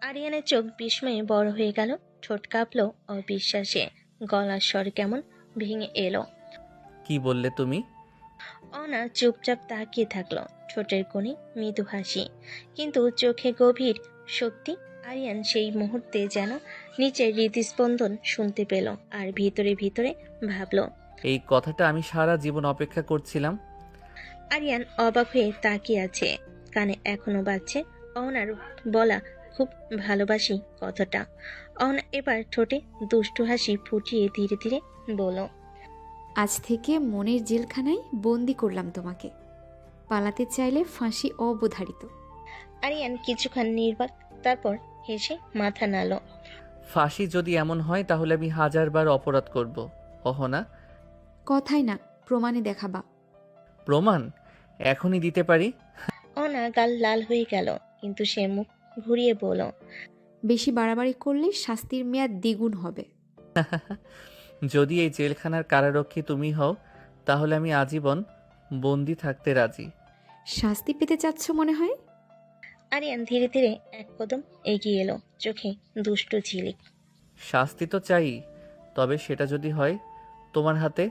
আরিয়ানের চোখ বিস্ময়ে বড় হয়ে গেল, ঠোঁট কাঁপলো অবিশ্বাসে, গলার স্বর কেমন ভেঙে এলো। কি বললে তুমি? অনা চুপচাপ তাকিয়ে থাকলো, ঠোঁটের কোণে মৃদু হাসি, কিন্তু চোখে গভীর সত্যি। আরিয়ান সেই মুহূর্তে যেন নিচের হৃদস্পন্দন শুনতে পেল, আর ভিতরে ভিতরে ভাবলো, এই কথাটা আমি সারা জীবন অপেক্ষা করছিলাম। আরিয়ান অবাক হয়ে তাকিয়ে আছে, কানে এখনো বাজছে অহনার বলা খুব ভালোবাসি কথাটা। অহনা এবার ঠোঁটে দুষ্টু হাসি ফুটিয়ে ধীরে ধীরে বলল, আজ থেকে মনের জেলখানায় বন্দি করলাম তোমাকে। পালাতে চাইলে ফাঁসি অবধারিত। আরিয়ান কিছুক্ষণ নির্বাক, তারপর হেসে মাথা নাড়ল। ফাঁসি যদি এমন হয় তাহলে আমি 1000বার অপরাধ করব। অহনা, কথাই না, প্রমাণে দেখাবা। প্রমাণ এখনই দিতে পারি। অনা গাল লাল হয়ে গেল, কিন্তু সে মুখ ঘুরিয়ে বলল, বেশি বাড়াবাড়ি করলে শাস্তির মেয়াদ দ্বিগুণ হবে। যদি এই জেলখানার কারারক্ষী তুমি হও তাহলে আমি আজীবন বন্দি থাকতে রাজি। শাস্তি পেতে চাচ্ছ মনে হয়? আরিয়ান ধীরে ধীরে এক কদম এগিয়ে এলো, চোখে দুষ্ট ঝিলিক। শাস্তি তো চাই, তবে সেটা যদি হয় তোমার হাতে।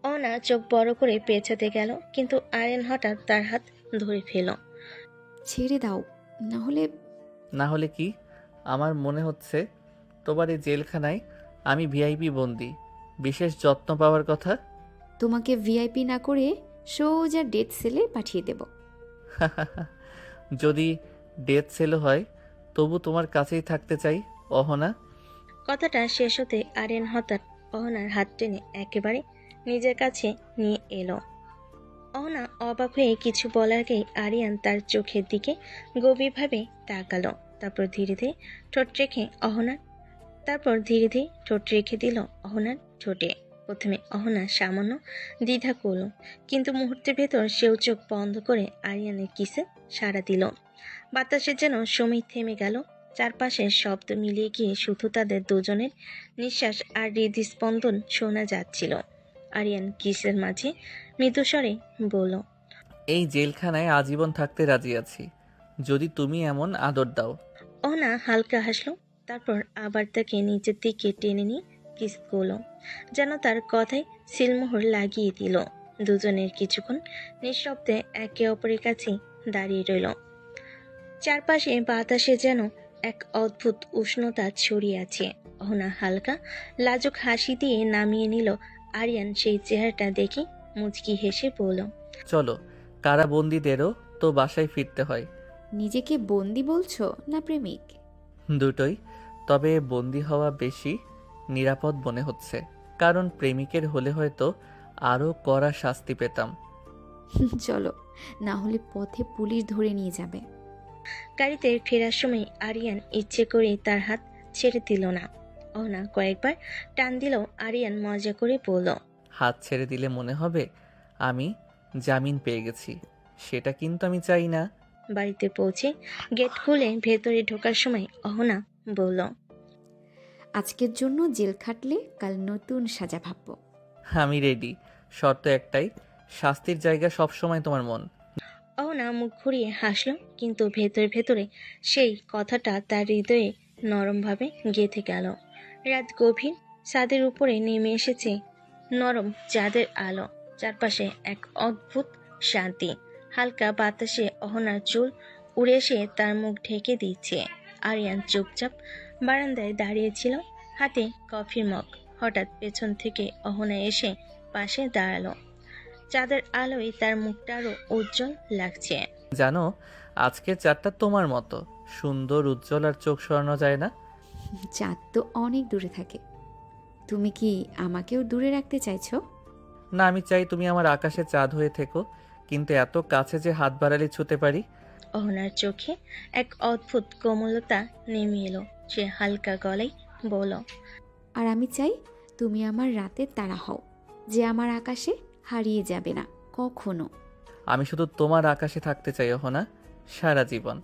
অনা চোখ বড় করে পেছাতে গেল, কিন্তু আরিয়ান হঠাৎ তার হাত ধরে ফেল। ছেড়ে দাও, না হলে কি? আমার মনে হচ্ছে তোমার এই জেলখানায় আমি ভিআইপি বন্দি, বিশেষ যত্ন পাওয়ার কথা। তোমাকে ভিআইপি না করে সোজা ডেথ সেলে পাঠিয়ে দেব। যদি ডেথ সেল হয় তবু তোমার কাছেই থাকতে চাই অহনা। কথাটা শেষ হতে আরিয়ান হঠাৎ অহনার হাত টেনে একেবারে নিজের কাছে নিয়ে এলো। অহনা অবাক হয়ে কিছু বলার আগেই আরিয়ান তার চোখের দিকে গভীরভাবে তাকালো, তারপর ধীরে ধীরে ঠোঁট রেখে দিল অহনার ঠোঁটে। প্রথমে অহনা সামান্য দ্বিধা করল, কিন্তু মুহূর্তের ভেতর সেও চোখ বন্ধ করে আরিয়ানের কিসে সাড়া দিল। বাতাসে যেন সময় থেমে গেল, চারপাশের শব্দ মিলিয়ে গিয়ে শুধু তাদের দুজনের নিঃশ্বাস আর হৃদস্পন্দন শোনা যাচ্ছিল। আরিয়ান কিসের মাঝে মৃদুস্বরে বলল, এই জেলখানায় আজীবন থাকতে রাজি আছি, যদি তুমি এমন আদর দাও। অহনা হালকা হাসলো, তারপর আবার তাকে নিচের দিকে টেনে নিয়ে কিস করল, যেন তার কথায় সিলমোহর লাগিয়ে দিল। দুজনের কিছুক্ষণ নিঃশব্দে একে অপরের কাছে দাঁড়িয়ে রইল। চারপাশে বাতাসে যেন এক অদ্ভুত উষ্ণতা ছড়িয়ে আছে। অহনা হালকা লাজুক হাসি দিয়ে নামিয়ে নিল আরিয়ান সেই চেহারাটা দেখে মুচকি হেসে বলল, চলো, কারাবন্দীদেরও তো বাসায় ফিরতে হয়। নিজেকে বন্দি বলছো না প্রেমিক? দুটোই, তবে বন্দি হওয়া বেশি নিরাপদ মনে হচ্ছে, কারণ প্রেমিকের হলে হয়তো আরও কড়া শাস্তি পেতাম। চলো, না হলে পথে পুলিশ ধরে নিয়ে যাবে। গাড়িতে ফেরার সময় আরিয়ান ইচ্ছে করে তার হাত ছেড়ে দিল না। অহনা কয়েকবার টান দিল। আরিয়ান মজা করে বলল, হাত ছেড়ে দিলে মনে হবে আমি জামিন পেয়ে গেছি, সেটা কিন্তু আমি চাই না। বাড়িতে পৌঁছে গেট খুলে ভেতরে ঢোকার সময় অহনা বলল, আজকের জন্য জেল খাটলে কাল নতুন সাজা ভাববো। আমি রেডি, শর্ত একটাই, শাস্তির জায়গা সবসময় তোমার মন। অহনা মুখ ঘুরিয়ে হাসল, কিন্তু ভেতরে ভেতরে সেই কথাটা তার হৃদয়ে নরমভাবে গেঁথে গেল। রাত গভীর, ছাদের উপরে নেমে এসেছে নরম চাঁদের আলো, চারপাশে এক অদ্ভুত শান্তি। হালকা বাতাসে অহনার চুল উড়ে এসে তার মুখ ঢেকে দিচ্ছে। আরিয়ান চুপচাপ বারান্দায় দাঁড়িয়েছিল, হাতে কফির মগ। হঠাৎ পেছন থেকে অহনা এসে পাশে দাঁড়ালো। চাঁদের আলোয় তার মুখটা আরো উজ্জ্বল লাগছে। জানো, আজকের চাঁদটা তোমার মতো সুন্দর, উজ্জ্বল আর চোখ সরানো যায় না। চাঁদ তো অনেক দূরে থাকে। তুমি কি আমাকেও দূরে রাখতে চাইছো? না, আমি চাই তুমি আমার আকাশে চাঁদ হয়ে থেকো, কিন্তু এত কাছে যে হাত বাড়ালে ছুতে পারি। অহনার চোখে এক অদ্ভুত কোমলতা নেমে এলো। সে হালকা গলায় বলল, আর আমি চাই তুমি আমার রাতের তারা হও, যে আমার আকাশে হারিয়ে যাবে না কখনো। আমি শুধু তোমার আকাশে থাকতে চাই অহনা, সারা জীবন।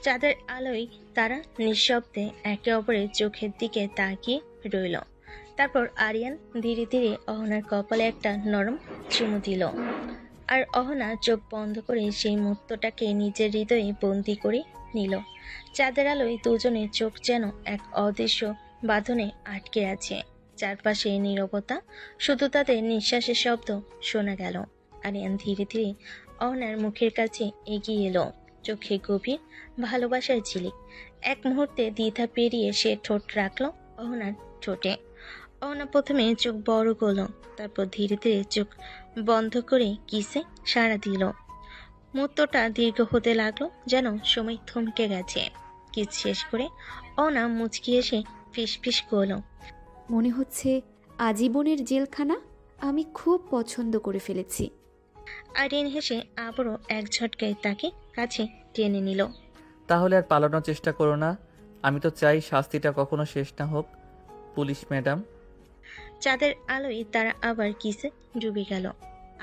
চাঁদের আলোয় তারা নিঃশব্দে একে অপরের চোখের দিকে তাকিয়ে রইল। তারপর আরিয়ান ধীরে ধীরে অহনার কপালে একটা নরম চুমু দিল। আর অহনা চোখ বন্ধ করে সেই মুহূর্তটাকে নিজের হৃদয়ে বন্দি করে নিল। চাঁদের আলোয় দুজনের চোখ যেন এক অদৃশ্য বাঁধনে আটকে আছে। চারপাশে নীরবতা, শুধু তাদের নিঃশ্বাসের শব্দ শোনা গেল। আরিয়ান ধীরে ধীরে অহনার মুখের কাছে এগিয়ে এলো, চোখে গভীর ভালোবাসার ঝিলিক। এক মুহূর্তে দ্বিধা পেরিয়ে সে ঠোঁট রাখলো অহনার ঠোঁটে। অহনা প্রথমে চোখ বড় করলো, তারপর ধীরে ধীরে চোখ বন্ধ করে কিসে সাড়া দিল। মুহূর্তটা দীর্ঘ হতে লাগলো, যেন সময় থমকে গেছে। কিস শেষ করে অহনা মুচকি এসে ফিসফিস করলো, মনে হচ্ছে আজীবনের জেলখানা আমি খুব পছন্দ করে ফেলেছি। আরিয়ান হেসে আবারও এক ঝটকায় তাকে কাছে টেনে নিল। তাহলে আর পালানোর চেষ্টা করো না। আমি তো চাই শাস্তিটা কখনো শেষ না হোক, পুলিশ ম্যাডাম। চাঁদের আলোয় তারা আবার কিসে ডুবে গেল,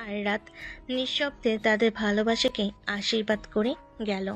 আর রাত নিঃশব্দে তাদের ভালোবাসাকে আশীর্বাদ করে গেল।